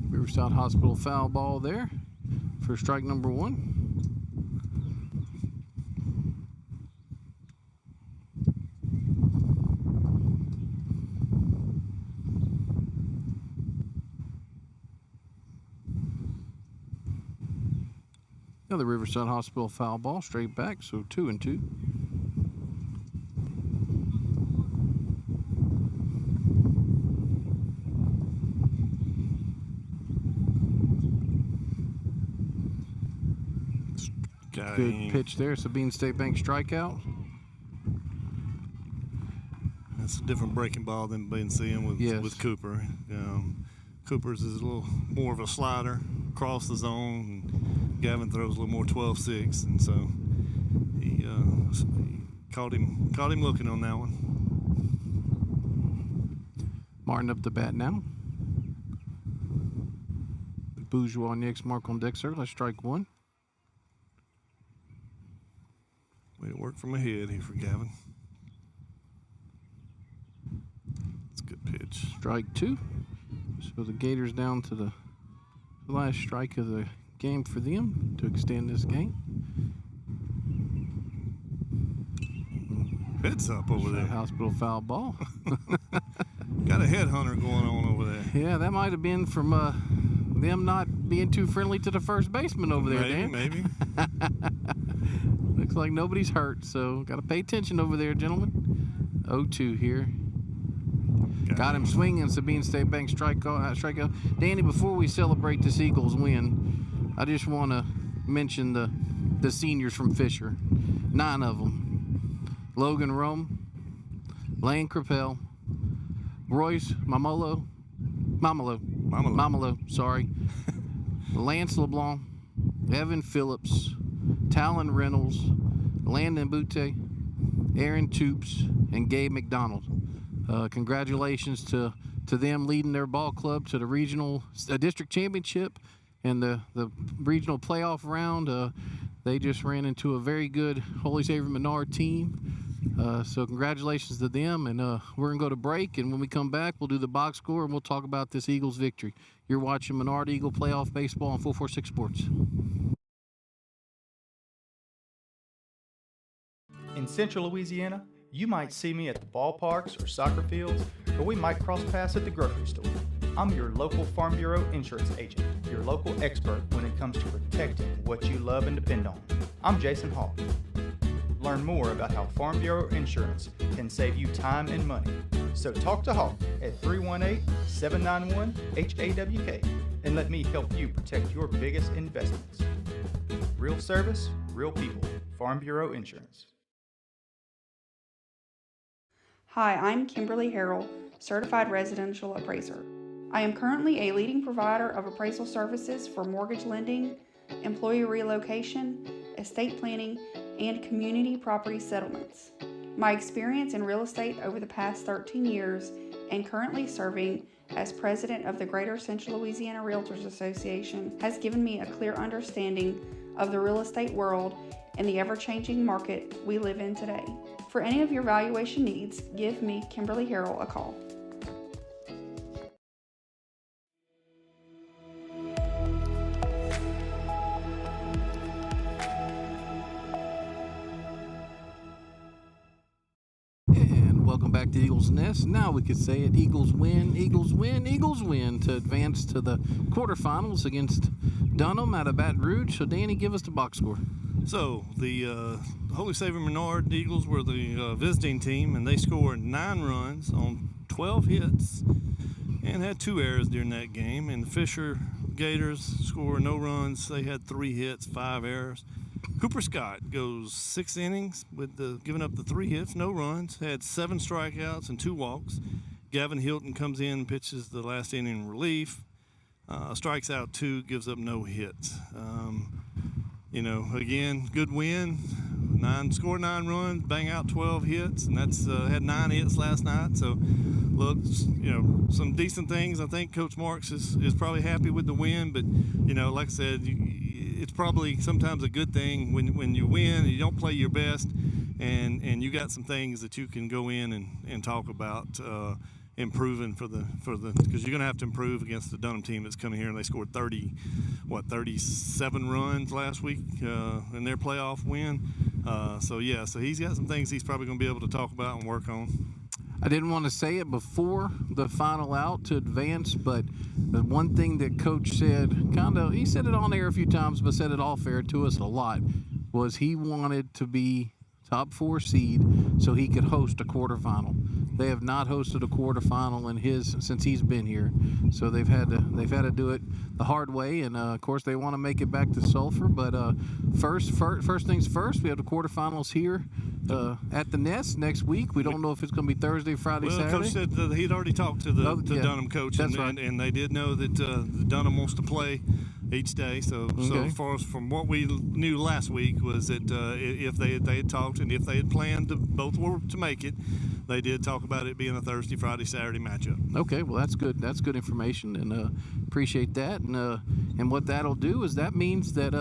Riverside Hospital foul ball there for strike number 1. Another Riverside Hospital foul ball, straight back, so 2-2. Good pitch there, Sabine State Bank strikeout. That's a different breaking ball than been seeing with Cooper. Cooper's is a little more of a slider across the zone, and Gavin throws a little more 12-6, and so he caught him looking on that one. Martin up to bat now. Bourgeois on the X mark on deck circle. Let's strike 1. Way to work from ahead here for Gavin. That's a good pitch. Strike 2. So the Gators down to the last strike of the game for them to extend this game. Heads up over there. Hospital foul ball. Got a headhunter going on over there. Yeah, that might have been from them not being too friendly to the first baseman over there, Dan. Maybe. Looks like nobody's hurt, so got to pay attention over there, gentlemen. 0-2 here. Got him swinging. Sabine State Bank strikeout. Danny, before we celebrate this Eagles win, I just want to mention the seniors from Fisher. 9 of them. Logan Rome, Lane Crapel, Royce Mamalo, sorry. Lance LeBlanc, Evan Phillips, Talon Reynolds, Landon Butte, Aaron Toops, and Gabe McDonald. Congratulations to them leading their ball club to the regional district championship and the regional playoff round. They just ran into a very good Holy Savior Menard team. So congratulations to them, and we're going to go to break, and when we come back, we'll do the box score, and we'll talk about this Eagles victory. You're watching Menard Eagle Playoff Baseball on 446 Sports. In Central Louisiana, you might see me at the ballparks or soccer fields, or we might cross paths at the grocery store. I'm your local Farm Bureau insurance agent, your local expert when it comes to protecting what you love and depend on. I'm Jason Hall. Learn more about how Farm Bureau insurance can save you time and money. So talk to Hawk at 318-791-HAWK and let me help you protect your biggest investments. Real service, real people. Farm Bureau Insurance. Hi, I'm Kimberly Harrell, Certified Residential Appraiser. I am currently a leading provider of appraisal services for mortgage lending, employee relocation, estate planning, and community property settlements. My experience in real estate over the past 13 years and currently serving as president of the Greater Central Louisiana Realtors Association has given me a clear understanding of the real estate world and the ever-changing market we live in today. For any of your valuation needs, give me, Kimberly Harrell, a call. Welcome back to Eagles Nest. Now we could say it. Eagles win, Eagles win, Eagles win to advance to the quarterfinals against Dunham out of Baton Rouge. So, Danny, give us the box score. So, the Holy Savior Menard Eagles were the visiting team, and they scored 9 runs on 12 hits and had 2 errors during that game. And the Fisher Gators scored no runs. They had 3 hits, 5 errors. Cooper Scott goes 6 innings with giving up the 3 hits, no runs, had 7 strikeouts and 2 walks. Gavin Hilton comes in and pitches the last inning in relief, strikes out 2, gives up no hits. Again, good win. Scored 9 runs, bang out 12 hits, and that's had 9 hits last night. So, look, some decent things. I think Coach Marks is probably happy with the win, but like I said, it's probably sometimes a good thing when you win and you don't play your best, and you got some things that you can go in and talk about improving for the because you're going to have to improve against the Dunham team that's coming here, and they scored 37 runs last week in their playoff win. So he's got some things he's probably going to be able to talk about and work on. I didn't want to say it before the final out to advance, but the one thing that Coach said, he said it on air a few times, but said it off air to us a lot, was he wanted to be top 4 seed so he could host a quarterfinal. They have not hosted a quarterfinal since he's been here, so they've had to do it the hard way, and of course they want to make it back to Sulphur. But first things first, we have the quarterfinals here at the Nest next week. We don't know if it's going to be Thursday, Friday, Saturday. Coach said that he'd already talked to the Dunham coach, and they did know that Dunham wants to play each day. So far as from what we knew last week was that if they had talked and if they had planned both were to make it, they did talk about it being a Thursday, Friday, Saturday matchup. Okay, well that's good. That's good information, and appreciate that. And what that'll do is that means that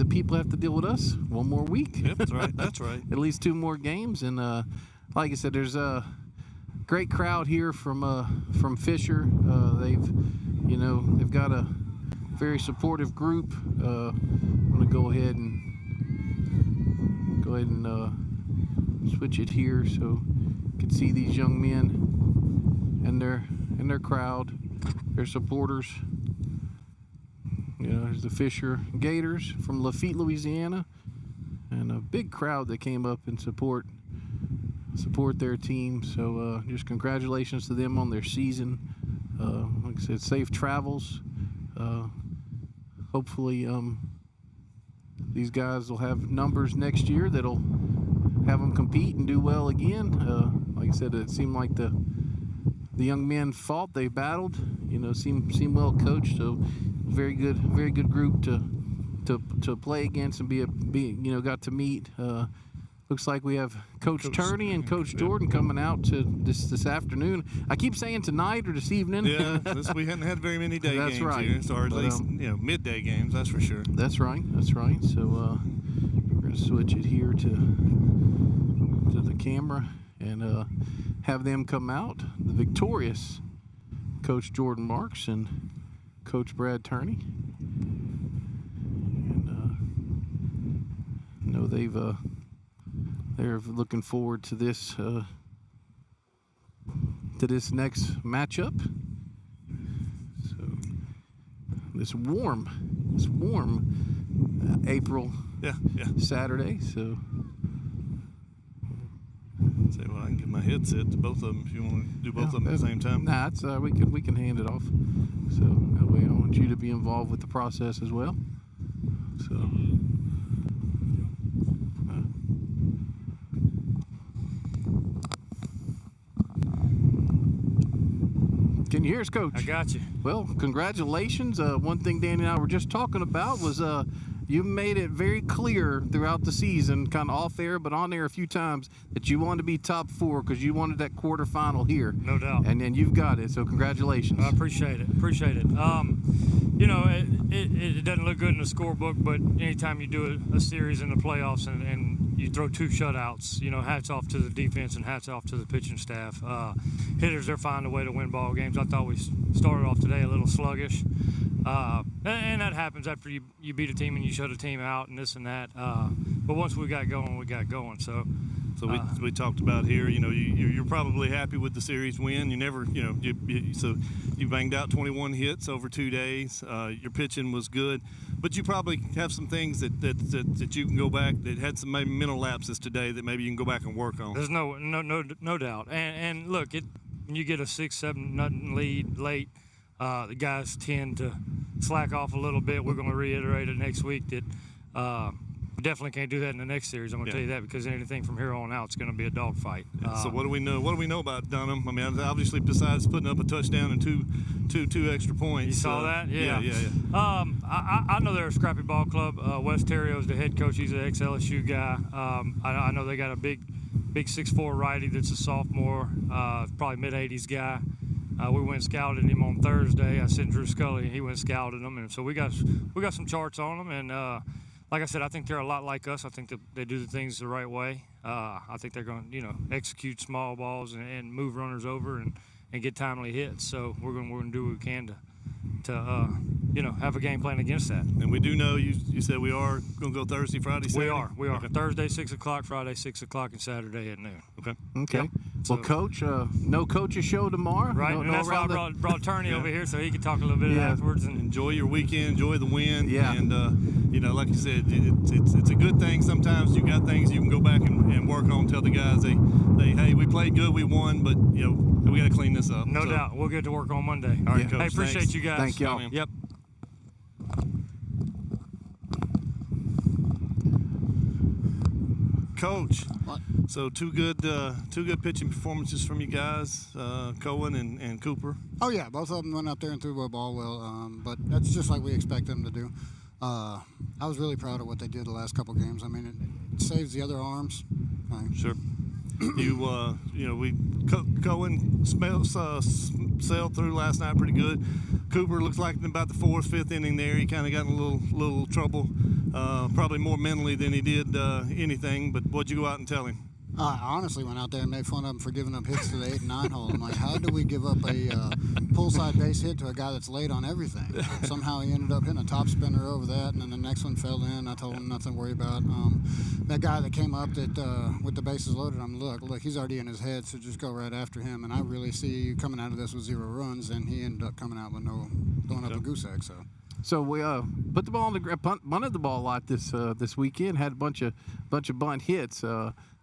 people have to deal with us one more week. Yep, that's right. That's right. At least 2 more games, and like I said, there's a great crowd here from Fisher. They've got a very supportive group. I'm gonna go ahead and switch it here so you can see these young men and their crowd, their supporters. There's the Fisher Gators from Lafitte, Louisiana, and a big crowd that came up and support support their team. So just congratulations to them on their season. Like I said, safe travels. Hopefully these guys will have numbers next year that'll have them compete and do well again. Like I said, it seemed like the young men fought, they battled, seemed well coached. So very good group to play against and got to meet. Looks like we have Coach Turney and Coach Jordan coming out to this afternoon. I keep saying tonight or this evening. Yeah, we hadn't had very many day games right. here, or at least midday games. That's for sure. That's right. So we're gonna switch it here to the camera and have them come out. The victorious Coach Jordan Marks and Coach Brad Turney. And I know they're looking forward to this next matchup. So this warm April Saturday. So say, well, I can give my headset to both of them if you want to do both of them at the same time. Nah, it's we can hand it off. So that way, I want you to be involved with the process as well. So. Can you hear us, Coach? I got you. Well, congratulations. One thing Danny and I were just talking about was you made it very clear throughout the season, kind of off air, but on air a few times, that you wanted to be top 4 because you wanted that quarterfinal here. No doubt. And then you've got it, so congratulations. I appreciate it. It doesn't look good in the scorebook, but anytime you do a series in the playoffs and you throw 2 shutouts, hats off to the defense and hats off to the pitching staff. Hitters, they're finding a way to win ball games. I thought we started off today a little sluggish. And that happens after you beat a team and you shut a team out and this and that. But once we got going, we got going. So we talked about here, you're probably happy with the series win. You never, so you banged out 21 hits over 2 days. Your pitching was good, but you probably have some things that you can go back that had some maybe mental lapses today that maybe you can go back and work on. There's no doubt. And look, when you get a 6-7-0 lead late, the guys tend to slack off a little bit. We're going to reiterate it next week that we definitely can't do that in the next series. I'm going to tell you that, because anything from here on out, it's going to be a dogfight. So what do we know? What do we know about Dunham? I mean, obviously, besides putting up a touchdown and two extra points. You saw that? Yeah. I know they're a scrappy ball club. Wes Terrio's the head coach. He's an ex-LSU guy. I know they got a big 6'4" righty that's a sophomore, probably mid-80s guy. We went and scouted him on Thursday. I sent Drew Scully, and he went and scouted him, and so we got some charts on them. And like I said, I think they're a lot like us. I think that they do the things the right way. I think they're going to execute small balls and move runners over and get timely hits. So we're going to do what we can to have a game plan against that. And we do know you said we are going to go Thursday, Friday, Saturday? We are. Okay. Thursday 6 o'clock, Friday 6 o'clock, and Saturday at noon. Okay. Yep. Well, Coach, no coaches show tomorrow. Right, and that's why I brought Turney over here so he could talk a little bit afterwards. And enjoy your weekend, enjoy the win. Yeah. And like you said, it's a good thing. Sometimes you got things you can go back and work on. Tell the guys, hey, we played good, we won, but we got to clean this up. No doubt, we'll get to work on Monday. All right, Coach. Hey, appreciate you guys. Thank y'all. Yep. Coach, so two good pitching performances from you guys, Cohen and Cooper. Oh yeah, both of them went out there and threw the ball well, but that's just like we expect them to do. I was really proud of what they did the last couple games. I mean, it saves the other arms. Sure. Cohen sailed through last night pretty good. Cooper looks like in about the 4th, 5th inning there, he kind of got in a little trouble, probably more mentally than he did anything. But what'd you go out and tell him? I honestly went out there and made fun of him for giving up hits to the 8 and 9 hole. I'm like, how do we give up a pull side base hit to a guy that's late on everything? Somehow he ended up hitting a top spinner over that, and then the next one fell in. I told him nothing to worry about. That guy that came up with the bases loaded, I'm look, he's already in his head, so just go right after him. And I really see you coming out of this with 0 runs, and he ended up coming out with throwing up a goose egg. So we put the ball on the ground, punted the ball a lot this weekend. Had a bunch of bunt hits.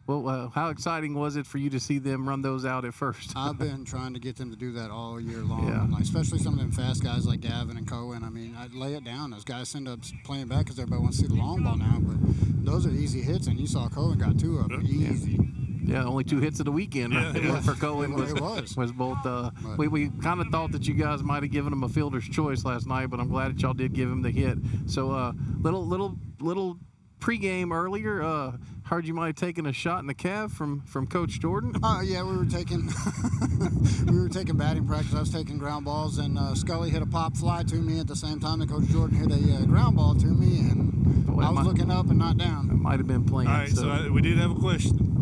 Well, how exciting was it for you to see them run those out at first? I've been trying to get them to do that all year long, Yeah. like, especially some of them fast guys like Gavin and Cohen. I mean, I'd lay it down. Those guys end up playing back because everybody wants to see the long ball now, but those are easy hits, and you saw Cohen got 2 of them. Easy. Yeah, only 2 hits of the weekend for Cohen was both. We kind of thought that you guys might have given him a fielder's choice last night, but I'm glad that y'all did give him the hit. So little pregame earlier. Heard you might have taken a shot in the calf from Coach Jordan. Yeah, we were taking batting practice. I was taking ground balls, and Scully hit a pop fly to me at the same time that Coach Jordan hit a ground ball to me, and I was looking up and not down. It might have been playing. All right, so we did have a question.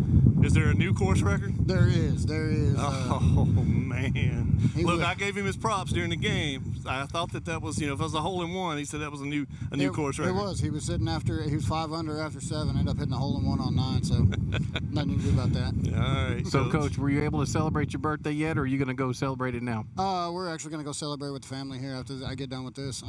Is there a new course record? There is. Oh, man. Look, I gave him his props during the game. I thought that was, if it was a hole-in-one, he said that was a new course record. It was. He was sitting he was 5 under after 7, ended up hitting a hole-in-one on 9, so nothing you can do about that. All right. So, Coach, were you able to celebrate your birthday yet, or are you going to go celebrate it now? We're actually going to go celebrate with the family here after I get done with this.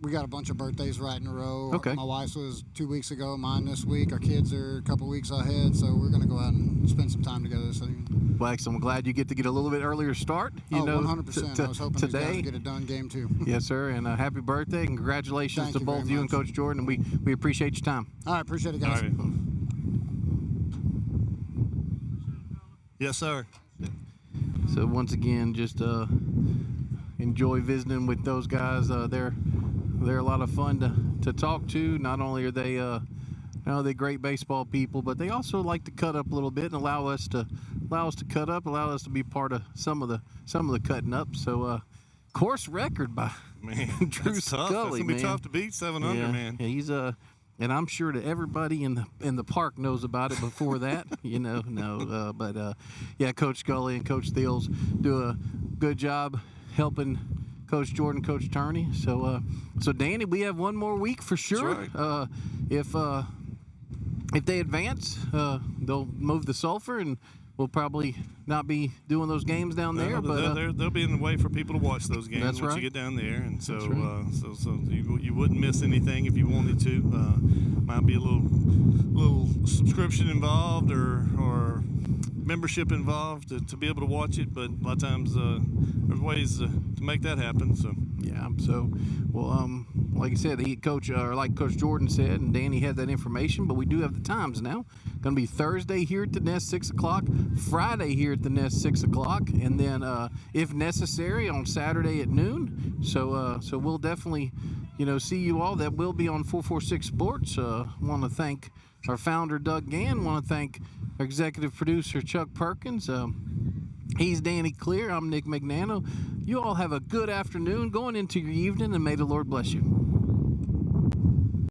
We got a bunch of birthdays right in a row. Okay. My wife's was 2 weeks ago, mine this week. Our kids are a couple weeks ahead, so we're going to go out and spend some time together this evening. Well, I'm glad you get to get a little bit earlier start. 100%. I was hoping today. these guys would get it done game 2. Yes, sir, and happy birthday, and congratulations to both you and Coach Jordan, and we appreciate your time. All right, appreciate it, guys. All right. Yes, sir. So once again, just enjoy visiting with those guys. They're a lot of fun to talk to. Not only are they great baseball people, but they also like to cut up a little bit and allow us to cut up, allow us to be part of some of the cutting up. So course record by Drew that's tough. Scully. That's gonna be tough to beat 7 under, man. Yeah, he's and I'm sure that everybody in the park knows about it before that. But Coach Scully and Coach Thiels do a good job helping Coach Jordan, Coach Turney. So Danny, we have one more week for sure. That's right. If they advance, they'll move the Sulphur, and we'll probably not be doing those games down there. But they'll be in the way for people to watch those games that's once right. you get down there, and so That's right. so you wouldn't miss anything if you wanted to. Might be a little subscription involved or membership involved to be able to watch it, but a lot of times there's ways to make that happen. So yeah. So like I said, like Coach Jordan said, and Danny had that information, but we do have the times now. Going to be Thursday here at the Nest 6 o'clock, Friday here at the Nest 6 o'clock, and then if necessary on Saturday at noon. So we'll definitely see you all. That will be on 446 Sports. Want to thank our founder Doug Gann. Want to thank our executive producer Chuck Perkins. He's Danny Clear. I'm Nick McNano. You all have a good afternoon going into your evening, and may the Lord bless you.